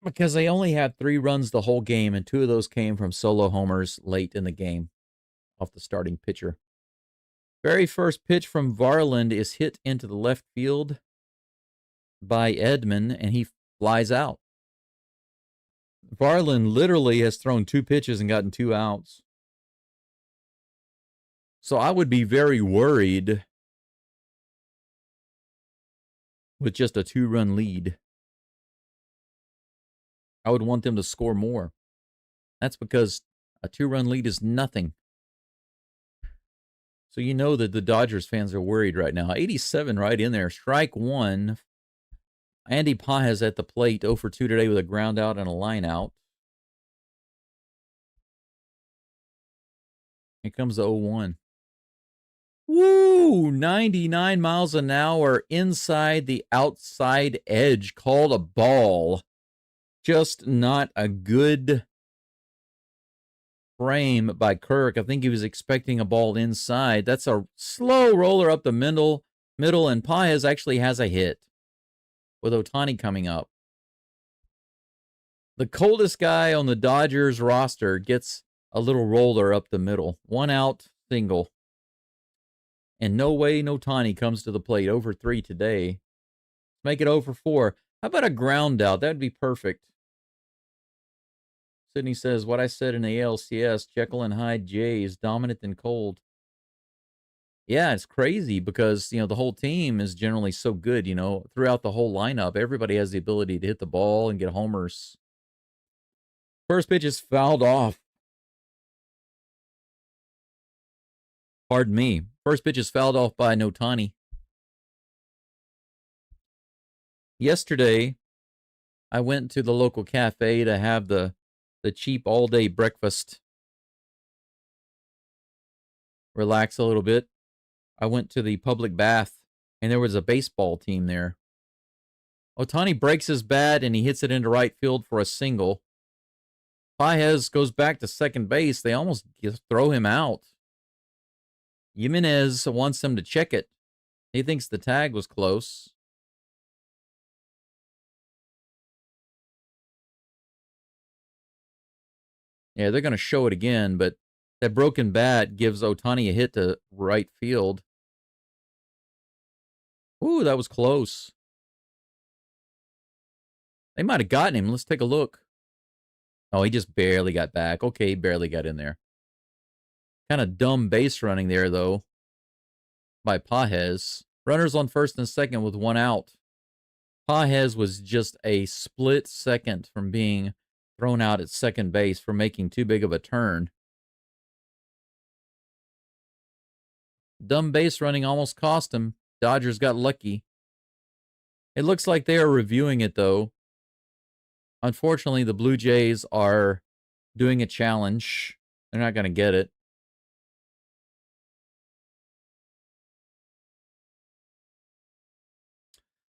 Because they only had 3 runs the whole game, and 2 of those came from solo homers late in the game off the starting pitcher. Very first pitch from Varland is hit into the left field by Edman, and he flies out. Varland literally has thrown 2 pitches and gotten 2 outs. So I would be very worried with just a 2-run lead. I would want them to score more. That's because a 2-run lead is nothing. So you know that the Dodgers fans are worried right now. 87 right in there. Strike 1. Andy Pajes at the plate, 0 for 2 today with a ground out and a line out. Here comes the 0-1. Woo! 99 miles an hour inside the outside edge. Called a ball. Just not a good frame by Kirk. I think he was expecting a ball inside. That's a slow roller up the middle, and Pajes actually has a hit with Ohtani coming up. The coldest guy on the Dodgers roster gets a little roller up the middle. 1 out, single. And no way, no Ohtani comes to the plate. 0 for 3 today. Make it 0 for 4. How about a ground out? That would be perfect. Sydney says, what I said in the ALCS, Jekyll and Hyde Jays, dominant and cold. Yeah, it's crazy because, the whole team is generally so good, throughout the whole lineup. Everybody has the ability to hit the ball and get homers. First pitch is fouled off. Pardon me. First pitch is fouled off by Ohtani. Yesterday, I went to the local cafe to have the cheap all-day breakfast. Relax a little bit. I went to the public bath, and there was a baseball team there. Ohtani breaks his bat, and he hits it into right field for a single. Pajes goes back to second base. They almost throw him out. Jimenez wants him to check it. He thinks the tag was close. Yeah, they're going to show it again, but that broken bat gives Ohtani a hit to right field. Ooh, that was close. They might have gotten him. Let's take a look. Oh, he just barely got back. Okay, he barely got in there. Kind of dumb base running there, though, by Pajes. Runners on first and second with one out. Pajes was just a split second from being thrown out at second base for making too big of a turn. Dumb base running almost cost him. Dodgers got lucky. It looks like they are reviewing it, though. Unfortunately, the Blue Jays are doing a challenge. They're not going to get it.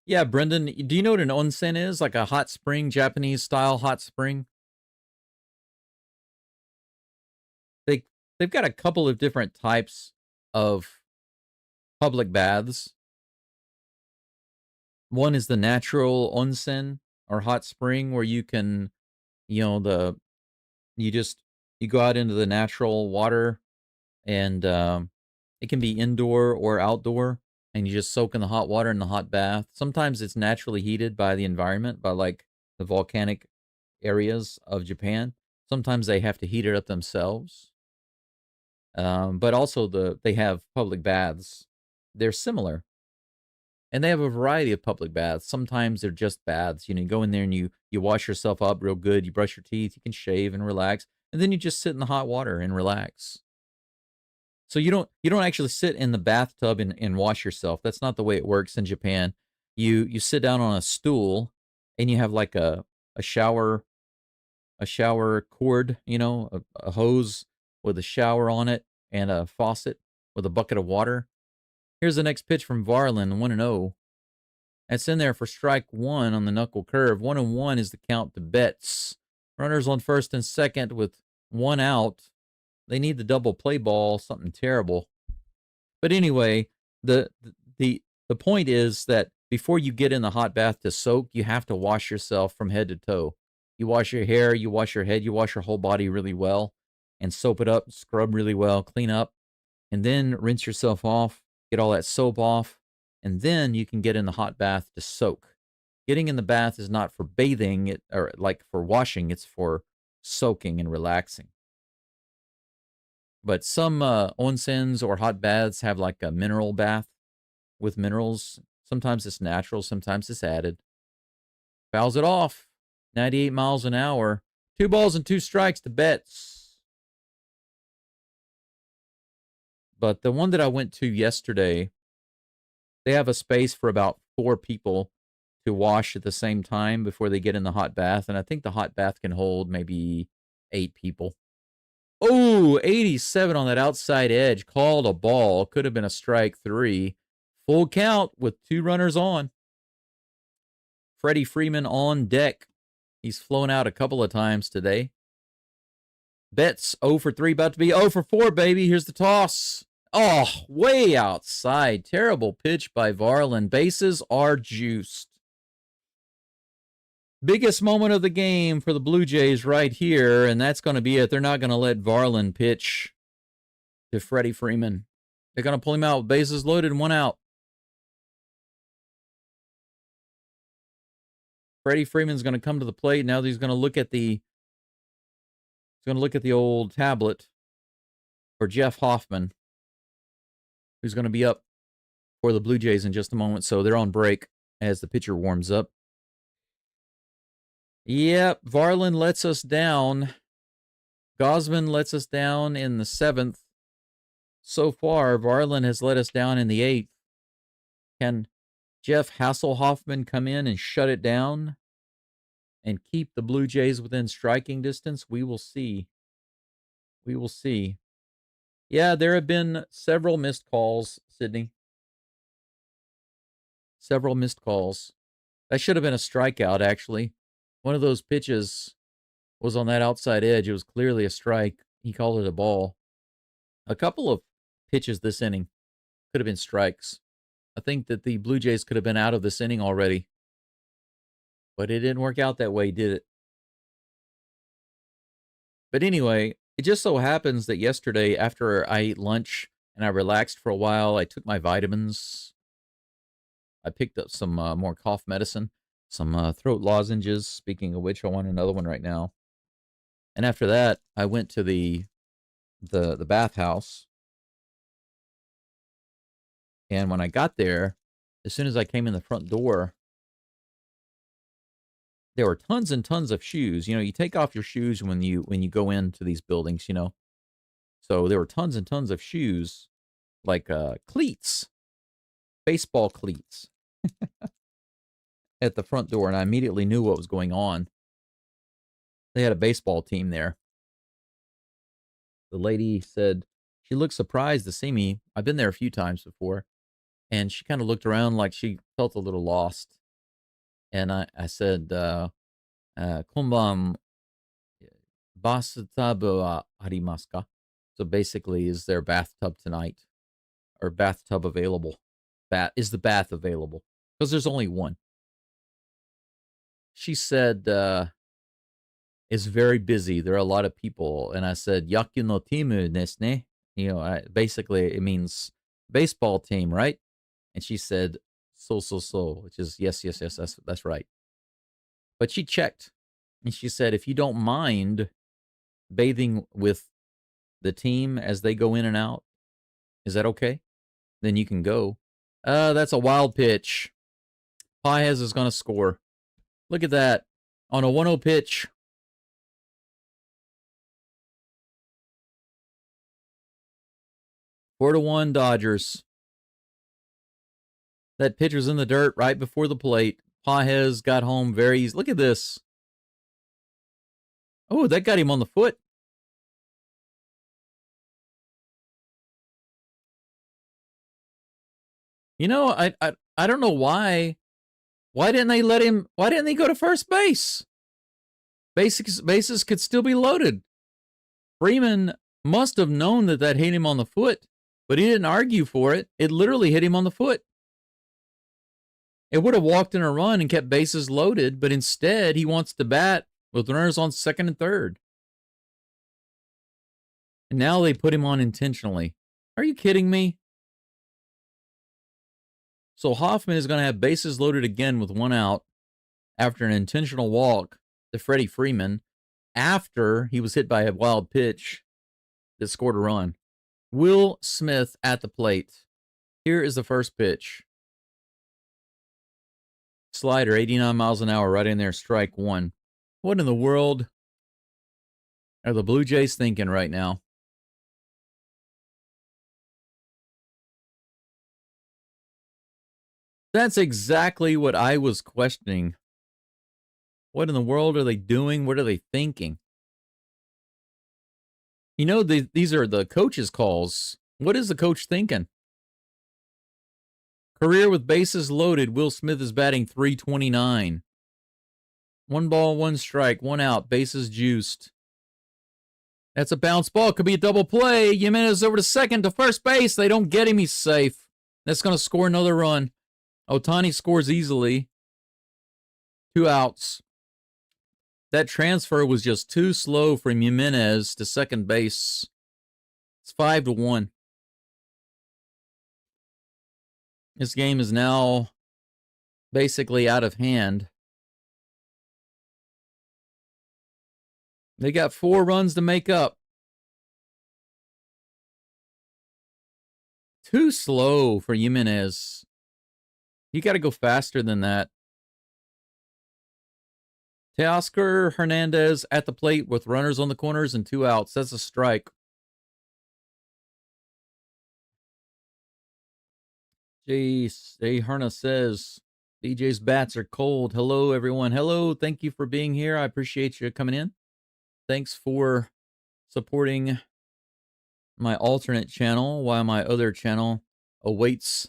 Yeah, Brendan, do you know what an onsen is? Like a hot spring, Japanese style hot spring? They've got a couple of different types of public baths. One is the natural onsen or hot spring where you can, you know, you go out into the natural water and it can be indoor or outdoor and you just soak in the hot water in the hot bath. Sometimes it's naturally heated by the environment, by like the volcanic areas of Japan. Sometimes they have to heat it up themselves. But also they have public baths. They're similar. And they have a variety of public baths. Sometimes they're just baths. You know, you go in there and you wash yourself up real good. You brush your teeth. You can shave and relax. And then you just sit in the hot water and relax. So you don't actually sit in the bathtub and wash yourself. That's not the way it works in Japan. You sit down on a stool and you have like a shower cord, you know, a hose with a shower on it and a faucet with a bucket of water. Here's the next pitch from Varlin, 1-0. That's in there for strike one on the knuckle curve. 1-1 is the count to Betts. Runners on first and second with one out. They need the double play ball, something terrible. But anyway, the point is that before you get in the hot bath to soak, you have to wash yourself from head to toe. You wash your hair, you wash your head, you wash your whole body really well, and soap it up, scrub really well, clean up, and then rinse yourself off, get all that soap off, and then you can get in the hot bath to soak. Getting in the bath is not for bathing, or like for washing, it's for soaking and relaxing. But some onsens or hot baths have like a mineral bath with minerals. Sometimes it's natural, sometimes it's added. Fouls it off. 98 miles an hour. 2 balls and 2 strikes to Betts. But the one that I went to yesterday, they have a space for about 4 people to wash at the same time before they get in the hot bath. And I think the hot bath can hold maybe 8 people. Oh, 87 on that outside edge. Called a ball. Could have been a strike 3. Full count with 2 runners on. Freddie Freeman on deck. He's flown out a couple of times today. Betts 0 for 3, about to be 0 for 4, baby. Here's the toss. Oh, way outside. Terrible pitch by Varlin. Bases are juiced. Biggest moment of the game for the Blue Jays right here, and that's going to be it. They're not going to let Varlin pitch to Freddie Freeman. They're going to pull him out with bases loaded and 1 out. Freddie Freeman's going to come to the plate. Now he's going to look at the old tablet for Jeff Hoffman, who's going to be up for the Blue Jays in just a moment. So they're on break as the pitcher warms up. Yep, Varlin lets us down. Gosman lets us down in the 7th. So far, Varlin has let us down in the 8th. Can Jeff Hasselhoffman come in and shut it down and keep the Blue Jays within striking distance? We will see. We will see. Yeah, there have been several missed calls, Sydney. Several missed calls. That should have been a strikeout, actually. One of those pitches was on that outside edge. It was clearly a strike. He called it a ball. A couple of pitches this inning could have been strikes. I think that the Blue Jays could have been out of this inning already. But it didn't work out that way, did it? But anyway, it just so happens that yesterday, after I ate lunch and I relaxed for a while, I took my vitamins. I picked up some more cough medicine. some throat lozenges. Speaking of which, I want another one right now. And after that, I went to the bathhouse. And when I got there, as soon as I came in the front door, there were tons and tons of shoes. You know, you take off your shoes when you go into these buildings, you know. So there were tons and tons of shoes, like cleats, baseball cleats at the front door, and I immediately knew what was going on. They had a baseball team there. The lady said she looked surprised to see me. I've been there a few times before, and she kind of looked around like she felt a little lost. And I said, "Konban bathtub wa arimasu ka?" So basically, is there bathtub tonight, or bathtub available? Is the bath available? Because there's only one. She said, "It's very busy. There are a lot of people." And I said, "Yaku no timu desu ne?" You know, basically it means baseball team, right? And she said, so, which is yes, that's right. But she checked, and she said, if you don't mind bathing with the team as they go in and out, is that okay? Then you can go. That's a wild pitch. Paez is going to score. Look at that. On a 1-0 pitch. Four to 1 Dodgers. That pitcher's in the dirt right before the plate. Paez got home very easy. Look at this. Oh, that got him on the foot. You know, I don't know why. Why didn't they let him? Why didn't they go to first base? Bases could still be loaded. Freeman must have known that hit him on the foot, but he didn't argue for it. It literally hit him on the foot. It would have walked in a run and kept bases loaded, but instead he wants to bat with runners on second and third. And now they put him on intentionally. Are you kidding me? So Hoffman is going to have bases loaded again with 1 out after an intentional walk to Freddie Freeman after he was hit by a wild pitch that scored a run. Will Smith at the plate. Here is the first pitch. Slider, 89 miles an hour, right in there, strike 1. What in the world are the Blue Jays thinking right now? That's exactly what I was questioning. What in the world are they doing? What are they thinking? You know, these are the coach's calls. What is the coach thinking? Career with bases loaded. Will Smith is batting .329. 1 ball, 1 strike, 1 out. Bases juiced. That's a bounce ball. Could be a double play. Jimenez over to second to first base. They don't get him. He's safe. That's going to score another run. Ohtani scores easily. 2 outs. That transfer was just too slow from Jimenez to second base. It's 5 to 1. This game is now basically out of hand. They got 4 runs to make up. Too slow for Jimenez. You got to go faster than that. Teoscar Hernandez at the plate with runners on the corners and 2 outs. That's a strike. Jay Herna says, BJ's bats are cold. Hello, everyone. Hello. Thank you for being here. I appreciate you coming in. Thanks for supporting my alternate channel while my other channel awaits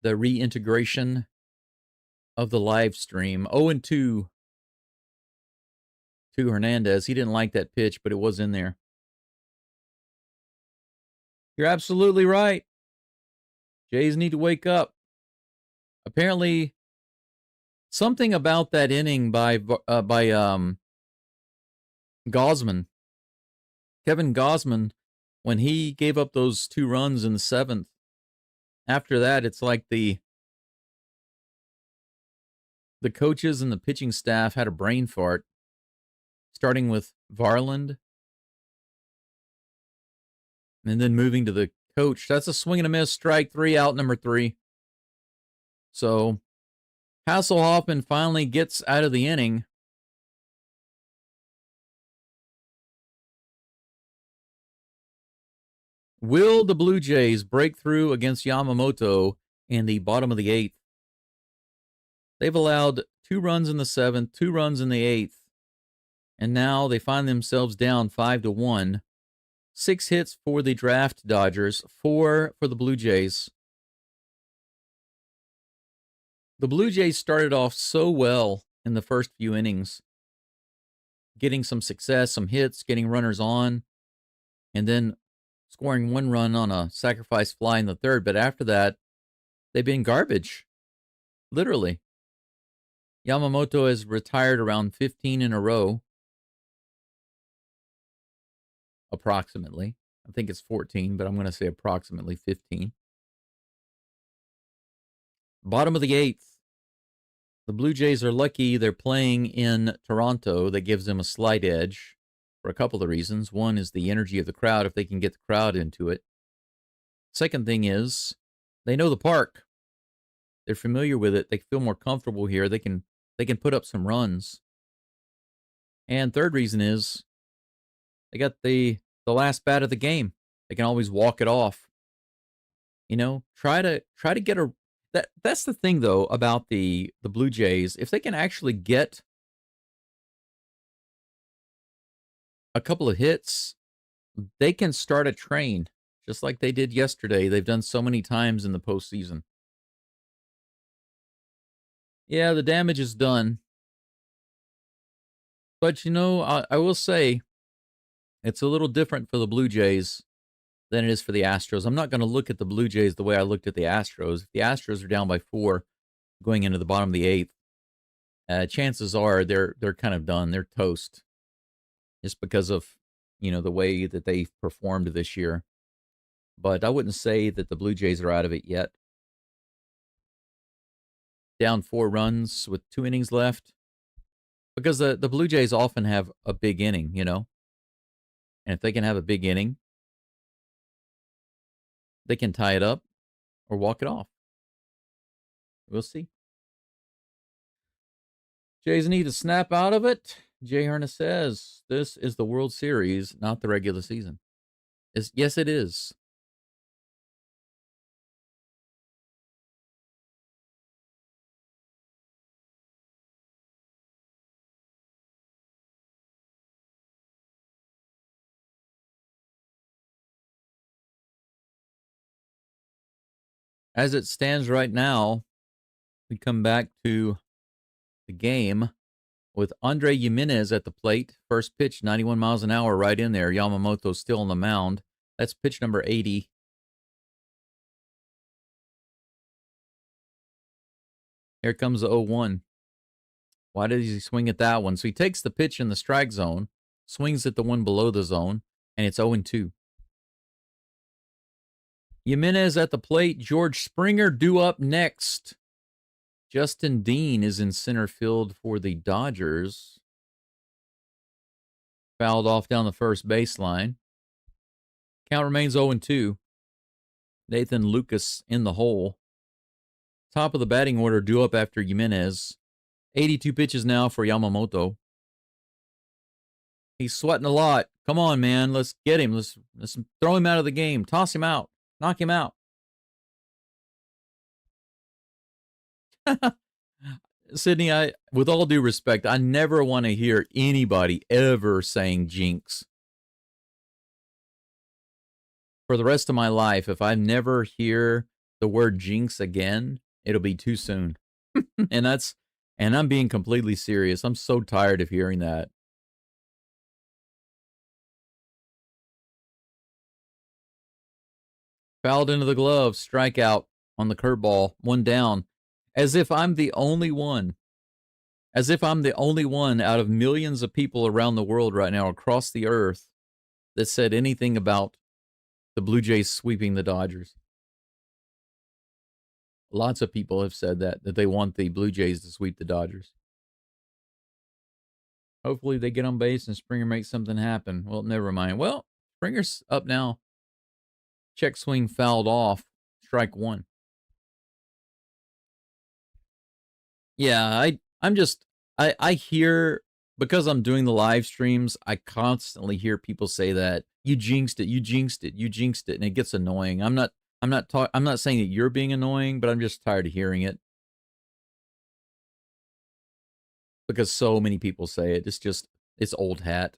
the reintegration of the live stream. 0-2 to Hernandez. He didn't like that pitch, but it was in there. You're absolutely right. Jays need to wake up. Apparently, something about that inning by Gausman, Kevin Gausman, when he gave up those 2 runs in the 7th. After that, it's like the the coaches and the pitching staff had a brain fart, starting with Varland and then moving to the coach. That's a swing and a miss, strike three, out number 3. So Hasselhoffman finally gets out of the inning. Will the Blue Jays break through against Yamamoto in the bottom of the 8th? They've allowed 2 runs in the 7th, 2 runs in the 8th, and now they find themselves down 5-1. 6 hits for the draft Dodgers, 4 for the Blue Jays. The Blue Jays started off so well in the first few innings, getting some success, some hits, getting runners on, and then scoring 1 run on a sacrifice fly in the 3rd. But after that, they've been garbage, literally. Yamamoto has retired around 15 in a row, approximately. I think it's 14, but I'm going to say approximately 15. Bottom of the 8th. The Blue Jays are lucky they're playing in Toronto. That gives them a slight edge for a couple of reasons. One is the energy of the crowd, if they can get the crowd into it. Second thing is they know the park. They're familiar with it. They feel more comfortable here. They can put up some runs. And third reason is they got the last bat of the game. They can always walk it off. You know, try to get a that's the thing though about the Blue Jays. If they can actually get a couple of hits, they can start a train just like they did yesterday. They've done so many times in the postseason. Yeah, the damage is done. But, you know, I will say it's a little different for the Blue Jays than it is for the Astros. I'm not going to look at the Blue Jays the way I looked at the Astros. If the Astros are down by 4 going into the bottom of the 8th, chances are they're kind of done. They're toast just because of, you know, the way that they've performed this year. But I wouldn't say that the Blue Jays are out of it yet. Down 4 runs with 2 innings left. Because the Blue Jays often have a big inning, you know. And if they can have a big inning, they can tie it up or walk it off. We'll see. Jays need to snap out of it. Jay Herna says, this is the World Series, not the regular season. Yes, it is. As it stands right now, we come back to the game with Andre Jimenez at the plate. First pitch, 91 miles an hour, right in there. Yamamoto still on the mound. That's pitch number 80. Here comes the 0-1. Why does he swing at that one? So he takes the pitch in the strike zone, swings at the one below the zone, and it's 0-2. Jimenez at the plate. George Springer due up next. Justin Dean is in center field for the Dodgers. Fouled off down the first baseline. Count remains 0-2. Nathan Lucas in the hole. Top of the batting order due up after Jimenez. 82 pitches now for Yamamoto. He's sweating a lot. Come on, man. Let's get him. Let's throw him out of the game. Toss him out. Knock him out. Sydney, with all due respect, I never want to hear anybody ever saying jinx. For the rest of my life, if I never hear the word jinx again, it'll be too soon. And I'm being completely serious. I'm so tired of hearing that. Fouled into the glove, strikeout on the curveball, 1 down. As if I'm the only one. As if I'm the only one out of millions of people around the world right now, across the earth, that said anything about the Blue Jays sweeping the Dodgers. Lots of people have said that they want the Blue Jays to sweep the Dodgers. Hopefully they get on base and Springer makes something happen. Well, never mind. Well, Springer's up now. Check swing fouled off. Strike one. Yeah, I hear, because I'm doing the live streams, I constantly hear people say that you jinxed it, you jinxed it, you jinxed it, and it gets annoying. I'm not saying that you're being annoying, but I'm just tired of hearing it. Because so many people say it. It's old hat.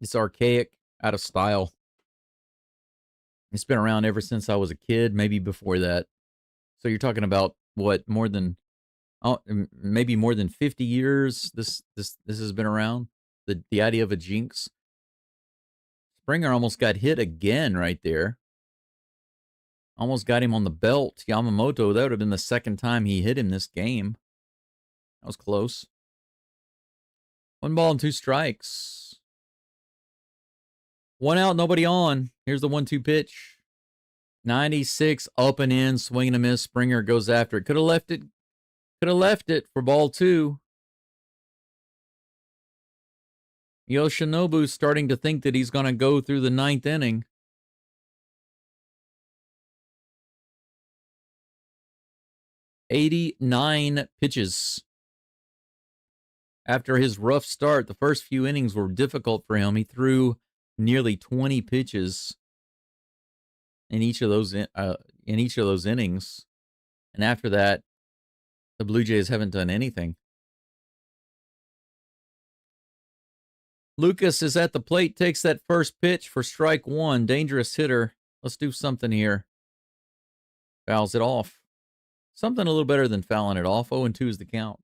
It's archaic, out of style. It's been around ever since I was a kid, maybe before that. So you're talking about what, maybe more than 50 years this has been around? The idea of a jinx. Springer almost got hit again right there. Almost got him on the belt. Yamamoto, that would have been the second time he hit him this game. That was close. 1 ball and 2 strikes. 1 out, nobody on. Here's the 1-2 pitch. 96 up and in, swing and a miss. Springer goes after it. Could have left it for ball 2. Yoshinobu's starting to think that he's going to go through the 9th inning. "89 pitches. After his rough start, the first few innings were difficult for him. He threw nearly 20 pitches in each of those innings, and after that, the Blue Jays haven't done anything. Lucas is at the plate, takes that first pitch for strike 1. Dangerous hitter. Let's do something here. Fouls it off. Something a little better than fouling it off. 0-2 is the count.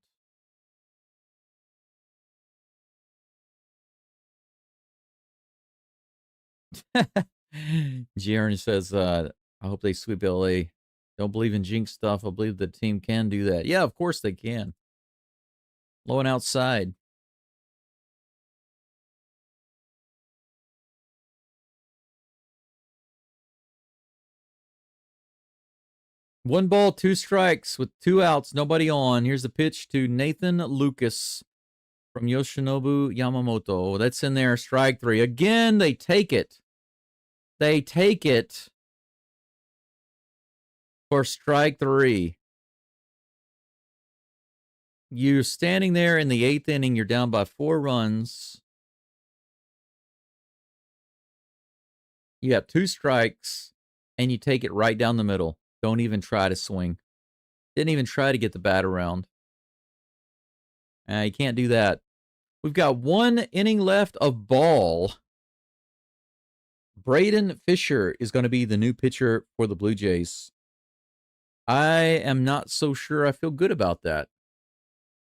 Jaron says, I hope they sweep LA. Don't believe in jinx stuff. I believe the team can do that. Yeah, of course they can. Low and outside. One ball, 2 strikes with 2 outs, nobody on. Here's the pitch to Nathan Lucas from Yoshinobu Yamamoto. That's in there, strike 3. Again, they take it. They take it for strike 3. You're standing there in the 8th inning. You're down by 4 runs. You have 2 strikes, and you take it right down the middle. Don't even try to swing. Didn't even try to get the bat around. You can't do that. We've got 1 inning left of ball. Braden Fisher is going to be the new pitcher for the Blue Jays. I am not so sure I feel good about that.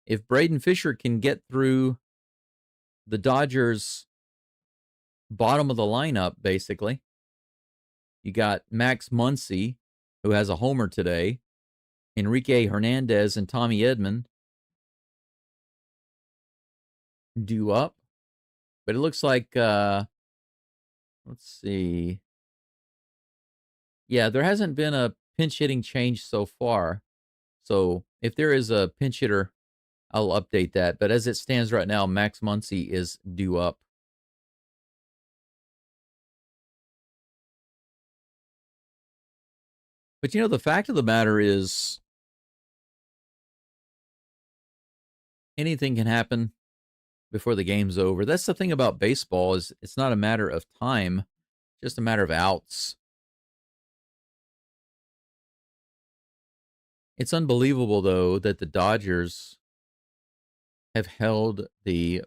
If Braden Fisher can get through the Dodgers' bottom of the lineup, basically, you got Max Muncy, who has a homer today, Enrique Hernandez and Tommy Edman due up. But it looks like, let's see. Yeah, there hasn't been a pinch hitting change so far. So if there is a pinch hitter, I'll update that. But as it stands right now, Max Muncy is due up. But, the fact of the matter is anything can happen before the game's over. That's the thing about baseball, is it's not a matter of time, just a matter of outs. It's unbelievable, though, that the Dodgers have held the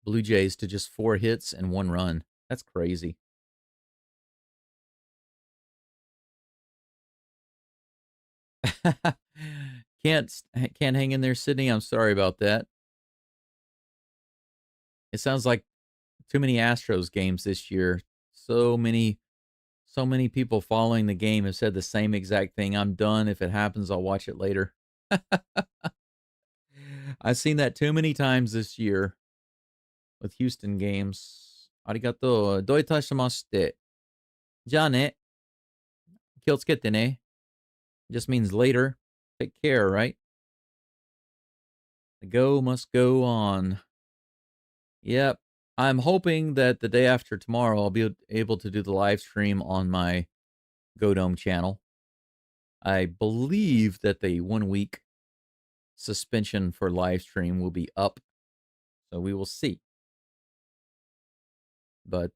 Blue Jays to just 4 hits and 1 run. That's crazy. Can't hang in there, Sydney. I'm sorry about that. It sounds like too many Astros games this year. So many people following the game have said the same exact thing. I'm done. If it happens, I'll watch it later. I've seen that too many times this year with Houston games. Arigato. Dou itashimashite. Ja ne. Kyotsukete ne. Just means later. take care, right? The go must go on. Yep. I'm hoping that the day after tomorrow, I'll be able to do the live stream on my GoDome channel. I believe that the 1 week suspension for live stream will be up. So we will see. But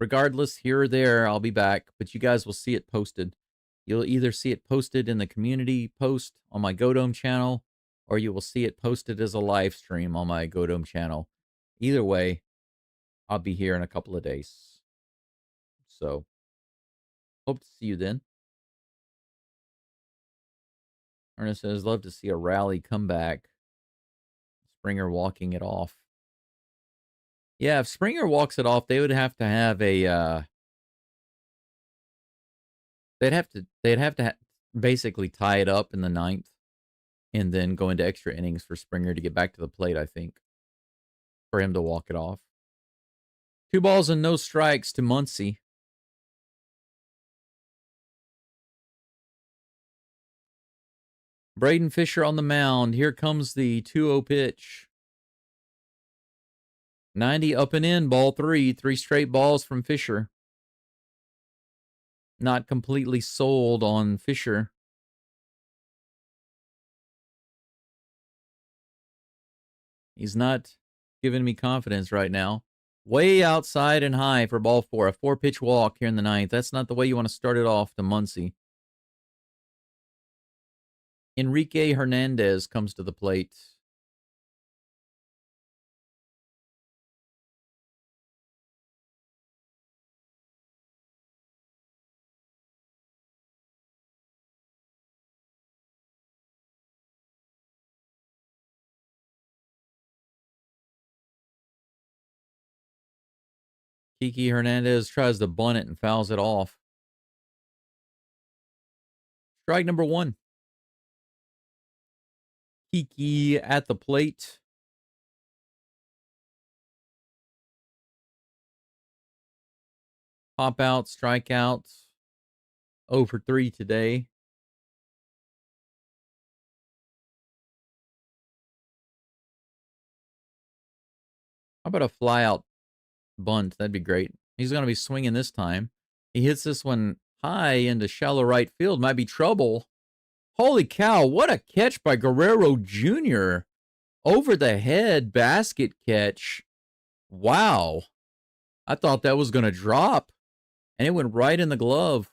regardless, here or there, I'll be back. But you guys will see it posted. You'll either see it posted in the community post on my GoDome channel, or you will see it posted as a live stream on my GoDome channel. Either way, I'll be here in a couple of days. So, hope to see you then. Ernest says, love to see a rally comeback. Springer walking it off. Yeah, if Springer walks it off, they would have to have a, they'd have to basically tie it up in the 9th and then go into extra innings for Springer to get back to the plate, I think, for him to walk it off. 2 balls and no strikes to Muncy. Braden Fisher on the mound. Here comes the 2-0 pitch. 90 up and in, ball 3. 3 straight balls from Fisher. Not completely sold on Fisher. He's not giving me confidence right now. Way outside and high for ball 4. A 4-pitch walk here in the 9th. That's not the way you want to start it off to Muncy. Enrique Hernandez comes to the plate. Kiki Hernandez tries to bunt it and fouls it off. Strike number 1. Kiki at the plate. Pop out, strikeouts. 0 for 3 today. How about a fly out bunt? That'd be great. He's going to be swinging this time. He hits this one high into shallow right field. Might be trouble. Holy cow, what a catch by Guerrero Jr. Over the head basket catch. Wow. I thought that was going to drop, and it went right in the glove.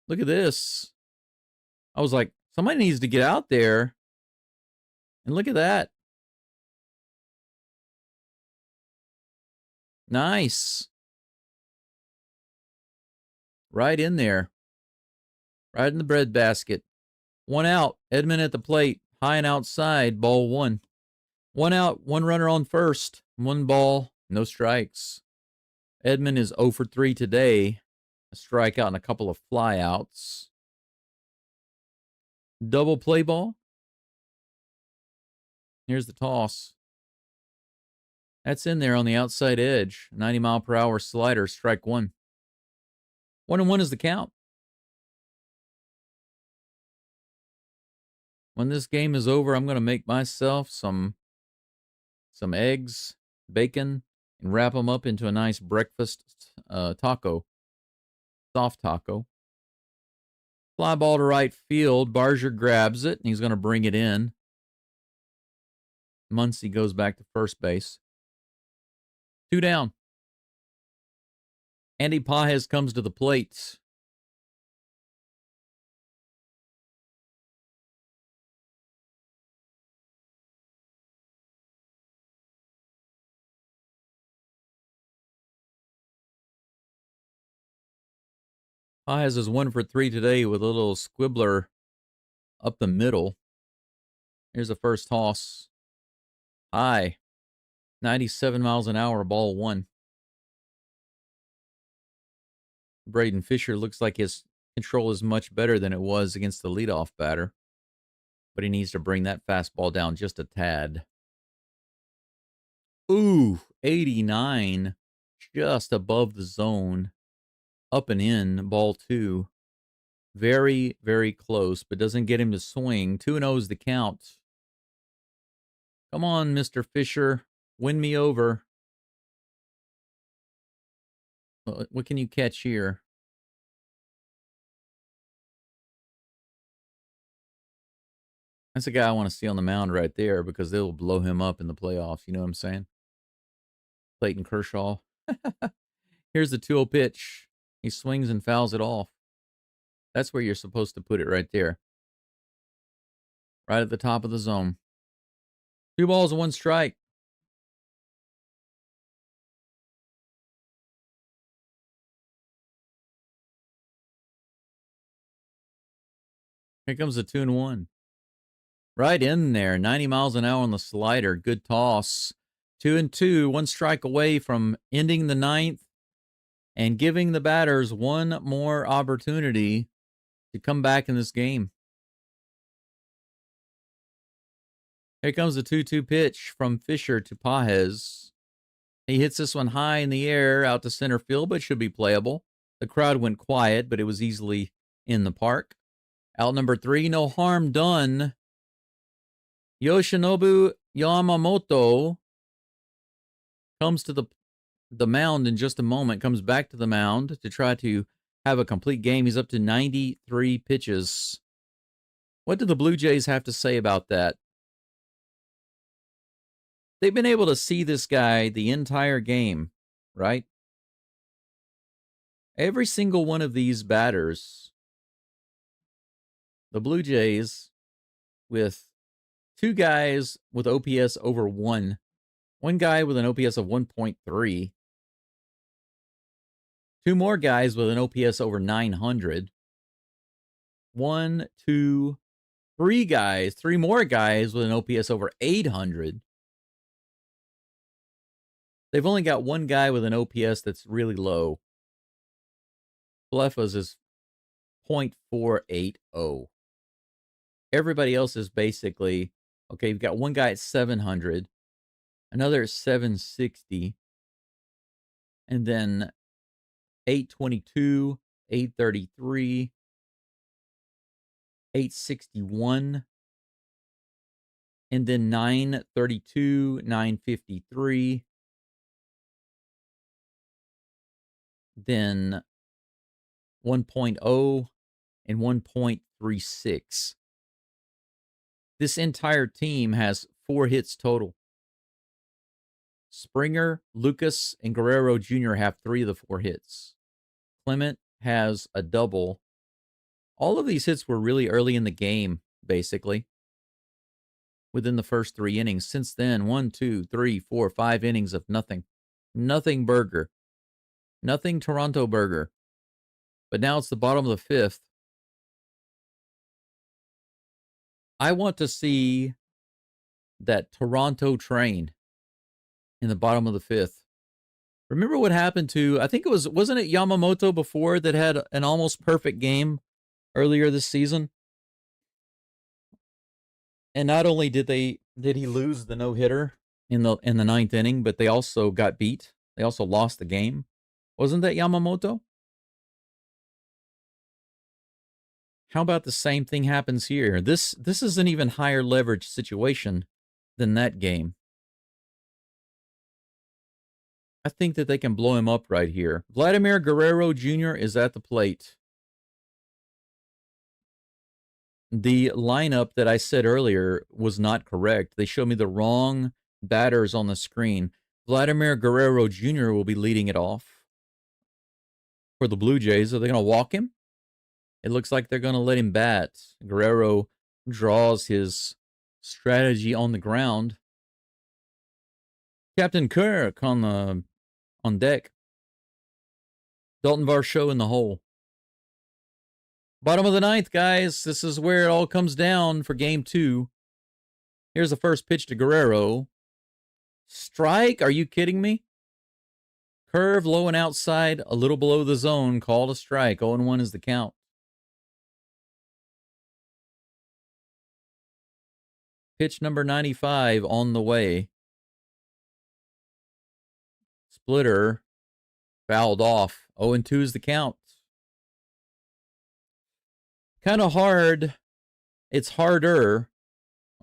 Look at this. I was like, somebody needs to get out there. And look at that. Nice. Right in there. Right in the breadbasket. 1 out. Edmund at the plate. High and outside. Ball 1. 1 out. 1 runner on first. 1 ball. No strikes. Edmund is 0 for 3 today. A strikeout and a couple of flyouts. Double play ball. Here's the toss. That's in there on the outside edge. 90-mile-per-hour slider, strike 1. 1-1 is the count. When this game is over, I'm going to make myself some eggs, bacon, and wrap them up into a nice breakfast taco. Soft taco. Fly ball to right field. Barger grabs it, and he's going to bring it in. Muncy goes back to first base. 2 down. Andy Pajes comes to the plate. Pajes is 1 for 3 today with a little squibbler up the middle. Here's the first toss. High. 97 miles an hour, ball 1. Braden Fisher looks like his control is much better than it was against the leadoff batter. But he needs to bring that fastball down just a tad. Ooh, 89. Just above the zone. Up and in, ball 2. Very, very close, but doesn't get him to swing. 2-0 is the count. Come on, Mr. Fisher. Win me over. What can you catch here? That's a guy I want to see on the mound right there because they'll blow him up in the playoffs. You know what I'm saying? Clayton Kershaw. Here's the 2-0 pitch. He swings and fouls it off. That's where you're supposed to put it right there. Right at the top of the zone. 2 balls and 1 strike. Here comes the 2-1. Right in there. 90 miles an hour on the slider. Good toss. 2-2. 1 strike away from ending the 9th and giving the batters one more opportunity to come back in this game. Here comes the 2-2 pitch from Fisher to Pages. He hits this one high in the air out to center field, but should be playable. The crowd went quiet, but it was easily in the park. Out number 3, no harm done. Yoshinobu Yamamoto comes to the mound in just a moment, comes back to the mound to try to have a complete game. He's up to 93 pitches. What do the Blue Jays have to say about that? They've been able to see this guy the entire game, right? Every single one of these batters, the Blue Jays, with 2 guys with OPS over 1, 1 guy with an OPS of 1.3, 2 more guys with an OPS over 900, 1, 2, 3 guys, 3 more guys with an OPS over 800. They've only got 1 guy with an OPS that's really low. Blefa's is 0.480. Everybody else is basically, okay, you've got 1 guy at 700, another at 760, and then 822, 833, 861, and then 932, 953, then 1.0 and 1.36. This entire team has 4 hits total. Springer, Lucas, and Guerrero Jr. have 3 of the 4 hits. Clement has a double. All of these hits were really early in the game, basically, within the first 3 innings. Since then, 1, 2, 3, 4, 5 innings of nothing. Nothing burger. Nothing Toronto burger. But now it's the bottom of the 5th. I want to see that Toronto train in the bottom of the 5th. Remember what happened to, I think it wasn't it Yamamoto before that had an almost perfect game earlier this season? And not only did he lose the no-hitter in the 9th inning, but they also got beat. They also lost the game. Wasn't that Yamamoto? How about the same thing happens here? This is an even higher leverage situation than that game. I think that they can blow him up right here. Vladimir Guerrero Jr. is at the plate. The lineup that I said earlier was not correct. They showed me the wrong batters on the screen. Vladimir Guerrero Jr. will be leading it off for the Blue Jays. Are they going to walk him? It looks like they're going to let him bat. Guerrero draws his strategy on the ground. Captain Kirk on deck. Dalton Varsho in the hole. Bottom of the 9th, guys. This is where it all comes down for game 2. Here's the first pitch to Guerrero. Strike? Are you kidding me? Curve low and outside, a little below the zone. Called a strike. 0-1 is the count. Pitch number 95 on the way. Splitter fouled off. 0-2 is the count. Kind of hard. It's harder.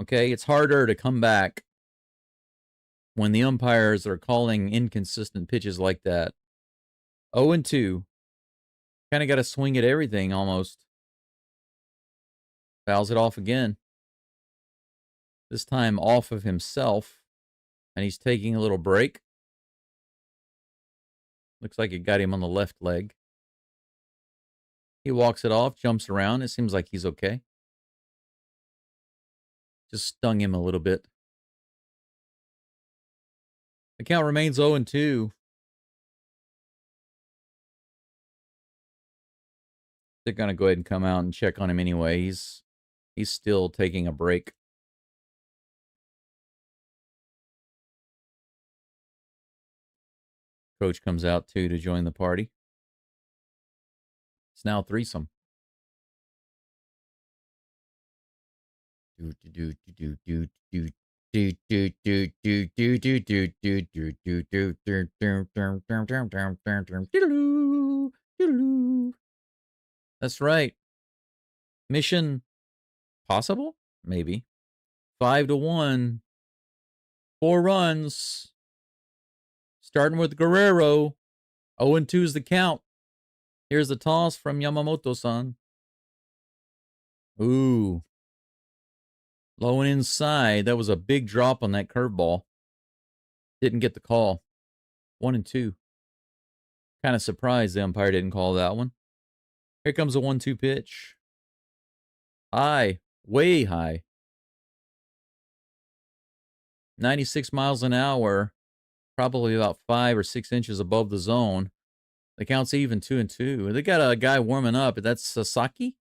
Okay, it's harder to come back when the umpires are calling inconsistent pitches like that. 0-2. Kind of got to swing at everything almost. Fouls it off again. This time off of himself. And he's taking a little break. Looks like it got him on the left leg. He walks it off, jumps around. It seems like he's okay. Just stung him a little bit. The count remains 0-2. They're going to go ahead and come out and check on him anyway. He's still taking a break. Coach comes out too to join the party. It's now threesome. That's right. Mission possible? Maybe. 5-1. 4 runs. Starting with Guerrero. 0-2 is the count. Here's the toss from Yamamoto-san. Ooh. Low and inside. That was a big drop on that curveball. Didn't get the call. 1-2. Kind of surprised the umpire didn't call that one. Here comes a 1-2 pitch. High. Way high. 96 miles an hour. Probably about 5 or 6 inches above the zone. The count's even 2-2. They got a guy warming up. That's Sasaki.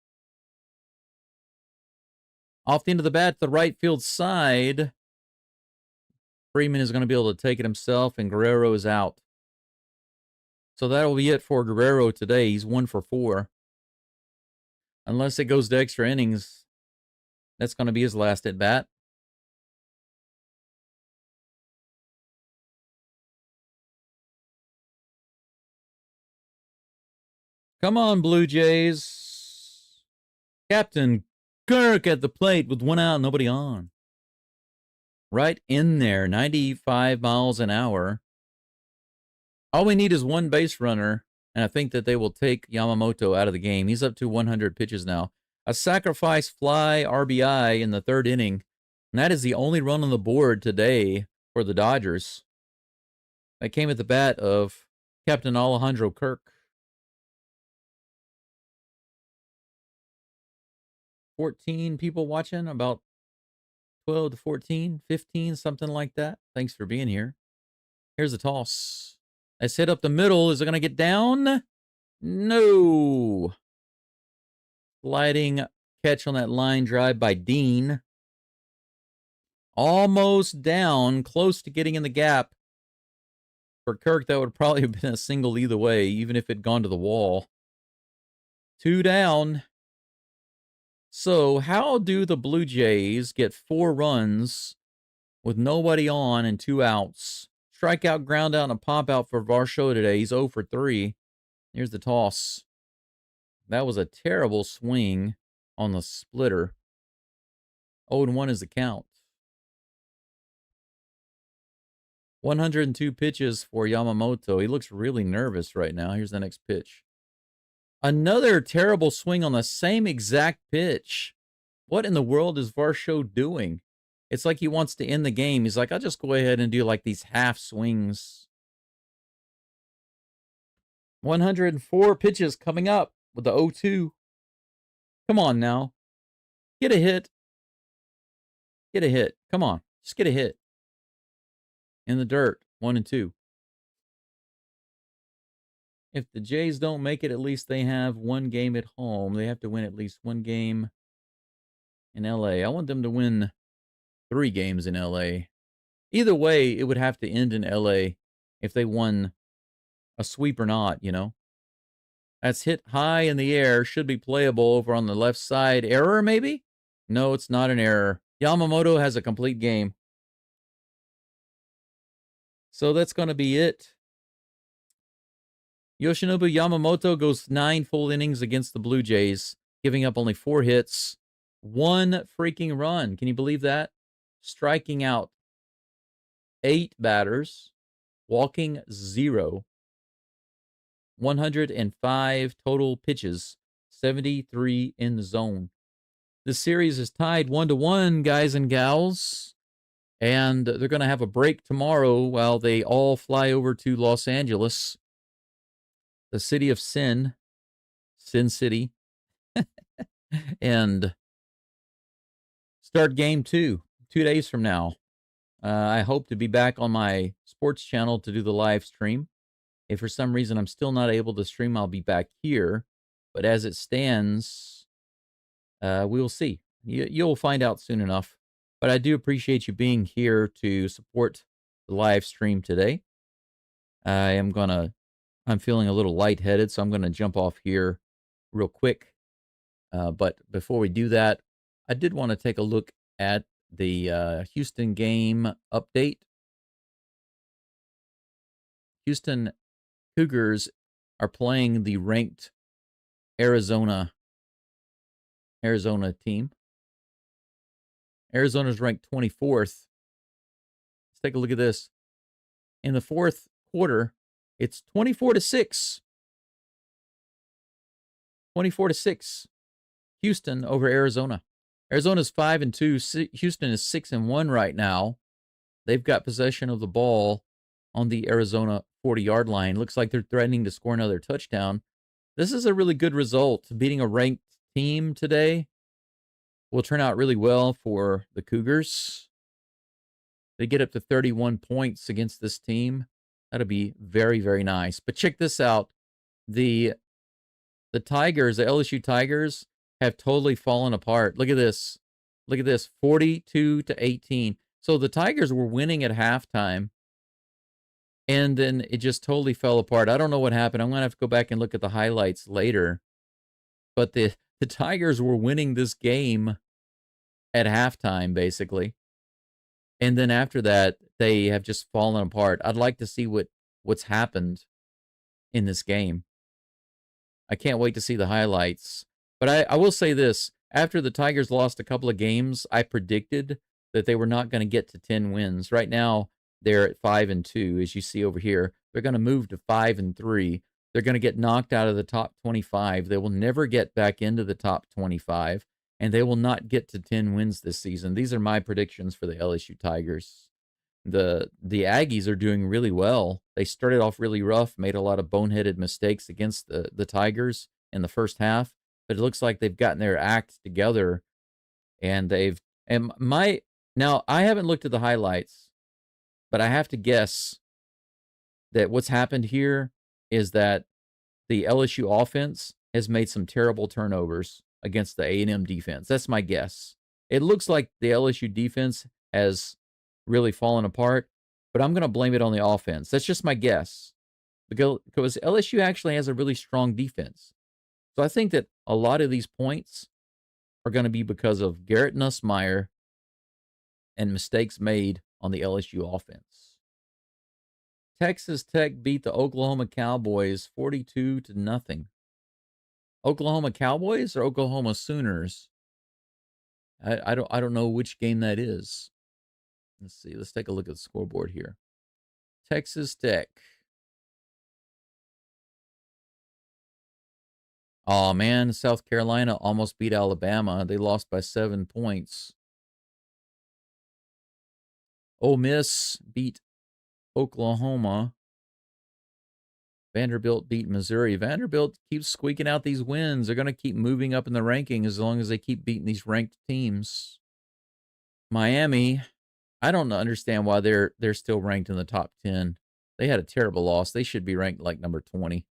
Off the end of the bat, the right field side. Freeman is going to be able to take it himself, and Guerrero is out. So that'll be it for Guerrero today. He's 1 for 4. Unless it goes to extra innings, that's going to be his last at bat. Come on, Blue Jays. Captain Kirk at the plate with 1 out, nobody on. Right in there, 95 miles an hour. All we need is 1 base runner, and I think that they will take Yamamoto out of the game. He's up to 100 pitches now. A sacrifice fly RBI in the 3rd inning, and that is the only run on the board today for the Dodgers. That came at the bat of Captain Alejandro Kirk. 14 people watching, about 12 to 14, 15, something like that. Thanks for being here. Here's the toss. That's hit up the middle. Is it going to get down? No. Sliding catch on that line drive by Dean. Almost down, close to getting in the gap. For Kirk, that would probably have been a single either way, even if it had gone to the wall. 2 down. So how do the Blue Jays get 4 runs with nobody on and 2 outs? Strikeout, ground out, and a pop out for Varsho today. He's 0 for 3. Here's the toss. That was a terrible swing on the splitter. 0-1 is the count. 102 pitches for Yamamoto. He looks really nervous right now. Here's the next pitch. Another terrible swing on the same exact pitch. What in the world is Varsho doing? It's like he wants to end the game. He's like, I'll just go ahead and do like these half swings. 104 pitches coming up with the 0-2. Come on now. Get a hit. Get a hit. Come on. Just get a hit. In the dirt. 1-2. If the Jays don't make it, at least they have 1 game at home. They have to win at least 1 game in LA. I want them to win 3 games in LA. Either way, it would have to end in LA if they won a sweep or not, you know. That's hit high in the air. Should be playable over on the left side. Error, maybe? No, it's not an error. Yamamoto has a complete game. So that's going to be it. Yoshinobu Yamamoto goes 9 full innings against the Blue Jays. giving up only 4 hits, 1 freaking run. Can you believe that? Striking out 8 batters, walking 0, 105 total pitches, 73 in the zone. The series is tied 1-1, guys and gals. And they're going to have a break tomorrow while they all fly over to Los Angeles, the city of Sin City, and start game 2, 2 days from now. I hope to be back on my sports channel to do the live stream. If for some reason I'm still not able to stream, I'll be back here. But as it stands, we will see. You'll find out soon enough. But I do appreciate you being here to support the live stream today. I'm feeling a little lightheaded, so I'm going to jump off here real quick. But before we do that, I did want to take a look at the Houston game update. Houston Cougars are playing the ranked Arizona team. Arizona's ranked 24th. Let's take a look at this. In the 4th quarter, it's 24-6. 24-6. Houston over Arizona. Arizona's 5-2. Houston is 6-1 right now. They've got possession of the ball on the Arizona 40-yard line. Looks like they're threatening to score another touchdown. This is a really good result. Beating a ranked team today will turn out really well for the Cougars. They get up to 31 points against this team. That'll be very, very nice. But check this out. The Tigers, the LSU Tigers, have totally fallen apart. Look at this. Look at this. 42-18. So the Tigers were winning at halftime, and then it just totally fell apart. I don't know what happened. I'm going to have to go back and look at the highlights later. But the Tigers were winning this game at halftime, basically. And then after that, they have just fallen apart. I'd like to see what's happened in this game. I can't wait to see the highlights. But I will say this. After the Tigers lost a couple of games, I predicted that they were not going to get to 10 wins. Right now, they're at 5-2, as you see over here. They're going to move to 5-3. They're going to get knocked out of the top 25. They will never get back into the top 25, and they will not get to 10 wins this season. These are my predictions for the LSU Tigers. The Aggies are doing really well. They started off really rough, made a lot of boneheaded mistakes against the Tigers in the first half, but it looks like they've gotten their act together, and now I haven't looked at the highlights, but I have to guess that what's happened here is that the LSU offense has made some terrible turnovers against the A&M defense. That's my guess. It looks like the LSU defense has really fallen apart, but I'm going to blame it on the offense. That's just my guess, because LSU actually has a really strong defense. So I think that a lot of these points are going to be because of Garrett Nussmeier and mistakes made on the LSU offense. Texas Tech beat the Oklahoma Cowboys 42-0. Oklahoma Cowboys or Oklahoma Sooners? I don't know which game that is. Let's see. Let's take a look at the scoreboard here. Texas Tech. Oh man, South Carolina almost beat Alabama. They lost by 7 points. Ole Miss beat Oklahoma. Vanderbilt beat Missouri. Vanderbilt keeps squeaking out these wins. They're going to keep moving up in the ranking as long as they keep beating these ranked teams. Miami, I don't understand why they're still ranked in the top 10. They had a terrible loss. They should be ranked like number 20.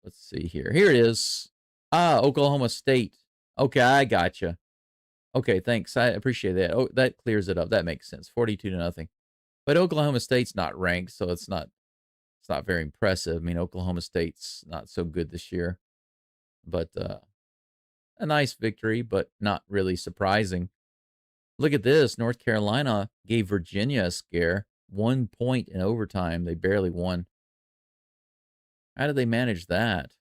Let's see here. Here it is. Oklahoma State. Okay, I gotcha. Okay, thanks. I appreciate that. Oh, that clears it up. That makes sense. 42-0. But Oklahoma State's not ranked, so it's not very impressive. I mean, Oklahoma State's not so good this year. But a nice victory, but not really surprising. Look at this. North Carolina gave Virginia a scare. 1 point in overtime. They barely won. How did they manage that?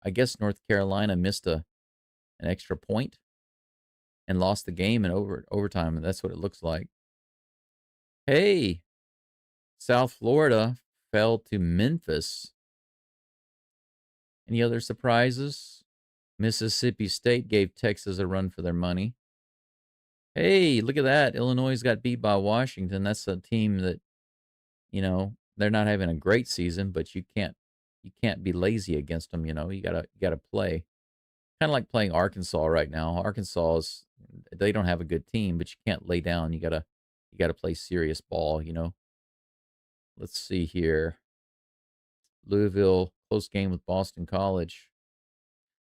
I guess North Carolina missed an extra point and lost the game in overtime. And that's what it looks like. Hey, South Florida fell to Memphis. Any other surprises? Mississippi State gave Texas a run for their money. Hey, look at that. Illinois got beat by Washington. That's a team that, you know, they're not having a great season, but you can't be lazy against them, you know. You gotta play. Kind of like playing Arkansas right now. They don't have a good team, but you can't lay down. You gotta play serious ball, you know. Let's see here. Louisville, close game with Boston College.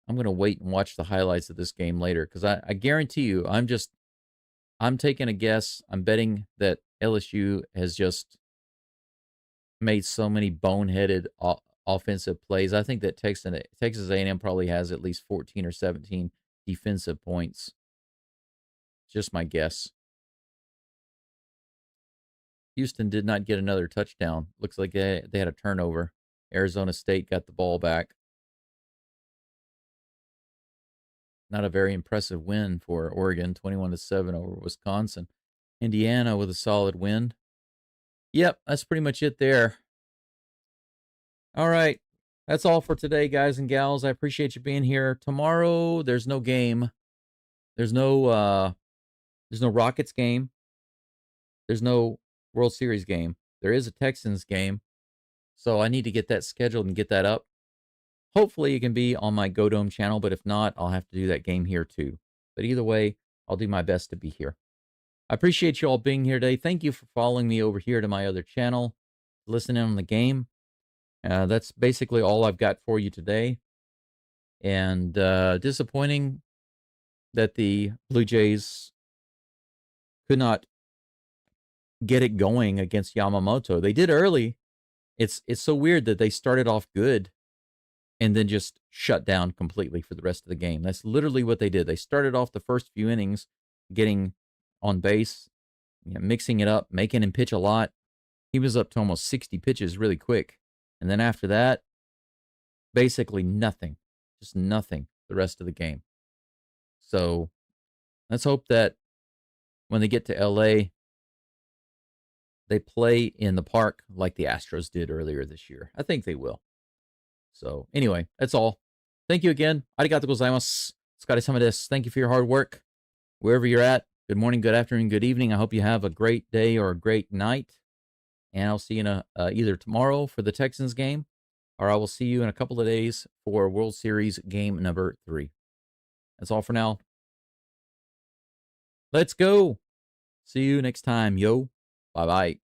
I'm going to wait and watch the highlights of this game later because I guarantee you, I'm taking a guess. I'm betting that LSU has just made so many boneheaded offensive plays. I think that Texas A&M probably has at least 14 or 17 defensive points. Just my guess. Houston did not get another touchdown. Looks like they had a turnover. Arizona State got the ball back. Not a very impressive win for Oregon, 21-7 over Wisconsin. Indiana with a solid win. Yep, that's pretty much it there. All right. That's all for today, guys and gals. I appreciate you being here. Tomorrow, there's no game. There's no Rockets game. There's no World Series game. There is a Texans game. So I need to get that scheduled and get that up. Hopefully it can be on my Go Dome channel, but if not, I'll have to do that game here too. But either way, I'll do my best to be here. I appreciate you all being here today. Thank you for following me over here to my other channel, listening on the game. That's basically all I've got for you today. And disappointing that the Blue Jays could not get it going against Yamamoto. They did early. It's so weird that they started off good and then just shut down completely for the rest of the game. That's literally what they did. They started off the first few innings getting on base, mixing it up, making him pitch a lot. He was up to almost 60 pitches really quick. And then after that, basically nothing. Just nothing the rest of the game. So let's hope that when they get to LA, they play in the park like the Astros did earlier this year. I think they will. So anyway, that's all. Thank you again. Arigatou gozaimasu. Otsukare-sama desu. Thank you for your hard work. Wherever you're at, good morning, good afternoon, good evening. I hope you have a great day or a great night. And I'll see you either tomorrow for the Texans game, or I will see you in a couple of days for World Series game number 3. That's all for now. Let's go. See you next time, yo. Bye-bye.